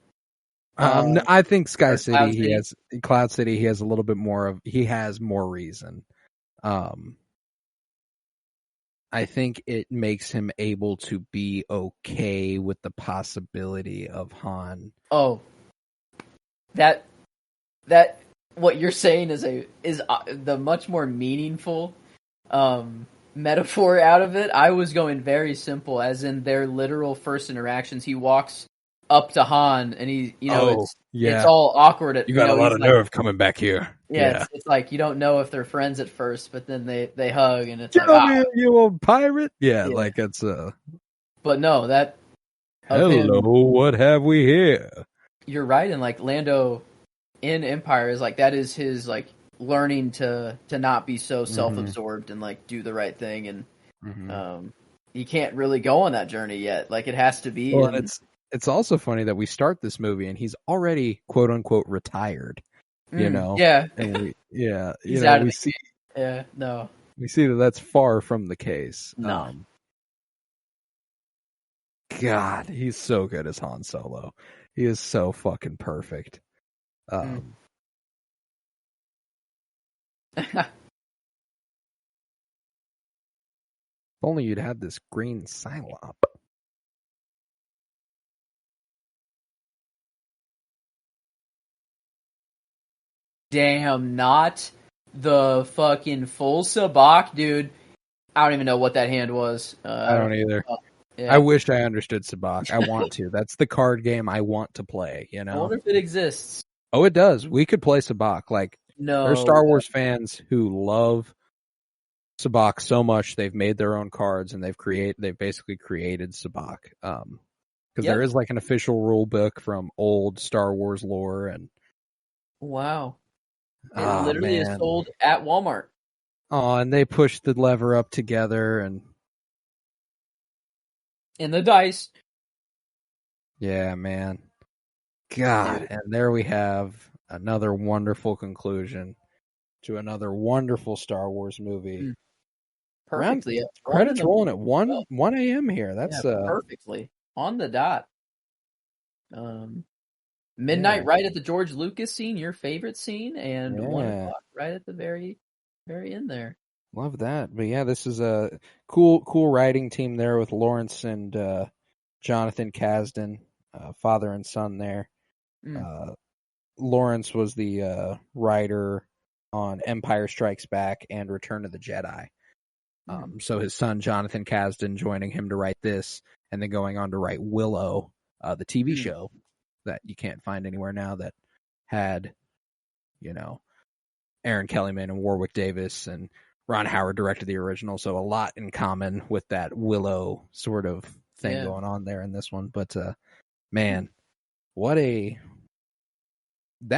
I think Sky City, Cloud City, he has a little bit more he has more reason. I think it makes him able to be okay with the possibility of Han. Oh, that what you're saying is the much more meaningful metaphor out of it. I was going very simple, as in their literal first interactions. He walks up to Han, and it's all awkward. You got a lot of nerve coming back here. Yeah. It's like you don't know if they're friends at first, but then they hug, and it's you old pirate. Yeah, like it's But no, that. Hello, what have we here? You're right, and like Lando in Empire is like that is his like learning to not be so self-absorbed and like do the right thing, and he can't really go on that journey yet. Like it has to be. Well, it's also funny that we start this movie and he's already quote unquote retired. Yeah, and we see. Yeah, no, we see that that's far from the case. No. God, he's so good as Han Solo. He is so fucking perfect. If only you'd had this green Psylop. Damn, not the fucking full sabacc, dude. I don't even know what that hand was. I don't either. Yeah. I wish I understood Sabacc. I want to. That's the card game I want to play, you I know? wonder if it exists. Oh, it does. We could play Sabacc. Like, there's No. Star Wars fans who love Sabacc so much they've made their own cards and they've basically created Sabacc. Because there is like an official rule book from old Star Wars lore and Wow. It oh, literally is man. sold at Walmart. Oh, and they push the lever up together and In the dice. yeah, man. God, Dude. and there we have another wonderful conclusion to another wonderful Star Wars movie. Perfectly. Credits rolling at 1 a.m. here. That's perfectly. On the dot. Midnight right at the George Lucas scene, your favorite scene, and 1 o'clock right at the very, very end there. Love that. But yeah, this is a cool writing team there with Lawrence and Jonathan Kasdan, father and son there. Lawrence was the writer on Empire Strikes Back and Return of the Jedi. So his son Jonathan Kasdan joining him to write this, and then going on to write Willow, the TV show that you can't find anywhere now that had, you know, Aaron Kellyman and Warwick Davis, and Ron Howard directed the original, so a lot in common with that Willow sort of thing going on there in this one. But man, that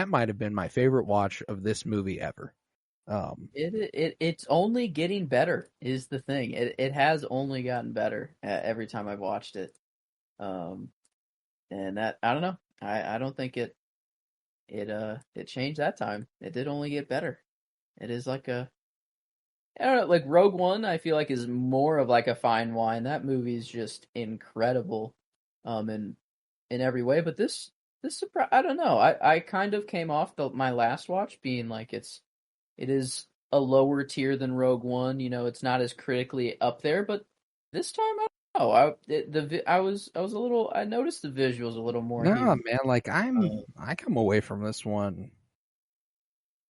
might have been my favorite watch of this movie ever. It's only getting better is the thing. It has only gotten better every time I've watched it. And that, I don't know. I don't think it changed that time. It did only get better. It is like I don't know, like Rogue One, I feel like is more of like a fine wine. That movie is just incredible, in every way. But this surprise, I don't know. I kind of came off my last watch being like it is a lower tier than Rogue One. You know, it's not as critically up there. But this time, I don't know. I noticed the visuals a little more. No, man, like I come away from this one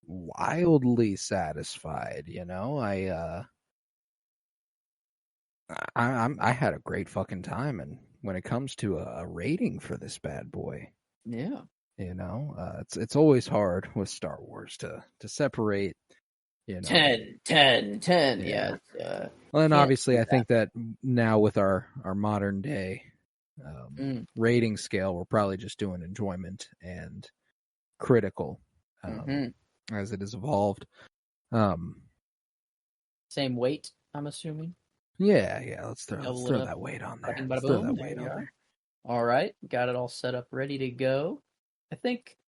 wildly satisfied, you know. I had a great fucking time, and when it comes to a rating for this bad boy, yeah, you know, it's always hard with Star Wars to separate, you know, 10, yeah. Well, and obviously, I think that now with our modern day rating scale, we're probably just doing enjoyment and critical. As it has evolved. Same weight, I'm assuming. Yeah. Let's throw that weight on there. Throw that weight on there. All right, got it all set up, ready to go. I think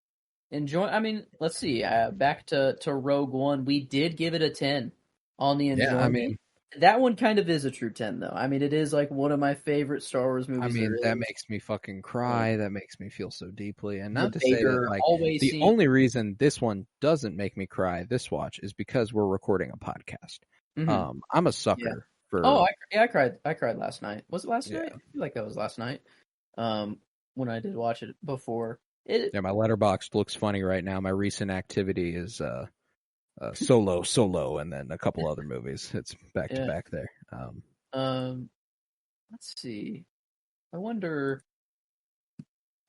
let's see. Back to Rogue One, we did give it a 10 on the enjoyment. Yeah, I mean, that one kind of is a true 10, though. I mean, it is like one of my favorite Star Wars movies. I mean, that makes me fucking cry. That makes me feel so deeply. And not to say that, like, the only reason this one doesn't make me cry this watch is because we're recording a podcast. I'm a sucker for. Oh, I cried. I cried last night. Was it last night? I feel like that was last night. When I did watch it before. Yeah, my Letterboxd looks funny right now. My recent activity is Solo, and then a couple other movies. It's back to back there. Let's see. I wonder,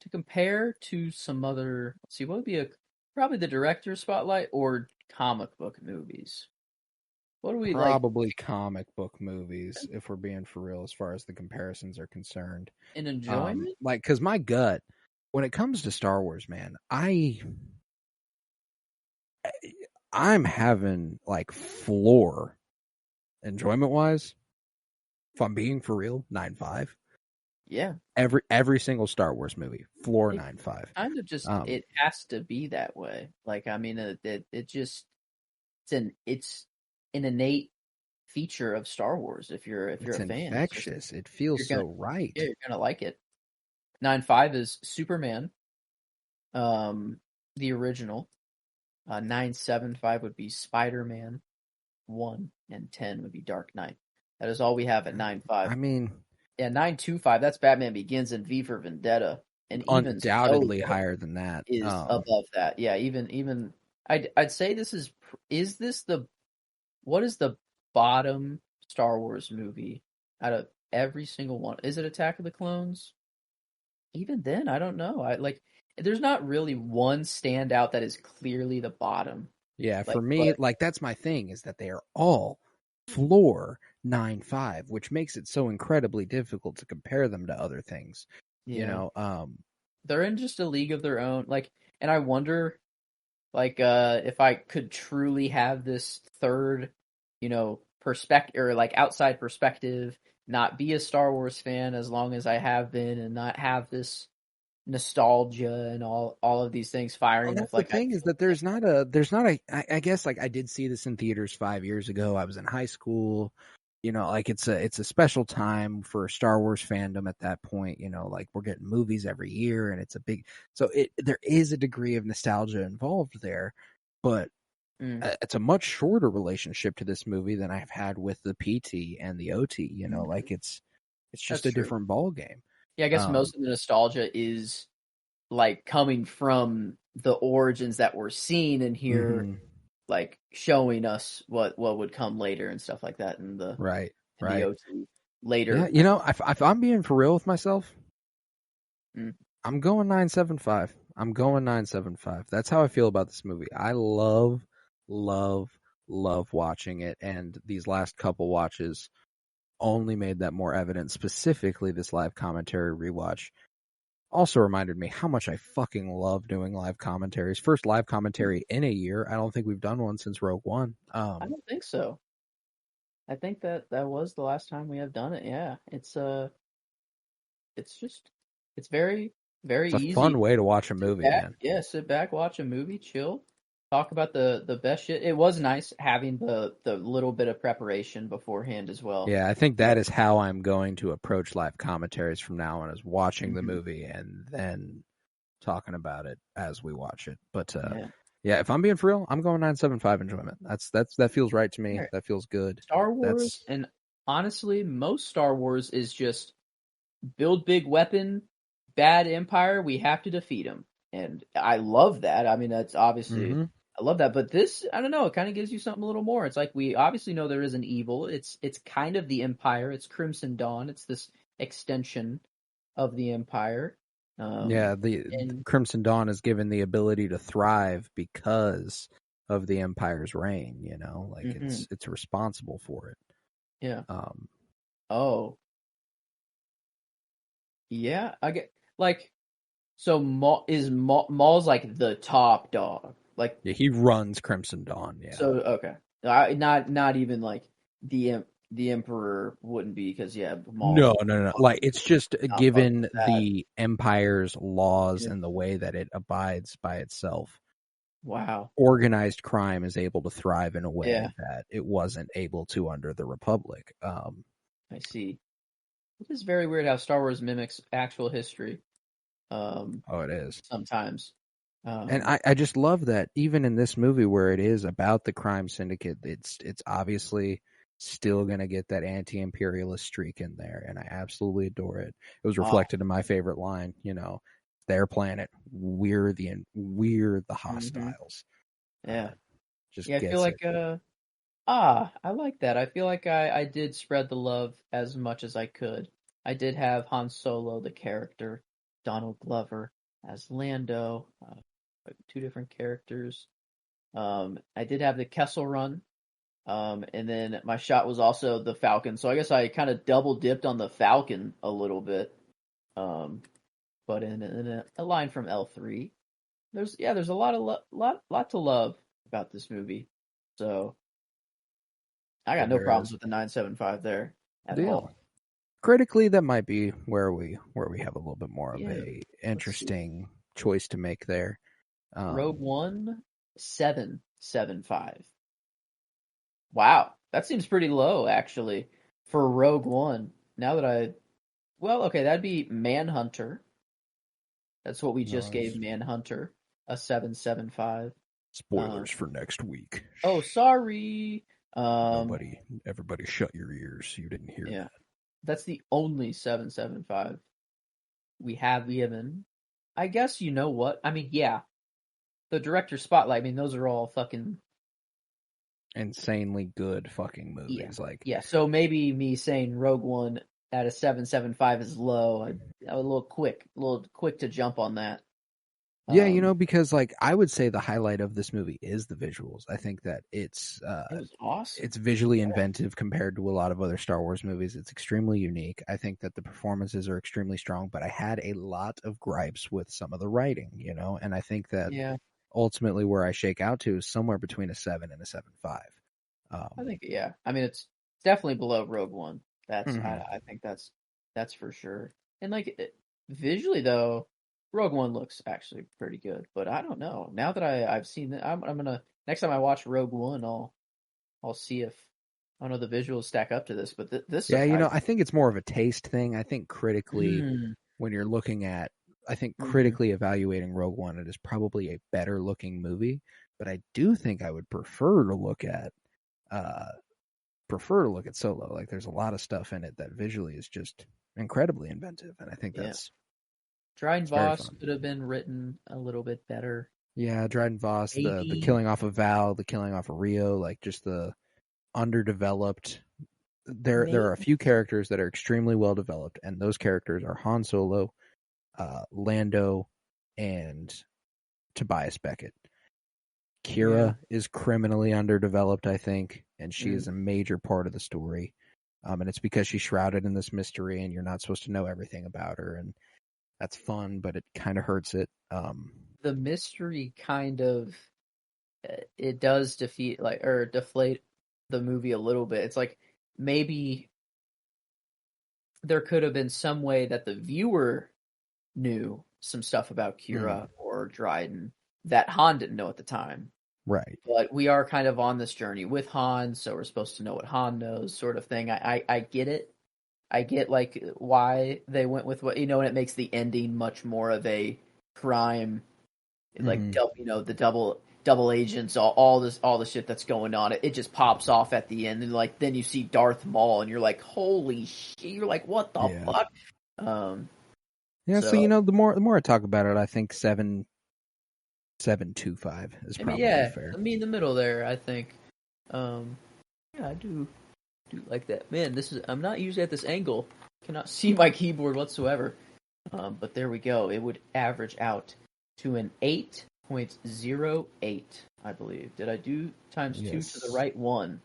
to compare to some other. Let's see, what would be probably the director's spotlight or comic book movies? What do we probably comic book movies, if we're being for real, as far as the comparisons are concerned. In enjoyment, because my gut, when it comes to Star Wars, man, I'm having like floor enjoyment wise. If I'm being for real, 9.5. Yeah. Every single Star Wars movie, floor 9.5. Kind of just it has to be that way. Like, I mean, it's an innate feature of Star Wars. If you're a fan, infectious. It feels so right. Yeah, you're gonna like it. 9.5 is Superman, the original. 9.75 would be Spider-Man 1, and 10 would be Dark Knight. That is all we have at 9.5. I mean, yeah, 9.25. That's Batman Begins and V for Vendetta, and undoubtedly higher than that is above that. Yeah, even I'd say this is this the what is the bottom Star Wars movie out of every single one. Is it Attack of the Clones? Even then, I don't know. There's not really one standout that is clearly the bottom. Yeah, for Like, me, but like that's my thing is that they are all floor 9.5, which makes it so incredibly difficult to compare them to other things. You yeah, know, they're in just a league of their own. Like, and I wonder, if I could truly have this third, perspective or like outside perspective, not be a Star Wars fan as long as I have been, and not have this nostalgia and all of these things well, firing if that's the like I thing is feel that there's not a I guess like I did see this in theaters 5 years ago. I was in high school. You know, like it's a special time for Star Wars fandom at that point. You know, like we're getting movies every year, and it's a big there is a degree of nostalgia involved there, but Mm. it's a much shorter relationship to this movie than I've had with the PT and the OT. You know, like it's just That's a true. different ball game. Yeah, I guess most of the nostalgia is like coming from the origins that we're seeing and here, Mhm. like showing us what would come later and stuff like that in the Right, in the right. OT Yeah, later. you know, if I'm being for real with myself, Mm. I'm going 9.75. I'm going 9.75. That's how I feel about this movie. I love, love, love watching it, and these last couple watches only made that more evident. Specifically, this live commentary rewatch also reminded me how much I fucking love doing live commentaries. First live commentary in a year. I don't think we've done one since Rogue One. I don't think so. I think that was the last time we have done it. Yeah, it's very very It's a easy. fun way to watch a Sit movie, back, man. yeah, sit back, watch a movie, chill, talk about the best shit. It was nice having the little bit of preparation beforehand as well. Yeah, I think that is how I'm going to approach live commentaries from now on, is watching the Mhm. movie and then talking about it as we watch it. But Yeah. yeah, if I'm being for real, I'm going 9.75 enjoyment. That feels right to me. Alright. That feels good. Star Wars, That's and honestly, most Star Wars is just build big weapon, bad empire, we have to defeat them. And I love that. I mean, that's obviously, mm-hmm. I love that. But this, I don't know, it kind of gives you something a little more. It's like we obviously know there is an evil. It's kind of the empire. It's Crimson Dawn. It's this extension of the empire. Yeah, the And Crimson Dawn is given the ability to thrive because of the Empire's reign, you know? Like mhm, it's responsible for it. yeah. Um Oh, yeah. I get like so. Maul's like the top dog. Like yeah, he runs Crimson Dawn, yeah. so. Okay, not even like the emperor wouldn't be because yeah, No, Maul. no, no. Like it's just Not fucking given with that. the Empire's laws Yeah. and the way that it abides by itself. Wow. Organized crime is able to thrive in a way Yeah, that it wasn't able to under the Republic. I see. It is very weird how Star Wars mimics actual history. Oh, it is. Sometimes. And Um, I just love that even in this movie where it is about the crime syndicate, it's obviously still going to get that anti-imperialist streak in there, and I absolutely adore it. It was ah, reflected in my favorite line, you know, their planet, we're the mhm, hostiles. yeah, Just yeah. I feel gets like it. I like that. I feel like I did spread the love as much as I could. I did have Han Solo, the character, Donald Glover as Lando, like two different characters. I did have the Kessel Run, and then my shot was also the Falcon. So I guess I kind of double dipped on the Falcon a little bit. Um, but in a line from L3, there's a lot of lot to love about this movie. So I got no There problems is. with the 975 there at Deal. all. Critically, that might be where we have a little bit more of Yeah, a let's see. interesting choice to make there. Rogue One 775. Wow, that seems pretty low actually for Rogue One. Now that well, okay, that'd be Manhunter. That's what we just gave Nice. Manhunter a 775. Spoilers for next week. Oh, sorry. Um, Everybody shut your ears. You didn't hear yeah, that. that's the only 775 we have given. I guess you know what? I mean, yeah, the director spotlight. I mean, those are all fucking Insanely good fucking yeah, movies. Like, yeah. So maybe me saying Rogue One at a 7.75 is low. I was a little quick to jump on that. Yeah, because like I would say the highlight of this movie is the visuals. I think that it was awesome. it's visually inventive compared to a lot of other Star Wars movies. It's extremely unique. I think that the performances are extremely strong, but I had a lot of gripes with some of the writing, and I think that ultimately where I shake out to is somewhere between a 7 and a 7.5. I think, I mean, it's definitely below Rogue One. That's I think that's for sure. And like visually though, Rogue One looks actually pretty good. But I don't know. Now that I've seen it, I'm gonna next time I watch Rogue One, I'll see if I don't know the visuals stack up to this. But this surprised I think it's more of a taste thing. I think critically, when you're looking at, critically evaluating Rogue One, it is probably a better looking movie. But I do think I would prefer to look at Solo. Like there's a lot of stuff in it that visually is just incredibly inventive, and I think that's Dryden Voss could have been written a little bit better. Yeah, Dryden Voss, the killing off of Val, the killing off of Rio, like just the underdeveloped. There are a few characters that are extremely well developed, and those characters are Han Solo, Lando, and Tobias Beckett. Kira is criminally underdeveloped, I think, and she is a major part of the story. And it's because she's shrouded in this mystery, and you're not supposed to know everything about her, and that's fun, but it kind of hurts it. The mystery kind of it does deflate the movie a little bit. It's like maybe there could have been some way that the viewer knew some stuff about Kira or Dryden that Han didn't know at the time. Right. But we are kind of on this journey with Han, so we're supposed to know what Han knows, sort of thing. I get it. I get like why they went with what and it makes the ending much more of a crime, like the double agents, all the shit that's going on. It just pops off at the end, and like then you see Darth Maul, and you're like, holy shit! You're like, what the fuck? So the more I talk about it, I think 7.25 is probably fair. I mean, in the middle there, I think. I do like that. Man, I'm not usually at this angle. Cannot see my keyboard whatsoever. But there we go. It would average out to an 8.08, I believe. Did I do times 2 to the right one?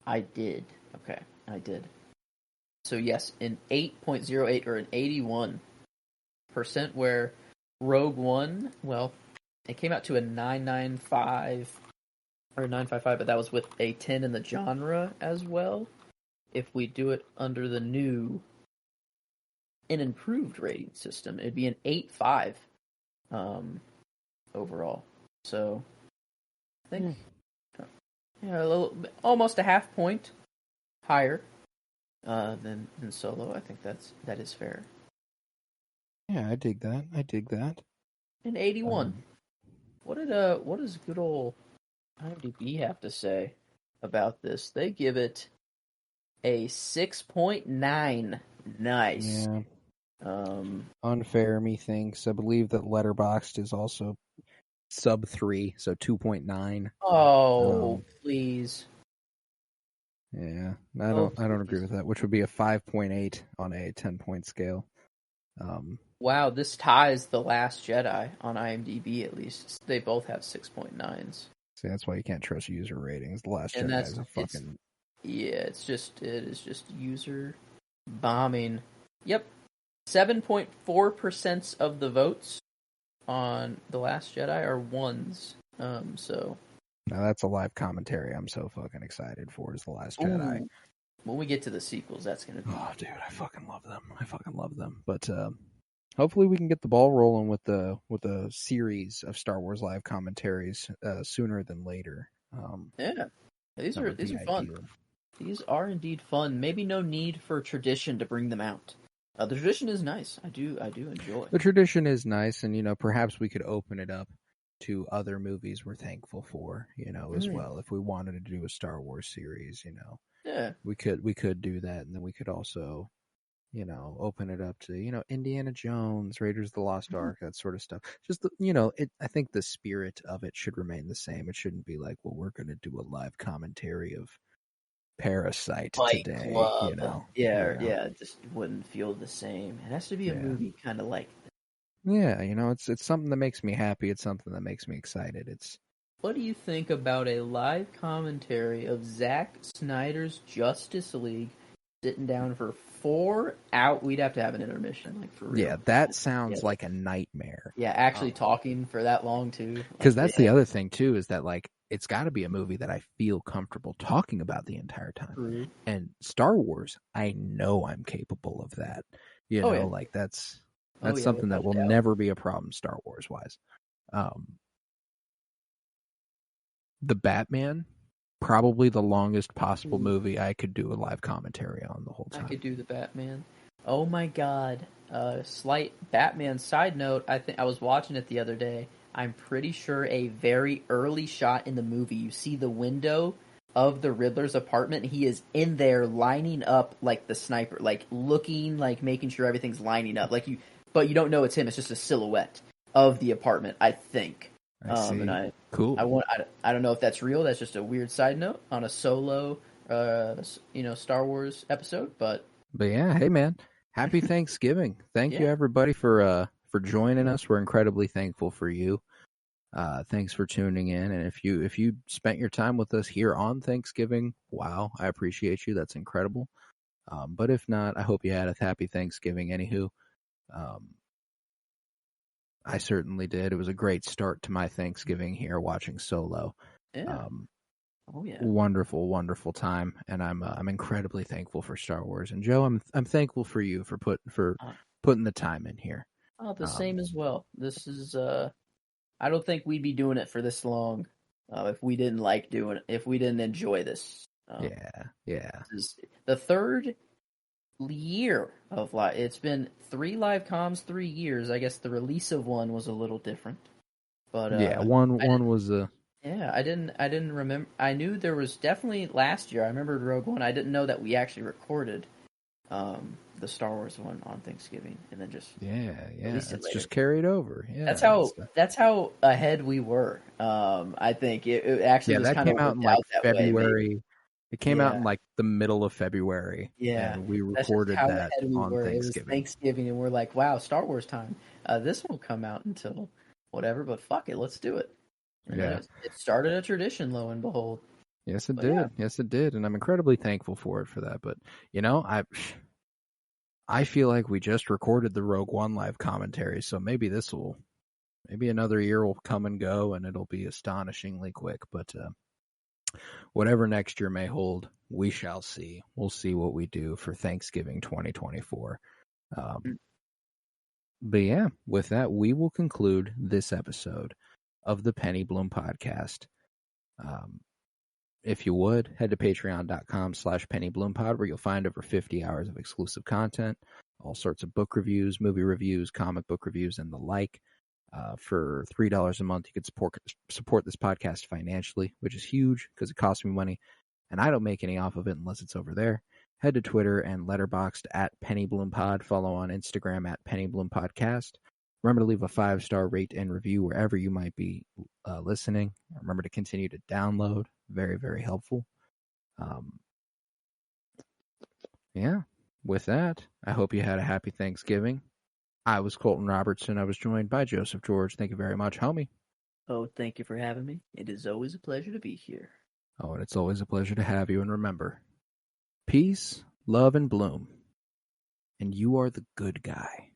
I did. Okay, I did. So yes, an 8.08 or an 81%, where Rogue One, well, it came out to a 995 or 955, but that was with a 10 in the genre as well. If we do it under the new and improved rating system, it'd be an 8.5 overall. So I think almost a half point higher than Solo. I think that is fair. Yeah, I dig that. An 81. What does good old IMDb have to say about this? They give it a 6.9. Nice. Yeah. Unfair, methinks. I believe that Letterboxd is also sub 3, so 2.9. Oh, please. Yeah, I don't agree with that. Which would be a 5.8 on a 10-point scale. Wow, this ties The Last Jedi on IMDb. At least they both have 6.9s. See, that's why you can't trust user ratings. The Last Jedi is a fucking. It is just user bombing. Yep, 7.4% of the votes on The Last Jedi are ones. So now that's a live commentary I'm so fucking excited for. Is The Last Jedi. When we get to the sequels, that's gonna be. Oh, dude, I fucking love them. But hopefully we can get the ball rolling with the series of Star Wars live commentaries sooner than later. These are fun. These are indeed fun. Maybe no need for tradition to bring them out. The tradition is nice. I do enjoy. The tradition is nice, and perhaps we could open it up to other movies we're thankful for, as well. If we wanted to do a Star Wars series, Yeah, we could do that, and then we could also, open it up to Indiana Jones, Raiders of the Lost Ark, that sort of stuff. Just I think the spirit of it should remain the same. It shouldn't be like, well, we're going to do a live commentary of Parasite Fight today, Club. you know. Yeah, You know? yeah, it just wouldn't feel the same. It has to be a Yeah. movie kind of like. Yeah, you know, it's something that makes me happy. It's something that makes me excited. It's What do you think about a live commentary of Zack Snyder's Justice League sitting down for 4 hours? We'd have to have an intermission, like for real. yeah, that sounds Yeah. like a nightmare. Yeah, actually talking for that long too. Because that's the other thing too, is that like it's got to be a movie that I feel comfortable talking about the entire time. True. And Star Wars, I know I'm capable of that. You know, yeah. like that's yeah, something that without will a doubt. never be a problem Star Wars wise. The Batman, probably the longest possible movie I could do a live commentary on the whole time. I could do the Batman. Oh my god. Slight Batman side note, I think I was watching it the other day. I'm pretty sure a very early shot in the movie, you see the window of the Riddler's apartment. He is in there lining up like the sniper, like looking, like making sure everything's lining up. But you don't know it's him. It's just a silhouette of the apartment, I think. I see. And cool. I don't know if that's real. That's just a weird side note on a solo, Star Wars episode. But yeah, hey man, happy Thanksgiving! Thank you everybody for joining us. We're incredibly thankful for you. Thanks for tuning in, and if you spent your time with us here on Thanksgiving, wow, I appreciate you. That's incredible. But if not, I hope you had a happy Thanksgiving. Anywho, I certainly did. It was a great start to my Thanksgiving here watching Solo. yeah. Wonderful, wonderful time, and I'm incredibly thankful for Star Wars. And Joe, I'm thankful for you for putting the time in here. Oh, the same as well. This is I don't think we'd be doing it for this long if we didn't like doing it, if we didn't enjoy this. Yeah. This is the third year of live. It's been 3 live comms, 3 years. I guess the release of one was a little different, but one was yeah, I didn't remember. I knew there was definitely last year. I remembered Rogue One. I didn't know that we actually recorded the Star Wars one on Thanksgiving, and then just it's just carried over. Yeah, that's how ahead we were. I think it actually was that kind came of out in like February. Way, it came out in like the middle of February. Yeah, and we recorded that on Thanksgiving. It was Thanksgiving, and we're like, "Wow, Star Wars time! This won't come out until whatever." But fuck it, let's do it. And it started a tradition, lo and behold. Yes, it did. Yeah. Yes, it did, and I'm incredibly thankful for it for that. But I feel like we just recorded the Rogue One live commentary, so maybe another year will come and go, and it'll be astonishingly quick. But whatever next year may hold, we shall see. We'll see what we do for Thanksgiving 2024. But yeah, with that, we will conclude this episode of the Penny Bloom Podcast. If you would, head to patreon.com/pennybloom-pod, where you'll find over 50 hours of exclusive content, all sorts of book reviews, movie reviews, comic book reviews, and the like. For $3 a month, you could support this podcast financially, which is huge because it costs me money, and I don't make any off of it unless it's over there. Head to Twitter and Letterboxd @PennyBloomPod. Follow on Instagram @PennyBloomPodcast. Remember to leave a 5-star rate and review wherever you might be listening. Remember to continue to download. Very, very helpful. With that, I hope you had a happy Thanksgiving. I was Colton Robertson. I was joined by Joseph George. Thank you very much, homie. Oh, thank you for having me. It is always a pleasure to be here. Oh, and it's always a pleasure to have you. And remember, peace, love, and bloom. And you are the good guy.